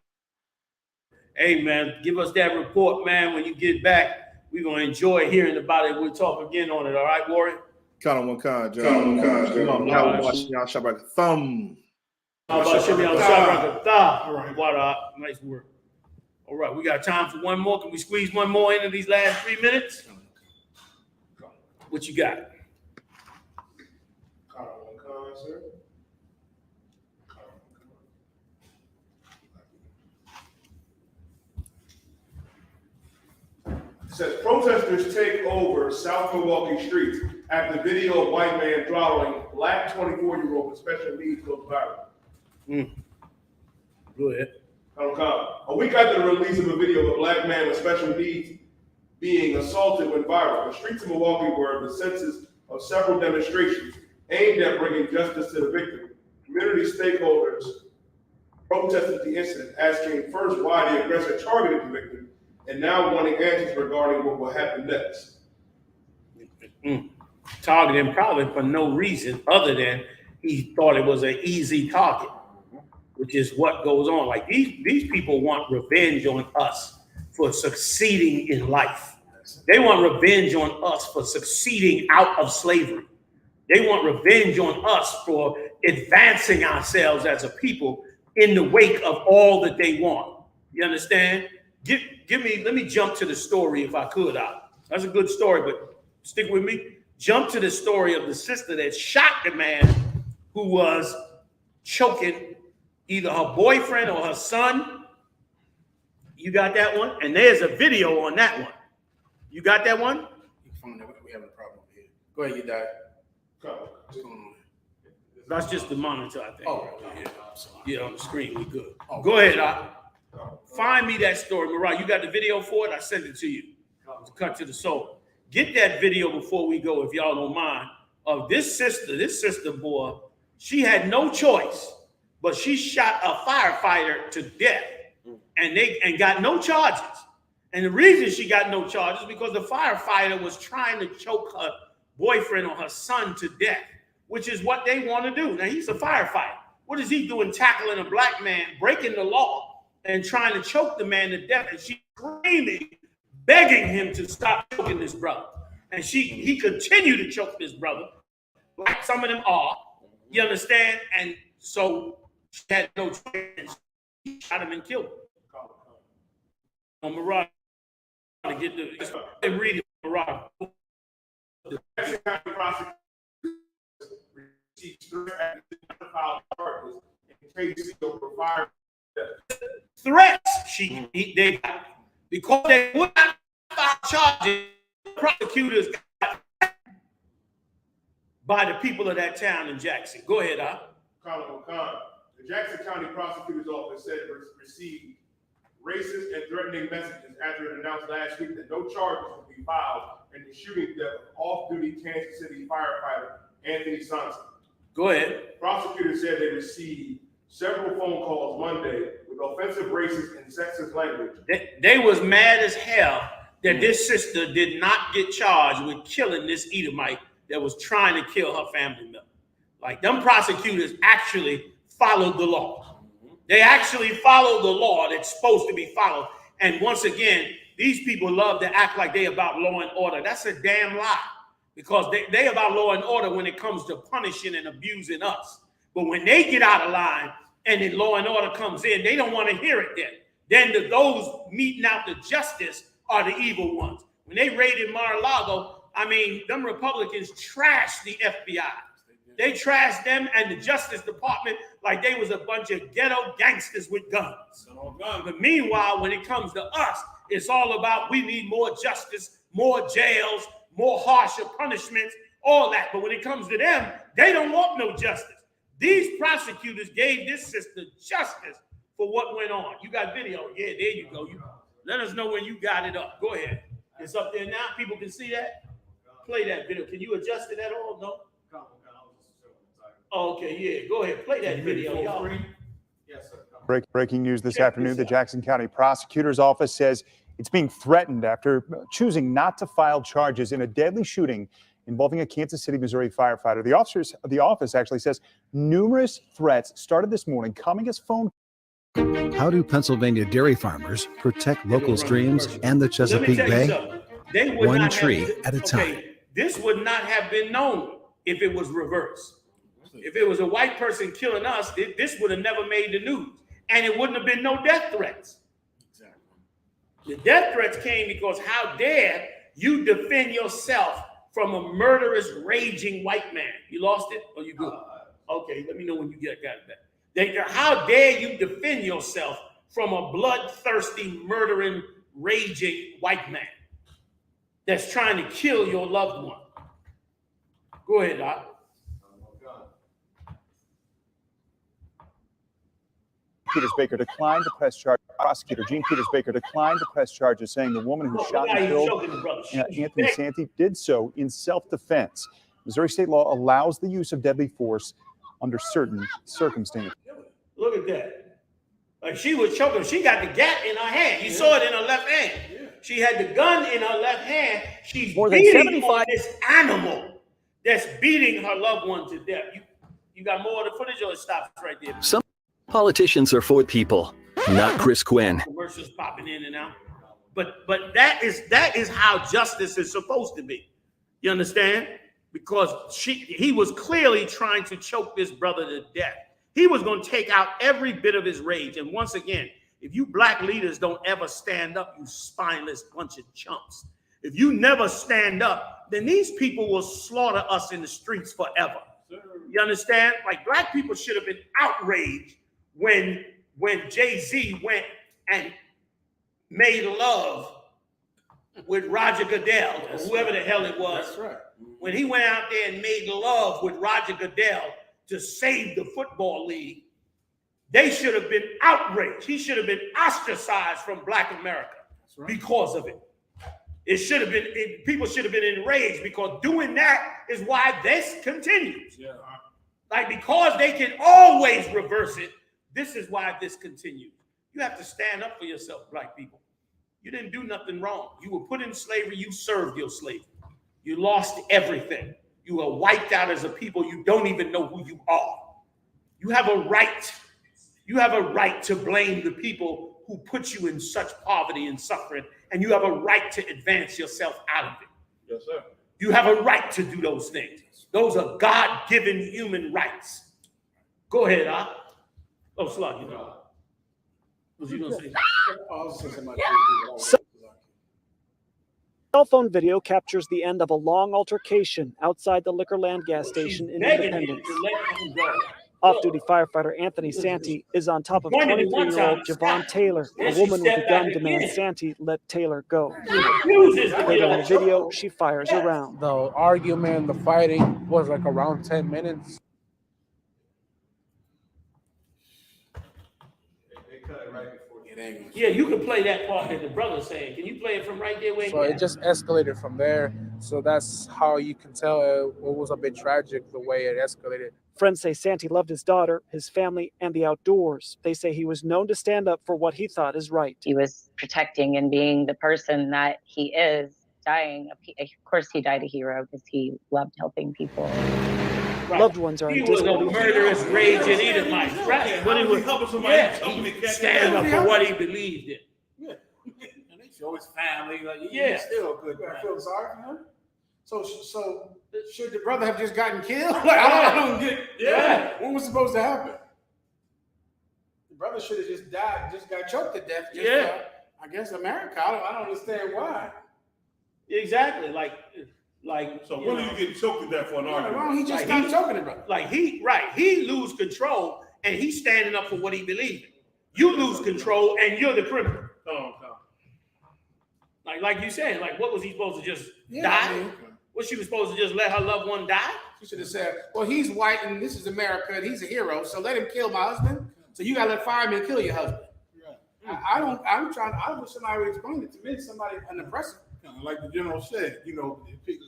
Hey, man, give us that report, man. When you get back, we're going to enjoy hearing about it. We'll talk again on it. All right, Warrior? Kind of John. Thumb. All right. Nice work. All right, we got time for one more. Can we squeeze one more into these last 3 minutes? What you got? It says protesters take over South Milwaukee streets after video of white man throttling black 24-year-old with special needs goes viral. Go ahead. A week after the release of a video of a black man with special needs being assaulted went viral, the streets of Milwaukee were the census of several demonstrations aimed at bringing justice to the victim. Community stakeholders protested the incident, asking first why the aggressor targeted the victim, and now wanting answers regarding what will happen next. Targeted him probably for no reason other than he thought it was an easy target, which is what goes on. Like these people want revenge on us for succeeding in life. They want revenge on us for succeeding out of slavery. They want revenge on us for advancing ourselves as a people in the wake of all that they want. You understand? Let me jump to the story if I could. That's a good story, but stick with me. Jump to the story of the sister that shot the man who was choking either her boyfriend or her son. You got that one? And there's a video on that one. You got that one? We having a problem over here. Go ahead, you died. What's going on? That's just the monitor, I think. Oh, yeah, on the screen, we good. Go ahead, find me that story. Mariah, you got the video for it? I sent it to you. Cut to the soul. Get that video before we go, if y'all don't mind, of this sister boy. She had no choice, but she shot a firefighter to death and got no charges. And the reason she got no charges is because the firefighter was trying to choke her boyfriend or her son to death, which is what they want to do. Now, he's a firefighter. What is he doing tackling a black man, breaking the law, and trying to choke the man to death? And she's screaming, begging him to stop choking this brother. And he continued to choke this brother, like some of them are. You understand? And so she had no choice. She shot him and killed him. Mariah, to get the read it, Mariah. The Jackson County prosecutor received 3 charges Casey over fire. Threats they got because they would not file charges. Prosecutors got by the people of that town in Jackson. Go ahead, Colin O'Connor. The Jackson County Prosecutor's Office said it received racist and threatening messages after it announced last week that no charges will be filed in the shooting death of off-duty Kansas City firefighter Anthony Johnson. Go ahead. Prosecutors said they received several phone calls Monday with offensive racist and sexist language. They was mad as hell that this sister did not get charged with killing this Edomite that was trying to kill her family member. Like, them prosecutors actually followed the law. They actually followed the law that's supposed to be followed. And once again, these people love to act like they about law and order. That's a damn lie, because they about law and order when it comes to punishing and abusing us. But when they get out of line and then law and order comes in, they don't want to hear it then. Then those meting out the justice are the evil ones. When they raided Mar-a-Lago, I mean, them Republicans trashed the FBI. They trashed them and the Justice Department like they was a bunch of ghetto gangsters with guns. But meanwhile, when it comes to us, it's all about we need more justice, more jails, more harsher punishments, all that. But when it comes to them, they don't want no justice. These prosecutors gave this sister justice for what went on. You got video. Yeah, there you go. You let us know when you got it up. Go ahead. It's up there now. People can see that. Play that video. Can you adjust it at all? No? Oh, okay, yeah. Go ahead. Play that video, y'all. Yes, sir. Breaking news this afternoon. The Jackson County Prosecutor's Office says it's being threatened after choosing not to file charges in a deadly shooting involving a Kansas City, Missouri firefighter. The office actually says numerous threats started this morning coming as phone. How do Pennsylvania dairy farmers protect local streams and the Chesapeake Bay? One tree at a time. This would not have been known if it was reversed. If it was a white person killing us, this would have never made the news. And it wouldn't have been no death threats. Exactly. The death threats came because how dare you defend yourself from a murderous, raging white man? You lost it? Or you good? Okay, let me know when you got it back. How dare you defend yourself from a bloodthirsty, murdering, raging white man that's trying to kill your loved one? Go ahead, Doc. Peters-Baker declined to press charges. Prosecutor Gene Peters-Baker declined to press charges, saying the woman who shot and killed Anthony Santi did so in self-defense. Missouri state law allows the use of deadly force under certain circumstances. Look at that. Like, she was choking. She got the gat in her hand. You saw it in her left hand. She had the gun in her left hand. She's more than 75 this animal that's beating her loved one to death. You got more of the footage, or it stops right there? Some politicians are for the people, not Chris Quinn. Commercials popping in and out. But that is how justice is supposed to be. You understand? Because he was clearly trying to choke this brother to death. He was going to take out every bit of his rage. And once again, if you black leaders don't ever stand up, you spineless bunch of chumps. If you never stand up, then these people will slaughter us in the streets forever. You understand? Like, black people should have been outraged when Jay-Z went and made love with Roger Goodell, or whoever the hell it was. That's right. When he went out there and made love with Roger Goodell to save the football league, they should have been outraged. He should have been ostracized from Black America because of it. It should have been, people should have been enraged, because doing that is why this continues. Yeah. Like, because they can always reverse it, this is why this continues. You have to stand up for yourself, black people. You didn't do nothing wrong. You were put in slavery. You served your slavery. You lost everything. You were wiped out as a people. You don't even know who you are. You have a right. You have a right to blame the people who put you in such poverty and suffering, and you have a right to advance yourself out of it. Yes, sir. You have a right to do those things. Those are God-given human rights. Go ahead, Oh, Slug, you know. What was you gonna say? Cell phone video captures the end of a long altercation outside the Liquorland gas station in Independence. Off-duty firefighter Anthony Santee is on top of 23-year-old Javon Taylor, a woman with a gun demands Santee let Taylor go. Later in the video, she fires a round. The argument, the fighting was like around 10 minutes. Yeah, you can play that part that the brother's saying. Can you play it from right there? Where So it just escalated from there. So that's how you can tell it was a bit tragic the way it escalated. Friends say Santee loved his daughter, his family, and the outdoors. They say he was known to stand up for what he thought is right. He was protecting and being the person that he is, dying. Of course, he died a hero because he loved helping people. Right. Loved ones are he in was a disbelief. murderous, raging Edomite, right? When he was helping somebody, he stand up for what he believed in. Yeah, and they show his family. Like, Yeah. he's still a good guy. I feel sorry for him. So should the brother have just gotten killed? Like, I don't get. Yeah. What was supposed to happen? The brother should have just died, just got choked to death. Just, Yeah. I guess America. I don't understand why. Exactly. Like. So when are you getting choked to death for an argument? Why don't he just stop choking the brother? He lose control and he's standing up for what he believes in. You lose control and you're the criminal. Oh, Like you said, like what was he supposed to just die? Man. Was she was supposed to just let her loved one die? She should have said, "Well, he's white and this is America and he's a hero, so let him kill my husband. So you gotta let firemen kill your husband." Yeah. I wish somebody would explain it to me. Somebody an oppressor. Like the general said,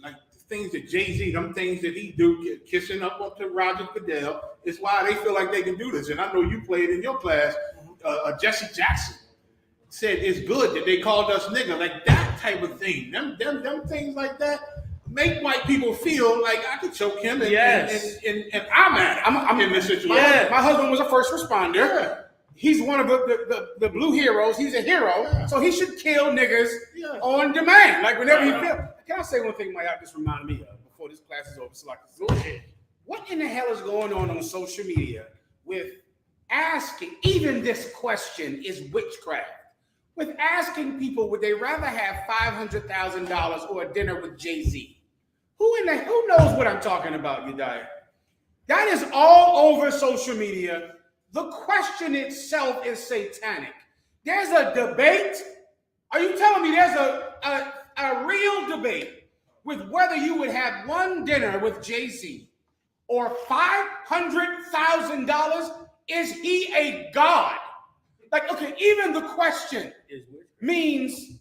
like the things that Jay-Z, them things that he do, kissing up to Roger Goodell, is why they feel like they can do this. And I know you played in your class, Jesse Jackson said it's good that they called us nigga, like that type of thing. Them things like that make white people feel like I could choke him and I'm at it. I'm in this situation. My husband was a first responder. Yeah. He's one of the blue heroes. He's a hero, so he should kill niggas on demand. Like whenever he feels. Can I say one thing my just reminded me of before this class is over? So like, what in the hell is going on social media with asking? Even this question is witchcraft. With asking people, would they rather have $500,000 or a dinner with Jay-Z? Who knows what I'm talking about, Yediah? That is all over social media. The question itself is satanic. There's a debate. Are you telling me there's a real debate with whether you would have one dinner with Jay-Z or $500,000? Is he a god? Like, okay, even the question means,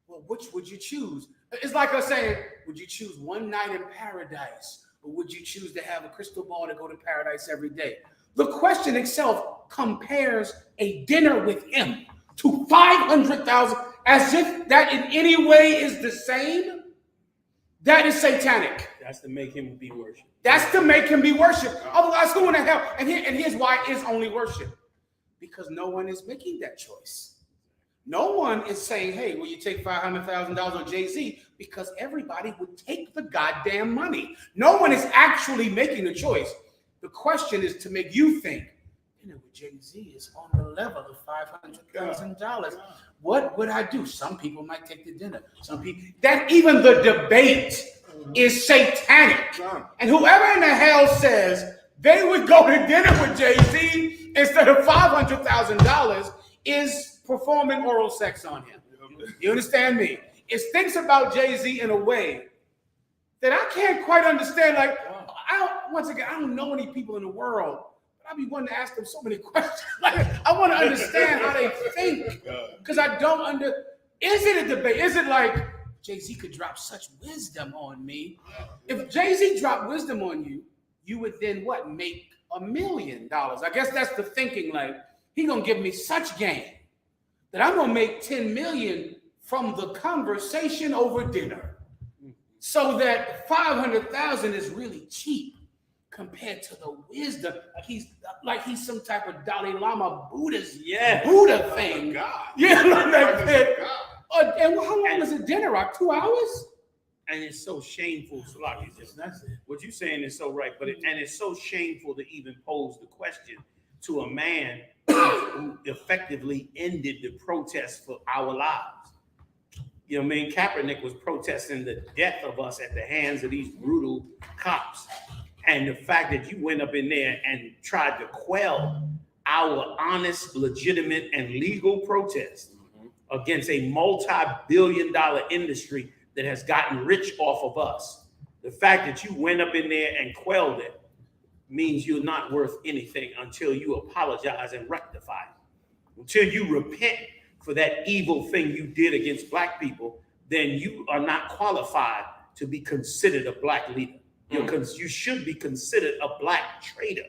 well, which would you choose? It's like us saying, would you choose one night in paradise or would you choose to have a crystal ball to go to paradise every day? The question itself compares a dinner with him to $500,000 as if that in any way is the same. That is satanic. That's to make him be worshipped. That's to make him be worshipped. Otherwise, who in the hell? And here's why it's only worship. Because no one is making that choice. No one is saying, hey, will you take $500,000 on Jay-Z? Because everybody would take the goddamn money. No one is actually making the choice. The question is to make you think, with Jay-Z is on the level of $500,000. What would I do? Some people might take the dinner. Some people, that even the debate is satanic. And whoever in the hell says they would go to dinner with Jay-Z instead of $500,000 is performing oral sex on him. You understand me? It thinks about Jay-Z in a way that I can't quite understand. Like, I don't know any people in the world, but I'd be wanting to ask them so many questions. Like, I want to understand how they think, because I don't Is it a debate? Is it like Jay-Z could drop such wisdom on me? If Jay-Z dropped wisdom on you, you would then what? Make $1 million. I guess that's the thinking. Like, he gonna give me such game that I'm gonna make $10 million from the conversation over dinner. So that $500,000 is really cheap compared to the wisdom. Like he's some type of Dalai Lama Buddha thing. God. Yeah, like that. And how long is a dinner? Like 2 hours? And it's so shameful. What you're saying is so right, and it's so shameful to even pose the question to a man who effectively ended the protest for our lives. You know what I mean? Kaepernick was protesting the death of us at the hands of these brutal cops. And the fact that you went up in there and tried to quell our honest, legitimate, and legal protest against a multi-billion-dollar industry that has gotten rich off of us. The fact that you went up in there and quelled it means you're not worth anything until you apologize and rectify it. Until you repent for that evil thing you did against black people, then you are not qualified to be considered a black leader. You should be considered a black traitor.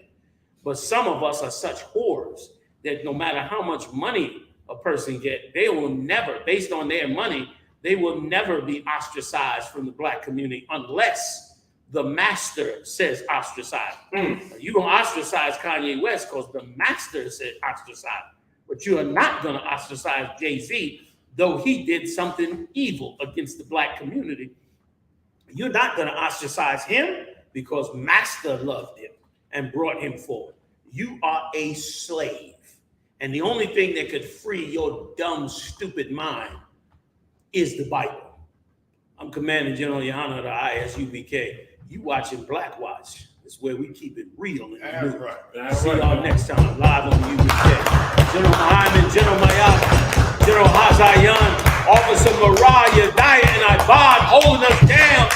But some of us are such whores that no matter how much money a person get, they will never, based on their money, they will never be ostracized from the black community unless the master says ostracize. You're gonna ostracize Kanye West because the master said ostracize, but you are not gonna ostracize Jay-Z, though he did something evil against the black community. You're not gonna ostracize him because master loved him and brought him forward. You are a slave. And the only thing that could free your dumb, stupid mind is the Bible. I'm Commander General Yohanna of the I.S.U.P.K. You watching BLACKWATCH. It's where we keep it real in the news. See y'all next time, live on the UPK. General Hyman, General Mayab, General Hazayan, Officer Mariah, Daya, and Ibad holding us down.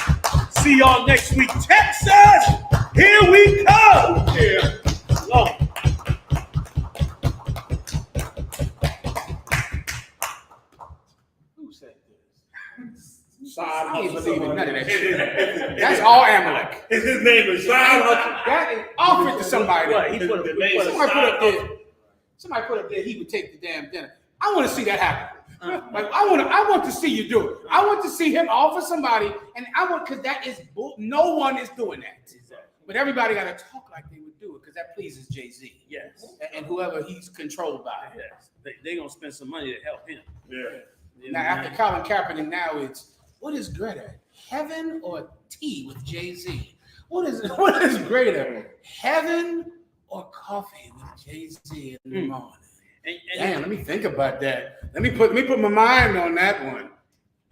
See y'all next week. Texas, here we go. Yeah. Lord. Who said this? I can't believe it. None of that shit. That's all Amalek. His name is That is offered to somebody. Right, he put the name Somebody put up there. Somebody put up there. He would take the damn dinner. I want to see that happen. Like I want to see you do it. I want to see him offer somebody, and I want because that is no one is doing that. But everybody got to talk like they would do it because that pleases Jay-Z. Yes. And whoever he's controlled by. Yes. They gonna spend some money to help him. Yeah. Now after Colin Kaepernick, now it's what is greater, heaven or tea with Jay-Z? What is greater, heaven or coffee with Jay-Z in the morning? Damn, let me think about that. Let me put my mind on that one.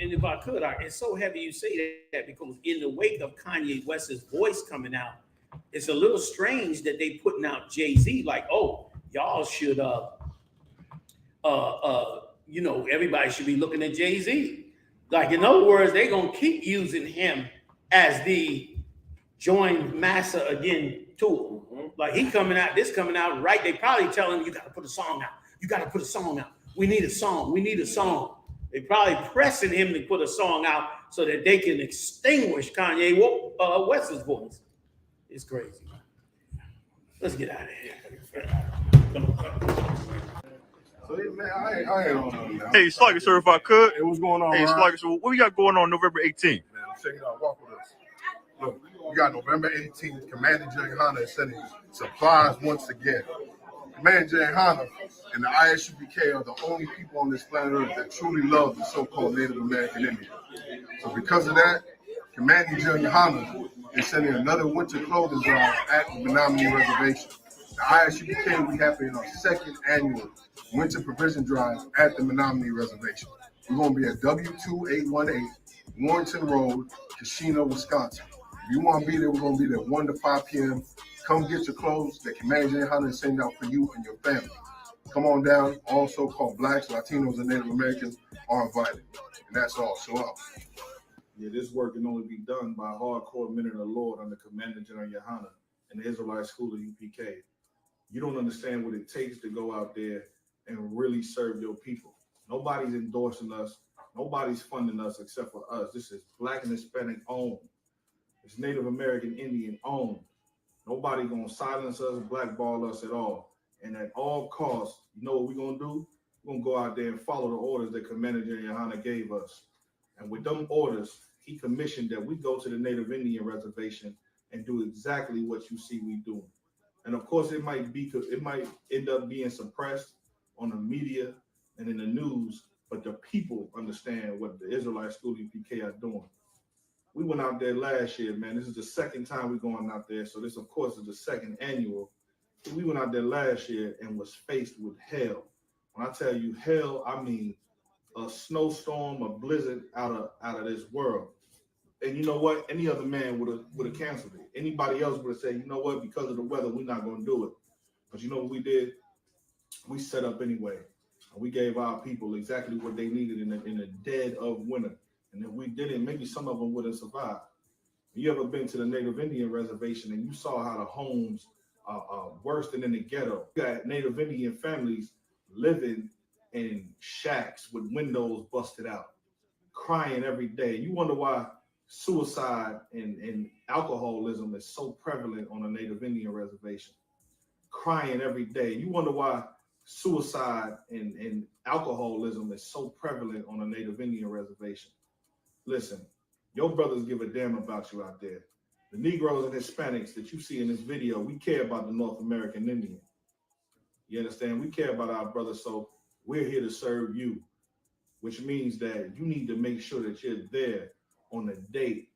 And if I could, it's so heavy you say that because in the wake of Kanye West's voice coming out, it's a little strange that they putting out Jay-Z like, oh, y'all should, everybody should be looking at Jay-Z. Like, in other words, they're going to keep using him as the join massa again tool. Like, this coming out right. They probably tell him, you got to put a song out. You got to put a song out. We need a song. We need a song. They probably pressing him to put a song out so that they can extinguish Kanye West's voice. It's crazy. Let's get out of here. So, man, I ain't on nothing now. Hey, Slugger, sir, if I could. Hey, what's going on, Hey, Ryan? Slugger, so what we got going on November 18th? Man, check it out. Walk with us. Look, we got November 18th. Commander GEN.YAHANNA is sending supplies once again. Commander GEN.YAHANNA and the I.S.U.P.K are the only people on this planet Earth that truly love the so-called Native American Indian. So because of that, Commander GEN.YAHANNA is sending another winter clothing drive at the Menominee Reservation. The I.S.U.P.K will be having our second annual winter provision drive at the Menominee Reservation. We're going to be at W2818 Warrenton Road, Kashina, Wisconsin. If you want to be there, we're going to be there 1 to 5 p.m. Come get your clothes that Commander GEN.YAHANNA is sending out for you and your family. Come on down. All so-called blacks, Latinos, and Native Americans are invited. And that's all. Shalom. Yeah, this work can only be done by hardcore men of the Lord under Commander General Yohanna and the Israelite School of UPK. You don't understand what it takes to go out there and really serve your people. Nobody's endorsing us. Nobody's funding us except for us. This is Black and Hispanic owned. It's Native American Indian owned. Nobody gonna silence us, blackball us at all. And at all costs, you know what we're gonna do? We're gonna go out there and follow the orders that Commander General Yohanna gave us. And with them orders, he commissioned that we go to the Native Indian reservation and do exactly what you see we doing. And of course, it might end up being suppressed on the media and in the news, but the people understand what the Israelite School of UPK are doing. We went out there last year, man. This is the second time we're going out there. So this, of course, is the second annual. We went out there last year and was faced with hell. When I tell you hell, I mean a snowstorm, a blizzard out of this world. And you know what? Any other man would have canceled it. Anybody else would have said, you know what? Because of the weather, we're not going to do it. But you know what we did? We set up anyway. We gave our people exactly what they needed in the dead of winter. And if we didn't, maybe some of them would have survived. You ever been to the Native Indian reservation and you saw how the homes are worse than in the ghetto? You got Native Indian families living in shacks with windows busted out, crying every day. You wonder why suicide and alcoholism is so prevalent on a Native Indian reservation. Crying every day. You wonder why suicide and alcoholism is so prevalent on a Native Indian reservation. Listen, your brothers give a damn about you out there. The Negroes and Hispanics that you see in this video, we care about the North American Indian. You understand? We care about our brothers, so we're here to serve you, which means that you need to make sure that you're there on the date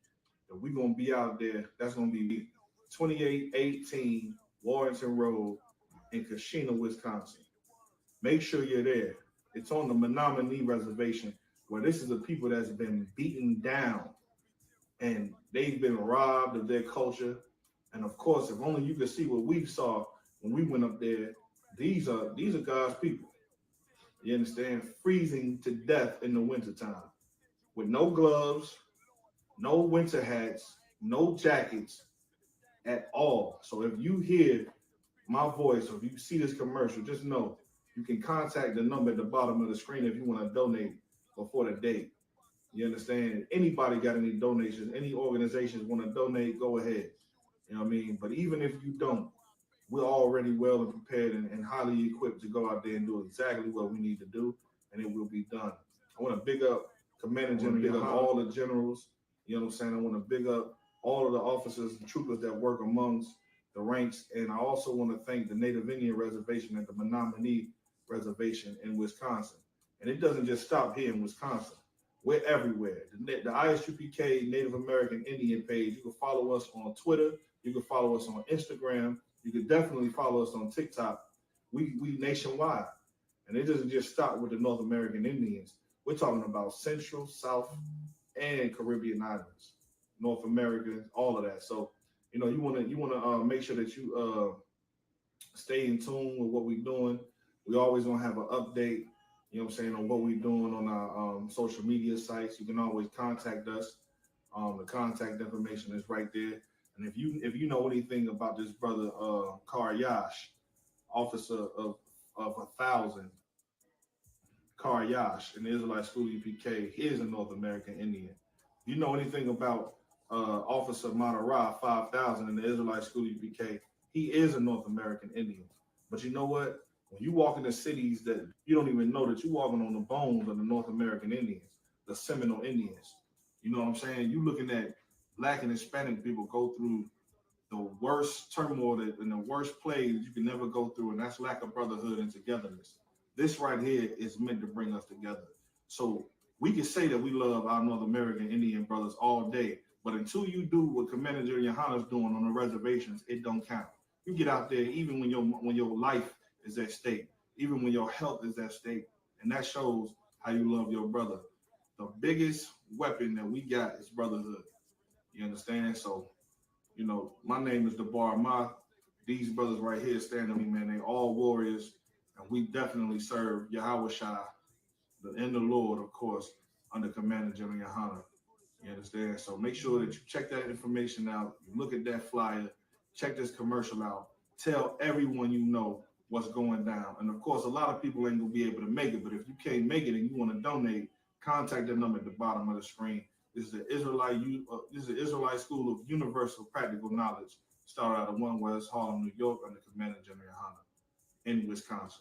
that we're going to be out there. That's going to be 2818 Warrington Road in Kashina, Wisconsin. Make sure you're there. It's on the Menominee Reservation, where this is the people that's been beaten down and they've been robbed of their culture. And of course, if only you could see what we saw when we went up there, these are God's people. You understand? Freezing to death in the wintertime with no gloves, no winter hats, no jackets at all. So if you hear my voice or if you see this commercial, just know you can contact the number at the bottom of the screen if you want to donate before the date. You understand? Anybody got any donations, any organizations want to donate, go ahead. You know what I mean? But even if you don't, we're already well and prepared and highly equipped to go out there and do exactly what we need to do, and it will be done. I want to big up Commander General, big up all the generals. You know what I'm saying? I want to big up all of the officers and troopers that work amongst the ranks. And I also want to thank the Native Indian Reservation at the Menominee Reservation in Wisconsin. And it doesn't just stop here in Wisconsin. We're everywhere. The I.S.U.P.K. Native American Indian page, you can follow us on Twitter. You can follow us on Instagram. You can definitely follow us on TikTok. We nationwide. And it doesn't just stop with the North American Indians. We're talking about Central, South, and Caribbean islands, North America, all of that. So, you know, you want to make sure that you stay in tune with what we're doing. We always gonna have an update, you know what I'm saying, on what we're doing on our social media sites. You can always contact us. The contact information is right there. And if you know anything about this brother KanyeWest, officer of 1,000, KanyeWest in the Israelite School I.S.U.P.K, he is a North American Indian. If you know anything about Officer Madara 5,000 in the Israelite School I.S.U.P.K, he is a North American Indian. But you know what? When you walk into cities that you don't even know that you're walking on the bones of the North American Indians, the Seminole Indians, you know what I'm saying? You looking at Black and Hispanic people go through the worst turmoil and the worst plague that you can never go through, and that's lack of brotherhood and togetherness. This right here is meant to bring us together. So we can say that we love our North American Indian brothers all day, but until you do what Commander GEN.YAHANNA is doing on the reservations, it don't count. You get out there even when your life is at stake, even when your health is at stake, and that shows how you love your brother. The biggest weapon that we got is brotherhood. You understand? So, you know, my name is DeBar. These brothers right here standing with me, man, they all warriors, and we definitely serve Yahweh Shai, and the Lord, of course, under Commander GEN.YAHANNA. You understand? So make sure that you check that information out. You look at that flyer, check this commercial out. Tell everyone you know what's going down. And of course, a lot of people ain't gonna be able to make it, but if you can't make it and you want to donate, contact the number at the bottom of the screen. This is the Israelite School of Universal Practical Knowledge, started out of 1 West Harlem, New York, under Commander GEN.YAHANNA in Wisconsin.